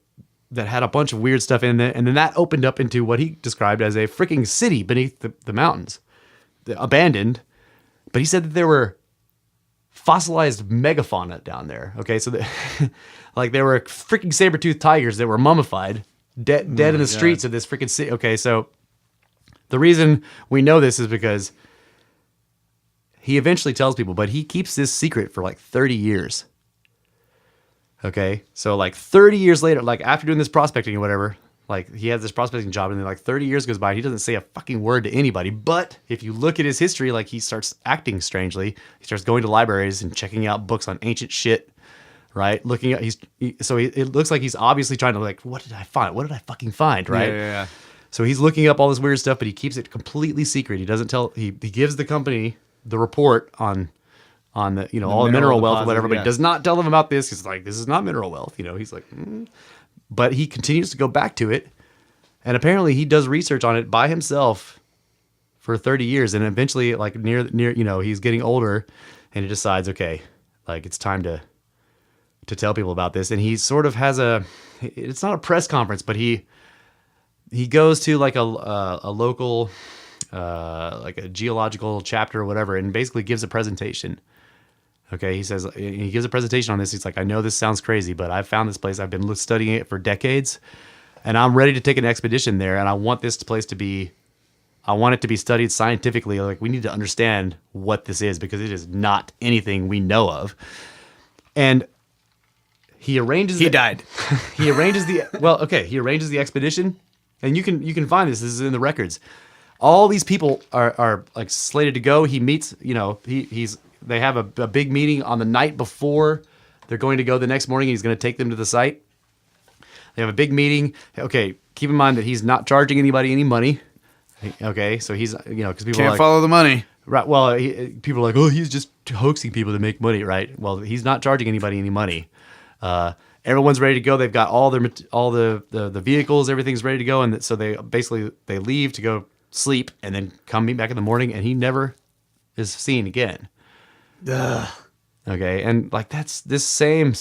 [SPEAKER 1] that had a bunch of weird stuff in it, and then that opened up into what he described as a freaking city beneath the mountains, abandoned. But he said that there were fossilized megafauna down there. Okay, so like there were freaking saber-toothed tigers that were mummified, dead in the streets of this freaking city. Okay, so the reason we know this is because he eventually tells people, but he keeps this secret for like 30 years. Okay, so like 30 years later, like after doing this prospecting or whatever, like he has this prospecting job, and then like 30 years goes by, he doesn't say a fucking word to anybody. But if you look at his history, like he starts acting strangely. He starts going to libraries and checking out books on ancient shit, right? Looking at it looks like he's obviously trying to like, what did I find? What did I fucking find, right?
[SPEAKER 2] Yeah.
[SPEAKER 1] So he's looking up all this weird stuff, but he keeps it completely secret. He doesn't tell. He gives the company the report on the all the mineral wealth or whatever, but he does not tell them about this. He's like, this is not mineral wealth. He's like, But he continues to go back to it, and apparently he does research on it by himself for 30 years, and eventually, like near he's getting older, and he decides, okay, like it's time to tell people about this, and he sort of has it's not a press conference, but he goes to like a local like a geological chapter or whatever, and basically gives a presentation. Okay, he gives a presentation on this. He's like, I know this sounds crazy, but I found this place. I've been studying it for decades, and I'm ready to take an expedition there. And I want this place to be, I want it to be studied scientifically. Like, we need to understand what this is, because it is not anything we know of. And he arranges.
[SPEAKER 2] He died.
[SPEAKER 1] He arranges he arranges the expedition, and you can find this. This is in the records. All these people are like slated to go. He meets. They have a big meeting on the night before they're going to go the next morning. He's going to take them to the site. They have a big meeting. Okay, keep in mind that he's not charging anybody any money. Okay, so he's, because people
[SPEAKER 2] Can't follow the money.
[SPEAKER 1] Right, well, people are like, oh, he's just hoaxing people to make money, right? Well, he's not charging anybody any money. Everyone's ready to go. They've got all the vehicles, everything's ready to go, and so they leave to go sleep, and then come meet back in the morning, and he never is seen again.
[SPEAKER 2] Ugh.
[SPEAKER 1] Okay, and like that's this same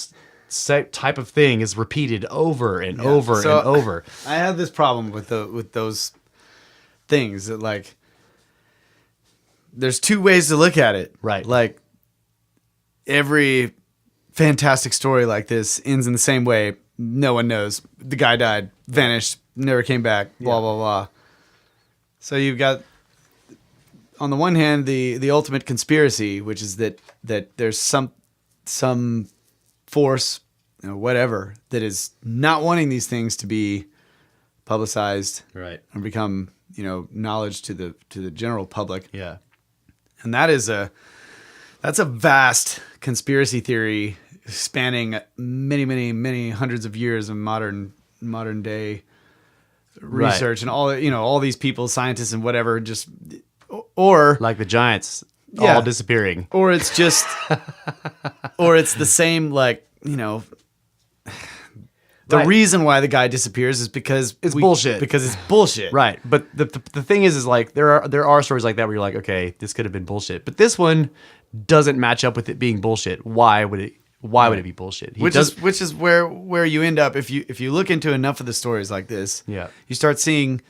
[SPEAKER 1] type of thing is repeated over and over and over.
[SPEAKER 2] I have this problem with those things that, like, there's two ways to look at it.
[SPEAKER 1] Right.
[SPEAKER 2] Like, every fantastic story like this ends in the same way. No one knows. The guy died, vanished, never came back, blah, blah, blah. So you've got, on the one hand, the ultimate conspiracy, which is that there's some force, whatever, that is not wanting these things to be publicized,
[SPEAKER 1] right,
[SPEAKER 2] or become knowledge to the general public.
[SPEAKER 1] Yeah, and
[SPEAKER 2] that's a vast conspiracy theory spanning many, many, many hundreds of years of modern day research, and all these people, scientists and whatever, just. Or
[SPEAKER 1] like the giants all disappearing.
[SPEAKER 2] Or it's just or it's the same, like, the reason why the guy disappears is because
[SPEAKER 1] it's bullshit.
[SPEAKER 2] Because it's bullshit.
[SPEAKER 1] Right. But the thing is like there are stories like that where you're like, okay, this could have been bullshit. But this one doesn't match up with it being bullshit. Why would it be bullshit?
[SPEAKER 2] Which is where you end up if you look into enough of the stories like this.
[SPEAKER 1] Yeah.
[SPEAKER 2] You start seeing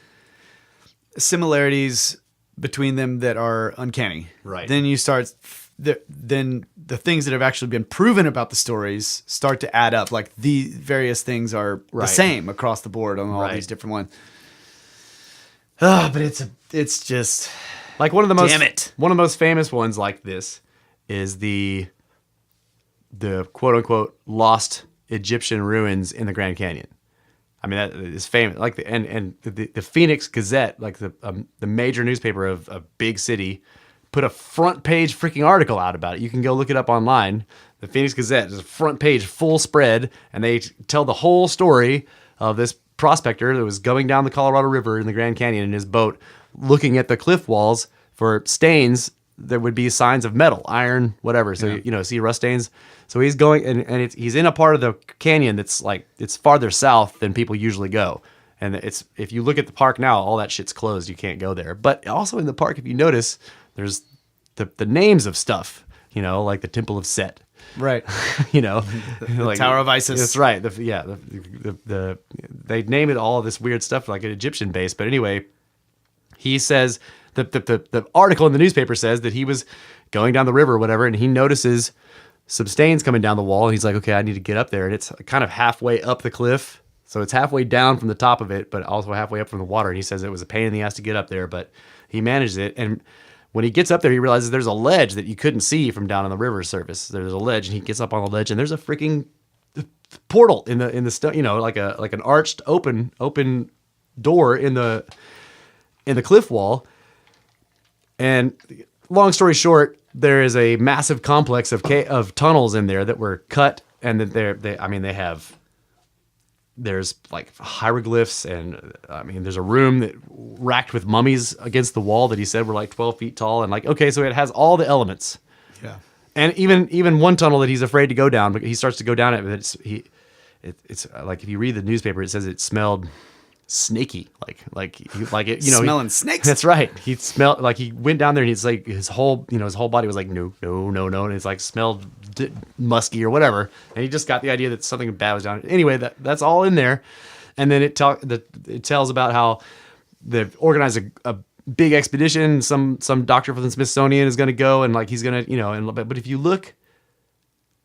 [SPEAKER 2] similarities between them that are uncanny.
[SPEAKER 1] Right.
[SPEAKER 2] Then you start. Then the things that have actually been proven about the stories start to add up. Like, the various things are the same across the board on all these different ones. But it's just
[SPEAKER 1] like one of the most.
[SPEAKER 2] Damn it.
[SPEAKER 1] One of the most famous ones like this is the quote unquote lost Egyptian ruins in the Grand Canyon. I mean, that is famous. Like the Phoenix Gazette, like the major newspaper of a big city, put a front page freaking article out about it. You can go look it up online. The Phoenix Gazette is a front page, full spread, and they tell the whole story of this prospector that was going down the Colorado River in the Grand Canyon in his boat, looking at the cliff walls for stains that would be signs of metal, iron, whatever. So, see rust stains. So he's going, and he's in a part of the canyon that's like, it's farther south than people usually go. And if you look at the park now, all that shit's closed. You can't go there. But also in the park, if you notice, there's the names of stuff, like the Temple of Set.
[SPEAKER 2] Right.
[SPEAKER 1] The
[SPEAKER 2] Tower of Isis.
[SPEAKER 1] That's right. The they name it all this weird stuff like an Egyptian base. But anyway, he says the article in the newspaper says that he was going down the river or whatever, and he notices some stains coming down the wall. And he's like, okay, I need to get up there. And it's kind of halfway up the cliff. So it's halfway down from the top of it, but also halfway up from the water. And he says it was a pain in the ass to get up there, but he managed it. And when he gets up there, he realizes there's a ledge that you couldn't see from down on the river surface. There's a ledge, and he gets up on the ledge, and there's a freaking portal in the stone, like an arched open door in the cliff wall. And long story short, there is a massive complex of tunnels in there that were cut, and that there's like hieroglyphs, and there's a room that racked with mummies against the wall that he said were like 12 feet tall, and like, okay, so it has all the elements.
[SPEAKER 2] Yeah.
[SPEAKER 1] And even one tunnel that he's afraid to go down, but he starts to go down it, but it's like, if you read the newspaper, it says it smelled snaky, like it,
[SPEAKER 2] smelling snakes.
[SPEAKER 1] That's right. He smelled like, he went down there, and he's like, his whole body was like, no, and it's like smelled musky or whatever, and he just got the idea that something bad was down. Anyway, that's all in there, and then it tells about how they've organized a big expedition. Some doctor from the Smithsonian is going to go, and like he's going to but if you look,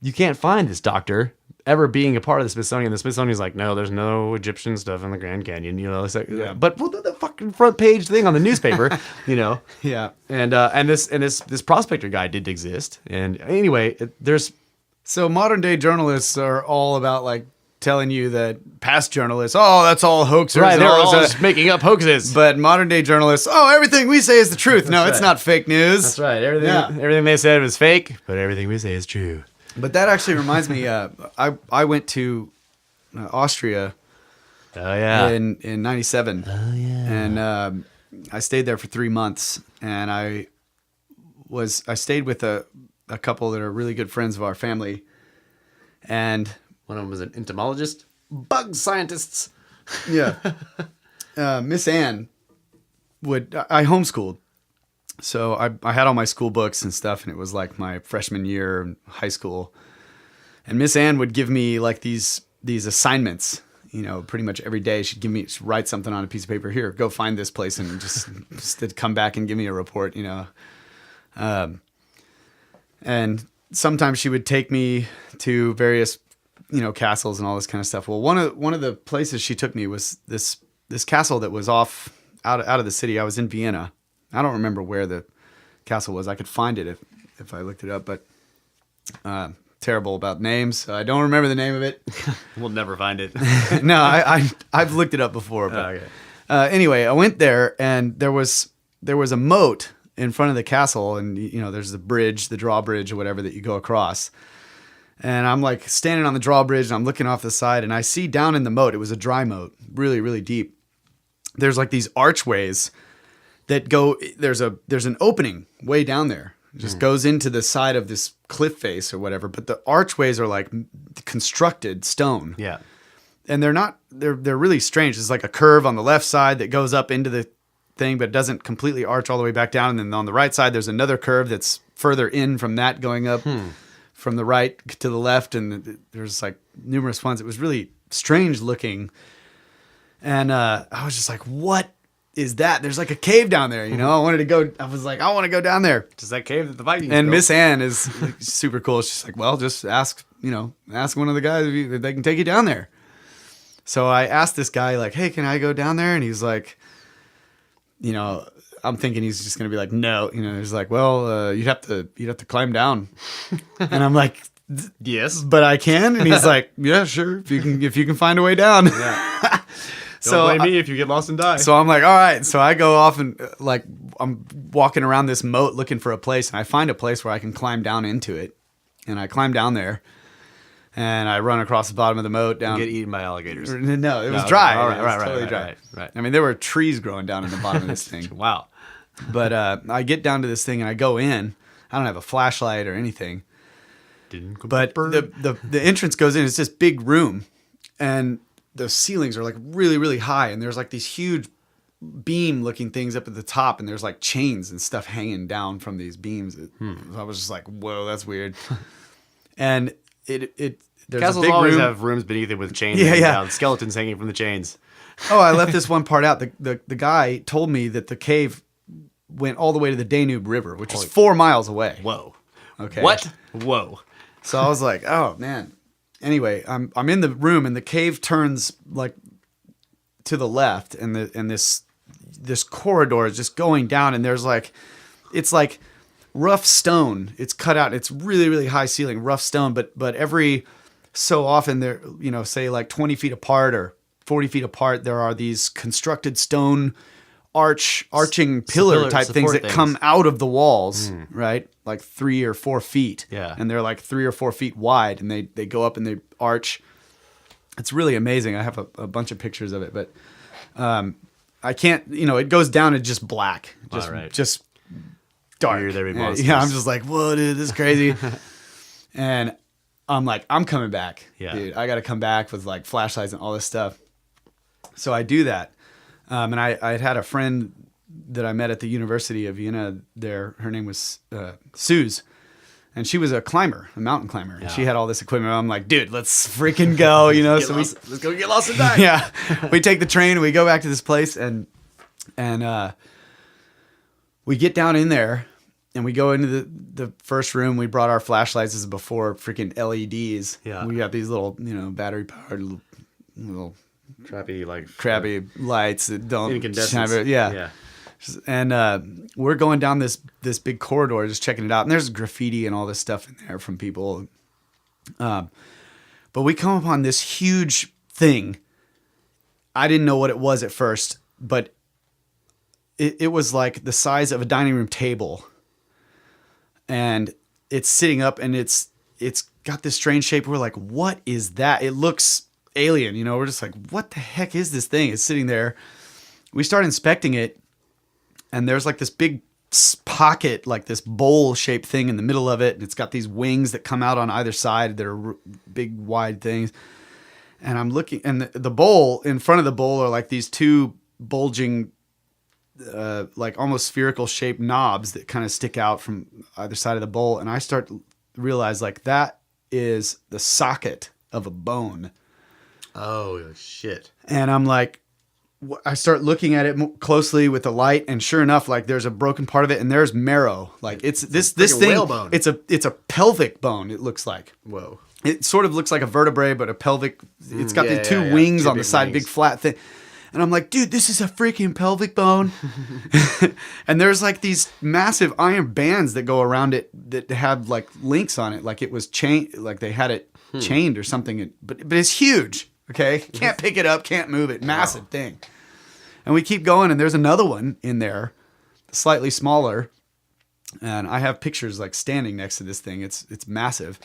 [SPEAKER 1] you can't find this doctor ever being a part of the Smithsonian. The Smithsonian's like, no, there's no Egyptian stuff in the Grand Canyon, it's like,
[SPEAKER 2] yeah.
[SPEAKER 1] But the fucking front page thing on the newspaper,
[SPEAKER 2] Yeah.
[SPEAKER 1] And this prospector guy did exist. And anyway,
[SPEAKER 2] So modern day journalists are all about like telling you that past journalists, oh, that's all hoaxers.
[SPEAKER 1] right, they're all
[SPEAKER 2] just
[SPEAKER 1] just making up hoaxes.
[SPEAKER 2] But modern day journalists, oh, everything we say is the truth. No, it's
[SPEAKER 1] right.
[SPEAKER 2] not fake news.
[SPEAKER 1] That's right. Everything they said was fake, but everything we say is true.
[SPEAKER 2] But that actually reminds me, I went to Austria
[SPEAKER 1] Oh yeah.
[SPEAKER 2] in 97.
[SPEAKER 1] Oh yeah.
[SPEAKER 2] And I stayed there for 3 months, and I stayed with a couple that are really good friends of our family. And
[SPEAKER 1] one of them was an entomologist, bug scientists.
[SPEAKER 2] yeah, Miss Ann I homeschooled. So I had all my school books and stuff, and it was like my freshman year in high school. And Miss Ann would give me like these assignments, pretty much every day. She'd write something on a piece of paper. Here, go find this place, and just come back and give me a report, And sometimes she would take me to various, castles and all this kind of stuff. Well, one of the places she took me was this castle that was out of the city. I was in Vienna. I don't remember where the castle was. I could find it if I looked it up, but terrible about names. I don't remember the name of it.
[SPEAKER 1] We'll never find it.
[SPEAKER 2] No, I've looked it up before. But,
[SPEAKER 1] okay.
[SPEAKER 2] Anyway, I went there, and there was a moat in front of the castle, and there's the bridge, the drawbridge or whatever that you go across. And I'm like standing on the drawbridge, and I'm looking off the side, and I see down in the moat. It was a dry moat, really, really deep. There's like these archways that go, there's an opening way down there. It just goes into the side of this cliff face or whatever, but the archways are like constructed stone.
[SPEAKER 1] Yeah.
[SPEAKER 2] And they're really strange. There's like a curve on the left side that goes up into the thing, but it doesn't completely arch all the way back down. And then on the right side, there's another curve that's further in from that, going up from the right to the left. And there's like numerous ones. It was really strange looking. And I was just like, what is that? There's like a cave down there, I wanted to go. I was like, I want to go down there.
[SPEAKER 1] Just that cave that the Vikings
[SPEAKER 2] And
[SPEAKER 1] built.
[SPEAKER 2] Miss Ann is like, super cool. She's like, well, just ask one of the guys if they can take you down there. So I asked this guy, like, hey, can I go down there? And he's like, I'm thinking he's just gonna be like, no. He's like, well, you'd have to climb down. And I'm like,
[SPEAKER 1] yes,
[SPEAKER 2] but I can. And he's like, yeah, sure, if you can find a way down.
[SPEAKER 1] Yeah. Don't blame me if you get lost and die.
[SPEAKER 2] So I'm like, all right. So I go off and I'm walking around this moat looking for a place, and I find a place where I can climb down into it. And I climb down there, and I run across the bottom of the moat down.
[SPEAKER 1] Get eaten by alligators.
[SPEAKER 2] No, it was
[SPEAKER 1] okay.
[SPEAKER 2] dry.
[SPEAKER 1] All right,
[SPEAKER 2] It was
[SPEAKER 1] right,
[SPEAKER 2] totally
[SPEAKER 1] right,
[SPEAKER 2] dry.
[SPEAKER 1] right.
[SPEAKER 2] I mean, there were trees growing down in the bottom of this thing.
[SPEAKER 1] Wow.
[SPEAKER 2] But I get down to this thing, and I go in. I don't have a flashlight or anything. But the entrance goes in. It's this big room, and the ceilings are like really, really high, and there's like these huge beam looking things up at the top, and there's like chains and stuff hanging down from these beams. I was just like, whoa, that's weird. And there's
[SPEAKER 1] Castles
[SPEAKER 2] a big
[SPEAKER 1] always
[SPEAKER 2] room.
[SPEAKER 1] have rooms beneath it with chains.
[SPEAKER 2] Yeah,
[SPEAKER 1] hanging
[SPEAKER 2] yeah.
[SPEAKER 1] down, skeletons hanging from the chains.
[SPEAKER 2] Oh, I left this one part out. The guy told me that the cave went all the way to the Danube River, which was 4 miles away.
[SPEAKER 1] Whoa.
[SPEAKER 2] Okay.
[SPEAKER 1] What? Whoa.
[SPEAKER 2] So I was like, oh man. Anyway, I'm in the room and the cave turns like to the left, and this corridor is just going down, and there's like, it's like rough stone. It's cut out. It's really, really high ceiling, rough stone. But every so often there, say like 20 feet apart or 40 feet apart, there are these constructed stone arching pillar type things that come out of the walls, right? Like 3 or 4 feet.
[SPEAKER 1] Yeah.
[SPEAKER 2] And they're like 3 or 4 feet wide, and they go up and they arch. It's really amazing. I have a bunch of pictures of it, but I can't, it goes down to just black. Just dark.
[SPEAKER 1] Weird, every
[SPEAKER 2] And,
[SPEAKER 1] monsters.
[SPEAKER 2] I'm just like, whoa, dude, this is crazy. And I'm like, I'm coming back.
[SPEAKER 1] Yeah.
[SPEAKER 2] Dude, I got to come back with like flashlights and all this stuff. So I do that. And I had a friend that I met at the University of Vienna there. Her name was Suze. And she was a climber, a mountain climber. And she had all this equipment. I'm like, dude, let's freaking go,
[SPEAKER 1] Let's go get lost and die.
[SPEAKER 2] yeah. We take the train, we go back to this place, and we get down in there, and we go into the first room. We brought our flashlights. This is before freaking LEDs.
[SPEAKER 1] Yeah.
[SPEAKER 2] We got these little, battery powered little
[SPEAKER 1] Crappy
[SPEAKER 2] lights that don't
[SPEAKER 1] incandescents.
[SPEAKER 2] shine. Yeah. And we're going down this big corridor, just checking it out. And there's graffiti and all this stuff in there from people. But we come upon this huge thing. I didn't know what it was at first, but it was like the size of a dining room table. And it's sitting up, and it's got this strange shape. We're like, what is that? It looks alien. We're just like, what the heck is this thing? It's sitting there. We start inspecting it. And there's like this big pocket, like this bowl-shaped thing in the middle of it. And it's got these wings that come out on either side that are big, wide things. And I'm looking, and the bowl, in front of the bowl are like these two bulging, like almost spherical shaped knobs that kind of stick out from either side of the bowl. And I start to realize like that is the socket of a bone.
[SPEAKER 1] Oh, shit.
[SPEAKER 2] And I'm like, I start looking at it closely with the light, and sure enough, like there's a broken part of it, and there's marrow. Like it's this thing.
[SPEAKER 1] Whale bone.
[SPEAKER 2] It's a pelvic bone. It looks like.
[SPEAKER 1] Whoa.
[SPEAKER 2] It sort of looks like a vertebrae, but a pelvic. It's got the two wings on the side, big flat thing. And I'm like, dude, this is a freaking pelvic bone. And there's like these massive iron bands that go around it that have like links on it, like it was chained, like they had it chained or something. But it's huge. Okay, can't pick it up, can't move it. Massive thing. And we keep going, and there's another one in there, slightly smaller. And I have pictures like standing next to this thing. It's massive.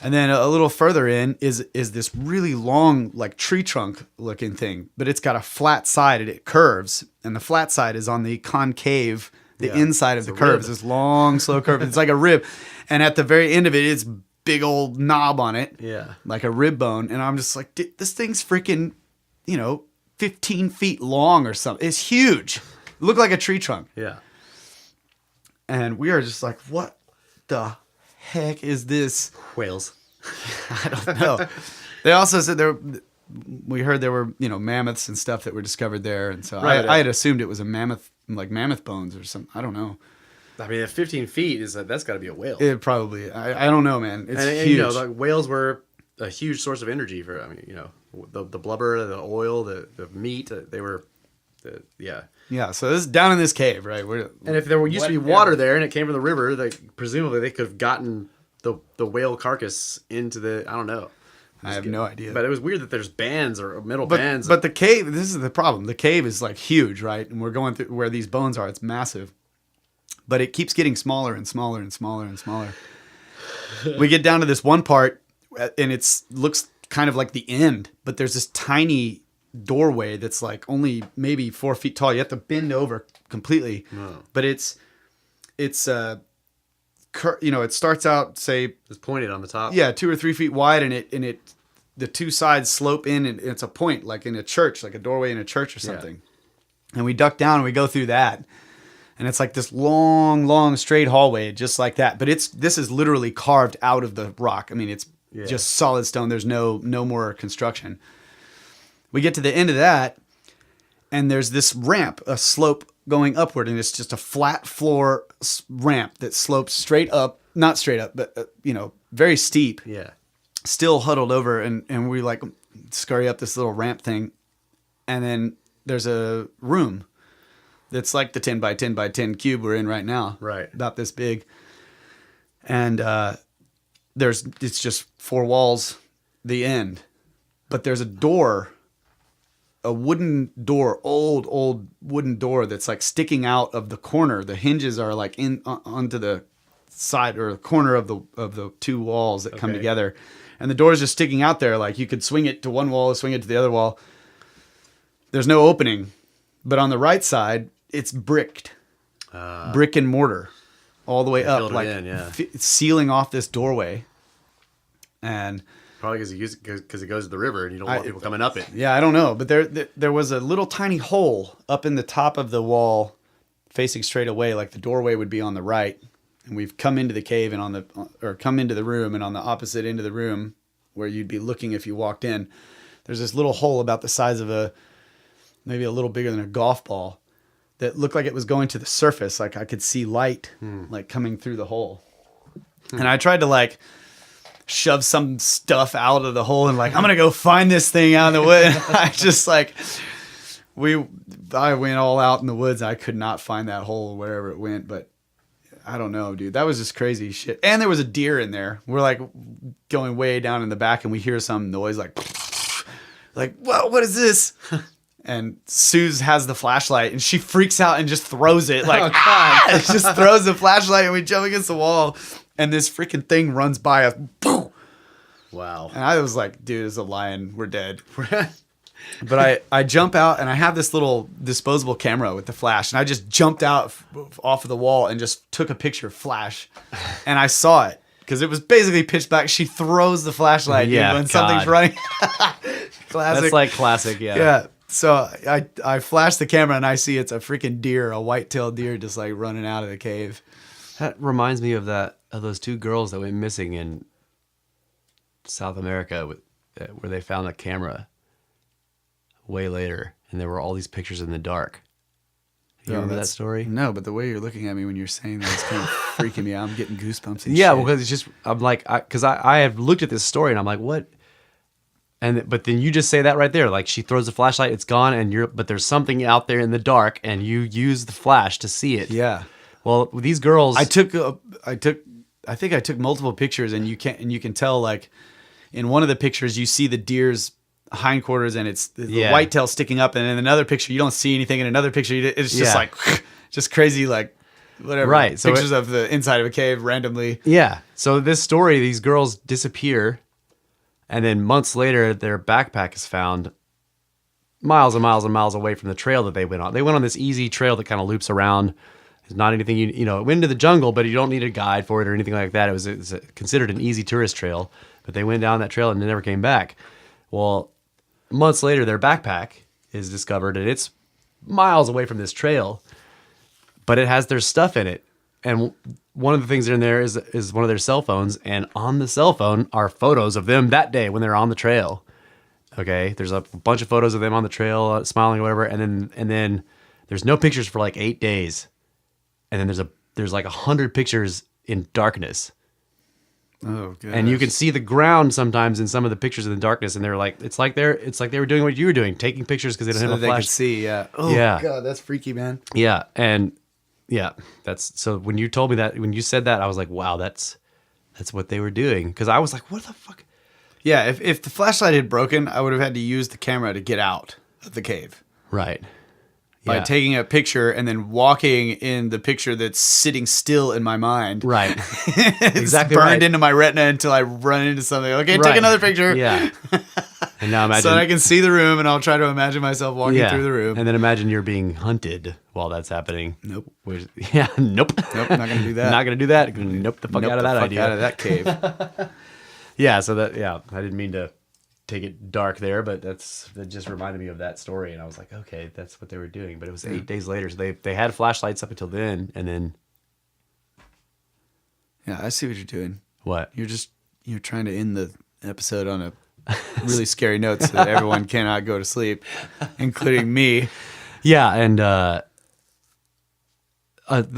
[SPEAKER 2] And then a little further in is this really long, like tree trunk looking thing, but it's got a flat side and it curves. And the flat side is on the concave, the inside of the curve. It's this long, slow curve. It's like a rib. And at the very end of it, it's big old knob on it.
[SPEAKER 1] Yeah.
[SPEAKER 2] Like a rib bone. And I'm just like, this thing's freaking, 15 feet long or something. It's huge. It looked like a tree trunk.
[SPEAKER 1] Yeah.
[SPEAKER 2] And we are just like, what the heck is this?
[SPEAKER 1] Whales.
[SPEAKER 2] I don't know. They also said we heard there were, mammoths and stuff that were discovered there. And so I had assumed it was a mammoth, like mammoth bones or something. I don't know.
[SPEAKER 1] I mean, at 15 feet, that's got to be a whale.
[SPEAKER 2] It probably, I don't know, man. It's
[SPEAKER 1] and,
[SPEAKER 2] huge.
[SPEAKER 1] like whales were a huge source of energy for, the blubber, the oil, the meat, they were, yeah.
[SPEAKER 2] Yeah, so this is down in this cave, right?
[SPEAKER 1] And if there used to be water there and it came from the river, presumably they could have gotten the whale carcass into the, I don't know.
[SPEAKER 2] I have no idea.
[SPEAKER 1] But it was weird that there's bands or metal bands.
[SPEAKER 2] But the cave, this is the problem. The cave is like huge, right? And we're going through where these bones are. It's massive. But it keeps getting smaller and smaller and smaller and smaller. We get down to this one part, and it looks kind of like the end. But there's this tiny doorway that's like only maybe 4 feet tall. You have to bend over completely.
[SPEAKER 1] Oh.
[SPEAKER 2] But it starts out, say,
[SPEAKER 1] it's pointed on the top.
[SPEAKER 2] Yeah, 2 or 3 feet wide, and the two sides slope in, and it's a point, like in a church, like a doorway in a church or something. Yeah. And we duck down and we go through that. And it's like this long, long straight hallway, just like that. But this is literally carved out of the rock. I mean, it's just solid stone. There's no more construction. We get to the end of that, and there's this ramp, a slope going upward, and it's just a flat floor ramp that slopes straight up, not straight up, but very steep.
[SPEAKER 1] Yeah.
[SPEAKER 2] Still huddled over, and we like scurry up this little ramp thing, and then there's a room that's like the 10 by 10 by 10 cube we're in right now.
[SPEAKER 1] Right.
[SPEAKER 2] About this big. And it's just 4 walls, the end. But there's a door, a wooden door, old wooden door that's like sticking out of the corner. The hinges are like onto the side or the corner of the 2 walls that come together. And the door is just sticking out there. Like you could swing it to one wall, swing it to the other wall. There's no opening. But on the right side, it's bricked. Brick and mortar. All the way up. Like sealing off this doorway. And
[SPEAKER 1] probably because it goes to the river and you don't want people coming up it.
[SPEAKER 2] Yeah, I don't know. But there was a little tiny hole up in the top of the wall facing straight away. Like the doorway would be on the right. And we've come into the cave and come into the room, and on the opposite end of the room where you'd be looking if you walked in, there's this little hole about the size of maybe a little bigger than a golf ball that looked like it was going to the surface. Like I could see light like coming through the hole. And I tried to like shove some stuff out of the hole and like, I'm going to go find this thing out in the wood. And I just like, I went all out in the woods. I could not find that hole wherever it went, but I don't know, dude. That was just crazy shit. And there was a deer in there. We're like going way down in the back and we hear some noise like, whoa, what is this? And Suze has the flashlight and she freaks out and just throws it. Like, just throws the flashlight and we jump against the wall and this freaking thing runs by us. Boom!
[SPEAKER 1] Wow.
[SPEAKER 2] And I was like, dude, it's a lion. We're dead. But I jump out and I have this little disposable camera with the flash, and I just jumped out off of the wall and just took a picture flash, and I saw it because it was basically pitch black. She throws the flashlight when something's running. Classic.
[SPEAKER 1] That's like classic, yeah.
[SPEAKER 2] Yeah. So I flash the camera and I see it's a freaking deer, a white-tailed deer, just like running out of the cave.
[SPEAKER 1] That reminds me of those 2 girls that went missing in South America where they found a camera way later, and there were all these pictures in the dark. You remember that story?
[SPEAKER 2] No, but the way you're looking at me when you're saying that is kind of freaking me out. I'm getting goosebumps. And
[SPEAKER 1] yeah,
[SPEAKER 2] shit.
[SPEAKER 1] because it's just I'm like, because I have looked at this story and I'm like, what? But then you just say that right there, like she throws the flashlight, it's gone, but there's something out there in the dark, and you use the flash to see it.
[SPEAKER 2] Yeah.
[SPEAKER 1] Well, these girls,
[SPEAKER 2] I think I took multiple pictures, and you can tell like in one of the pictures you see the deer's hindquarters and it's the whitetail sticking up, and in another picture you don't see anything. In another picture it's just like just crazy, like whatever. Right. So pictures of the inside of a cave randomly. Yeah.
[SPEAKER 1] So this story, these girls disappear, and then months later their backpack is found miles and miles and miles away from the trail that they went on. They went on this easy trail that kind of loops around. It's not anything it went into the jungle, but you don't need a guide for it or anything like that. It was considered an easy tourist trail, but they went down that trail and they never came back. Well, months later, their backpack is discovered, and it's miles away from this trail, but it has their stuff in it. And one of the things in there is one of their cell phones, and on the cell phone are photos of them that day when they're on the trail. Okay, there's a bunch of photos of them on the trail, smiling or whatever, and then there's no pictures for like 8 days, and then there's like 100 pictures in darkness.
[SPEAKER 2] Oh, gosh.
[SPEAKER 1] And you can see the ground sometimes in some of the pictures in the darkness, and they're like, it's like they were doing what you were doing, taking pictures because they don't have a flash.
[SPEAKER 2] They could see, yeah. Oh,
[SPEAKER 1] yeah.
[SPEAKER 2] God, that's freaky, man.
[SPEAKER 1] Yeah, and yeah, that's so. When you told me that, when you said that, I was like, wow, that's what they were doing. Because I was like, what the fuck?
[SPEAKER 2] Yeah, if the flashlight had broken, I would have had to use the camera to get out of the cave.
[SPEAKER 1] Right.
[SPEAKER 2] By taking a picture and then walking in the picture that's sitting still in my mind.
[SPEAKER 1] Right.
[SPEAKER 2] It's
[SPEAKER 1] exactly
[SPEAKER 2] burned into my retina until I run into something. Okay, take another picture.
[SPEAKER 1] Yeah. And now imagine.
[SPEAKER 2] So I can see the room, and I'll try to imagine myself walking through the room.
[SPEAKER 1] And then imagine you're being hunted while that's happening.
[SPEAKER 2] Nope.
[SPEAKER 1] Nope.
[SPEAKER 2] Nope, not going to do that.
[SPEAKER 1] Not going to do that. Nope the fuck out of that idea.
[SPEAKER 2] Out of that cave.
[SPEAKER 1] Yeah, so I didn't mean to take it dark there, but that just reminded me of that story, and I was like, okay, that's what they were doing. But it was 8 days later, so they had flashlights up until then, and then
[SPEAKER 2] I see what you're doing.
[SPEAKER 1] What?
[SPEAKER 2] You're trying to end episode on a really scary note so that everyone cannot go to sleep, including me.
[SPEAKER 1] Yeah, and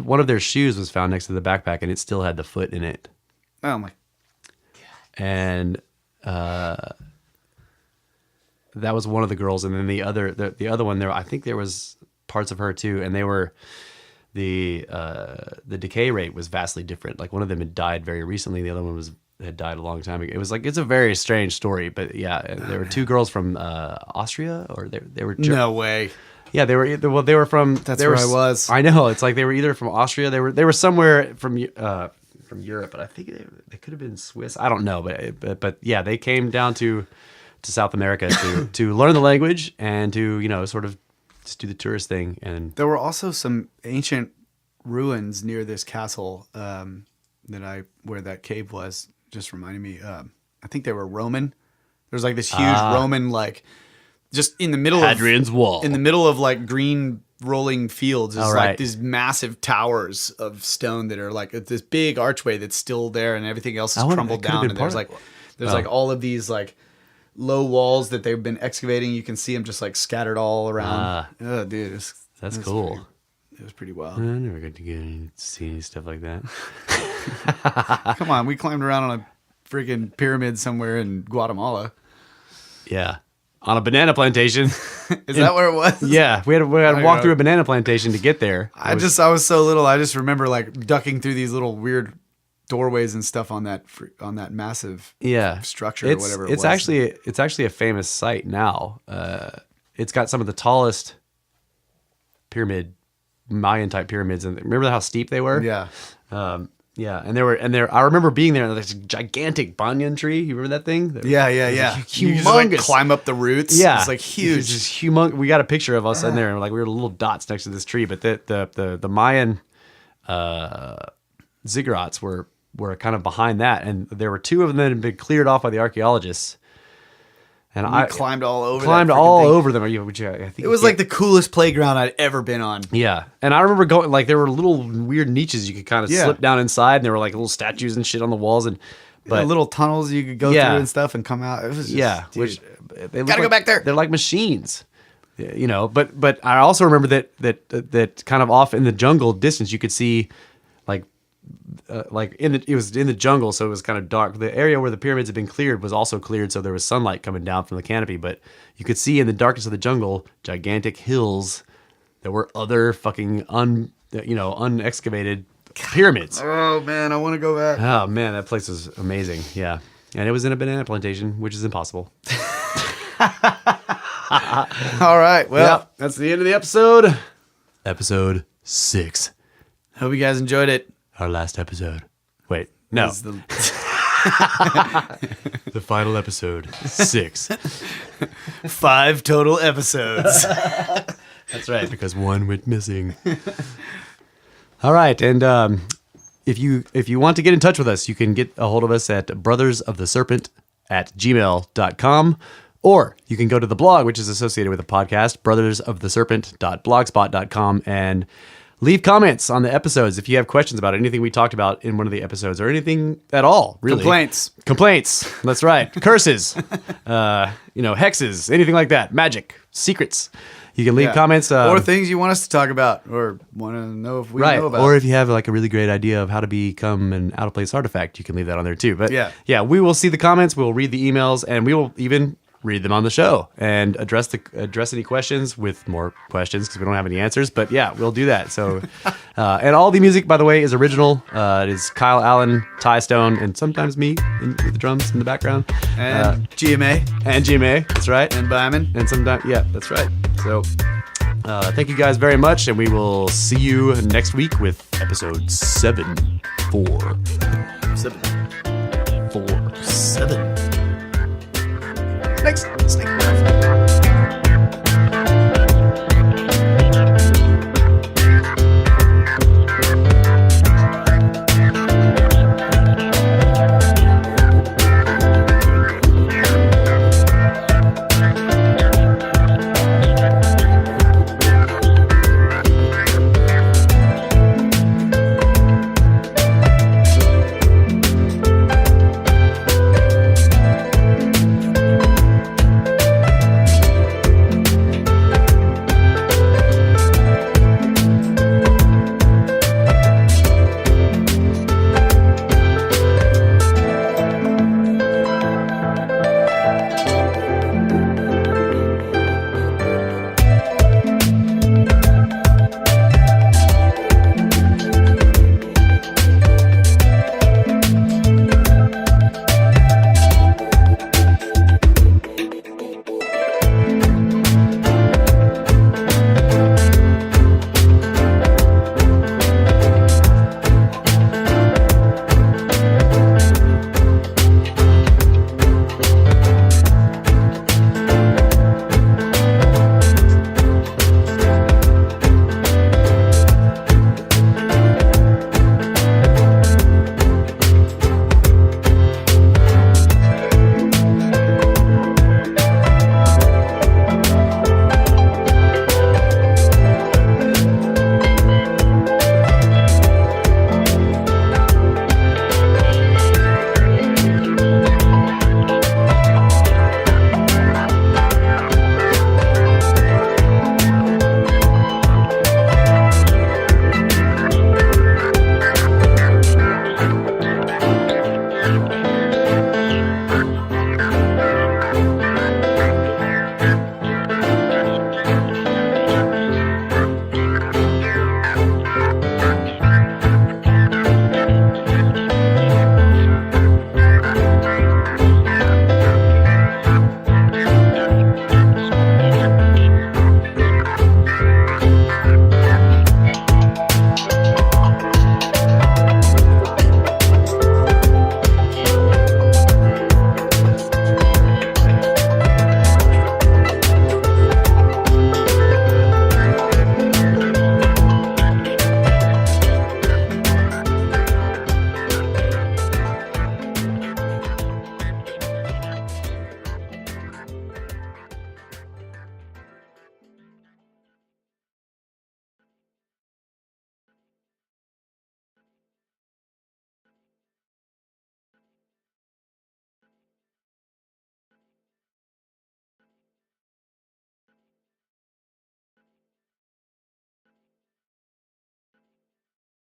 [SPEAKER 1] one of their shoes was found next to the backpack, and it still had the foot in it.
[SPEAKER 2] Oh my!
[SPEAKER 1] And that was one of the girls, and then the other one there. I think there was parts of her too, and they were the decay rate was vastly different. Like one of them had died very recently, the other one had died a long time ago. It was like it's a very strange story, but yeah, there were two girls from Austria, or they were
[SPEAKER 2] No way.
[SPEAKER 1] Yeah, they were they were from.
[SPEAKER 2] That's where I was.
[SPEAKER 1] I know. It's like they were either from Austria. They were somewhere from Europe, but I think they could have been Swiss. I don't know, but yeah, they came down to South America to learn the language and to sort of just do the tourist thing. And
[SPEAKER 2] there were also some ancient ruins near this castle where that cave was. Just reminding me. I think they were Roman. There's like this huge Roman just in the middle
[SPEAKER 1] Hadrian's Wall.
[SPEAKER 2] In the middle of like green rolling fields is
[SPEAKER 1] right.
[SPEAKER 2] like these massive towers of stone that are like this big archway that's still there, and everything else is crumbled down. And there's like all of these like low walls that they've been excavating. You can see them just like scattered all around. Oh, dude,
[SPEAKER 1] that's cool.
[SPEAKER 2] It was pretty wild.
[SPEAKER 1] I never got to get to see any stuff like that.
[SPEAKER 2] Come on, we climbed around on a freaking pyramid somewhere in Guatemala.
[SPEAKER 1] Yeah. On a banana plantation.
[SPEAKER 2] Is that where it was?
[SPEAKER 1] Yeah, we had to walk through a banana plantation to get there.
[SPEAKER 2] I was so little. I just remember like ducking through these little weird doorways and stuff on that massive structure or whatever it was.
[SPEAKER 1] It's actually a famous site now. It's got some of the tallest Mayan type pyramids, and remember how steep they were?
[SPEAKER 2] Yeah.
[SPEAKER 1] Yeah, and I remember being there. There's a gigantic banyan tree. You remember that thing?
[SPEAKER 2] Yeah.
[SPEAKER 1] Humongous.
[SPEAKER 2] You just like climb up the roots.
[SPEAKER 1] Yeah,
[SPEAKER 2] it's like huge.
[SPEAKER 1] It's just humongous. We got a picture of us in there, and like we were little dots next to this tree. But the Mayan ziggurats were kind of behind that, and there were two of them that had been cleared off by the archaeologists. And I
[SPEAKER 2] climbed all over.
[SPEAKER 1] Over them. I think
[SPEAKER 2] it was like the coolest playground I'd ever been on.
[SPEAKER 1] Yeah, and I remember going like there were little weird niches you could kind of slip down inside, and there were like little statues and shit on the walls, but
[SPEAKER 2] little tunnels you could go through and stuff and come out. It was just,
[SPEAKER 1] which they
[SPEAKER 2] gotta go back there.
[SPEAKER 1] They're like machines, But I also remember that kind of off in the jungle distance you could see it was in the jungle, so it was kind of dark. The area where the pyramids had been cleared was also cleared, so there was sunlight coming down from the canopy. But you could see in the darkness of the jungle gigantic hills that were other fucking unexcavated pyramids.
[SPEAKER 2] Oh man, I want to go back.
[SPEAKER 1] Oh man, that place was amazing. Yeah, and it was in a banana plantation, which is impossible.
[SPEAKER 2] All right, well,
[SPEAKER 1] that's the end of the episode. Episode 6.
[SPEAKER 2] Hope you guys enjoyed it.
[SPEAKER 1] Our last episode. Wait, no. The final episode, 6.
[SPEAKER 2] 5 total episodes.
[SPEAKER 1] That's right, because one went missing. All right, and if you want to get in touch with us, you can get a hold of us at brothersoftheserpent@gmail.com, or you can go to the blog, which is associated with the podcast, brothersoftheserpent.blogspot.com, and leave comments on the episodes if you have questions about anything we talked about in one of the episodes or anything at all, really. Complaints. That's right. Curses. Hexes, anything like that. Magic. Secrets. You can leave comments.
[SPEAKER 2] Or things you want us to talk about or want to know if we know about.
[SPEAKER 1] Or if you have like a really great idea of how to become an out-of-place artifact, you can leave that on there too. But yeah, we will see the comments. We'll read the emails, and we will even read them on the show and address any questions with more questions because we don't have any answers. But yeah, we'll do that. So, and all the music, by the way, is original. It is Kyle Allen, Ty Stone, and sometimes me with the drums in the background.
[SPEAKER 2] And GMA.
[SPEAKER 1] That's right.
[SPEAKER 2] And Byman.
[SPEAKER 1] And sometimes, yeah, that's right. So, thank you guys very much, and we will see you next week with episode 7. Thanks.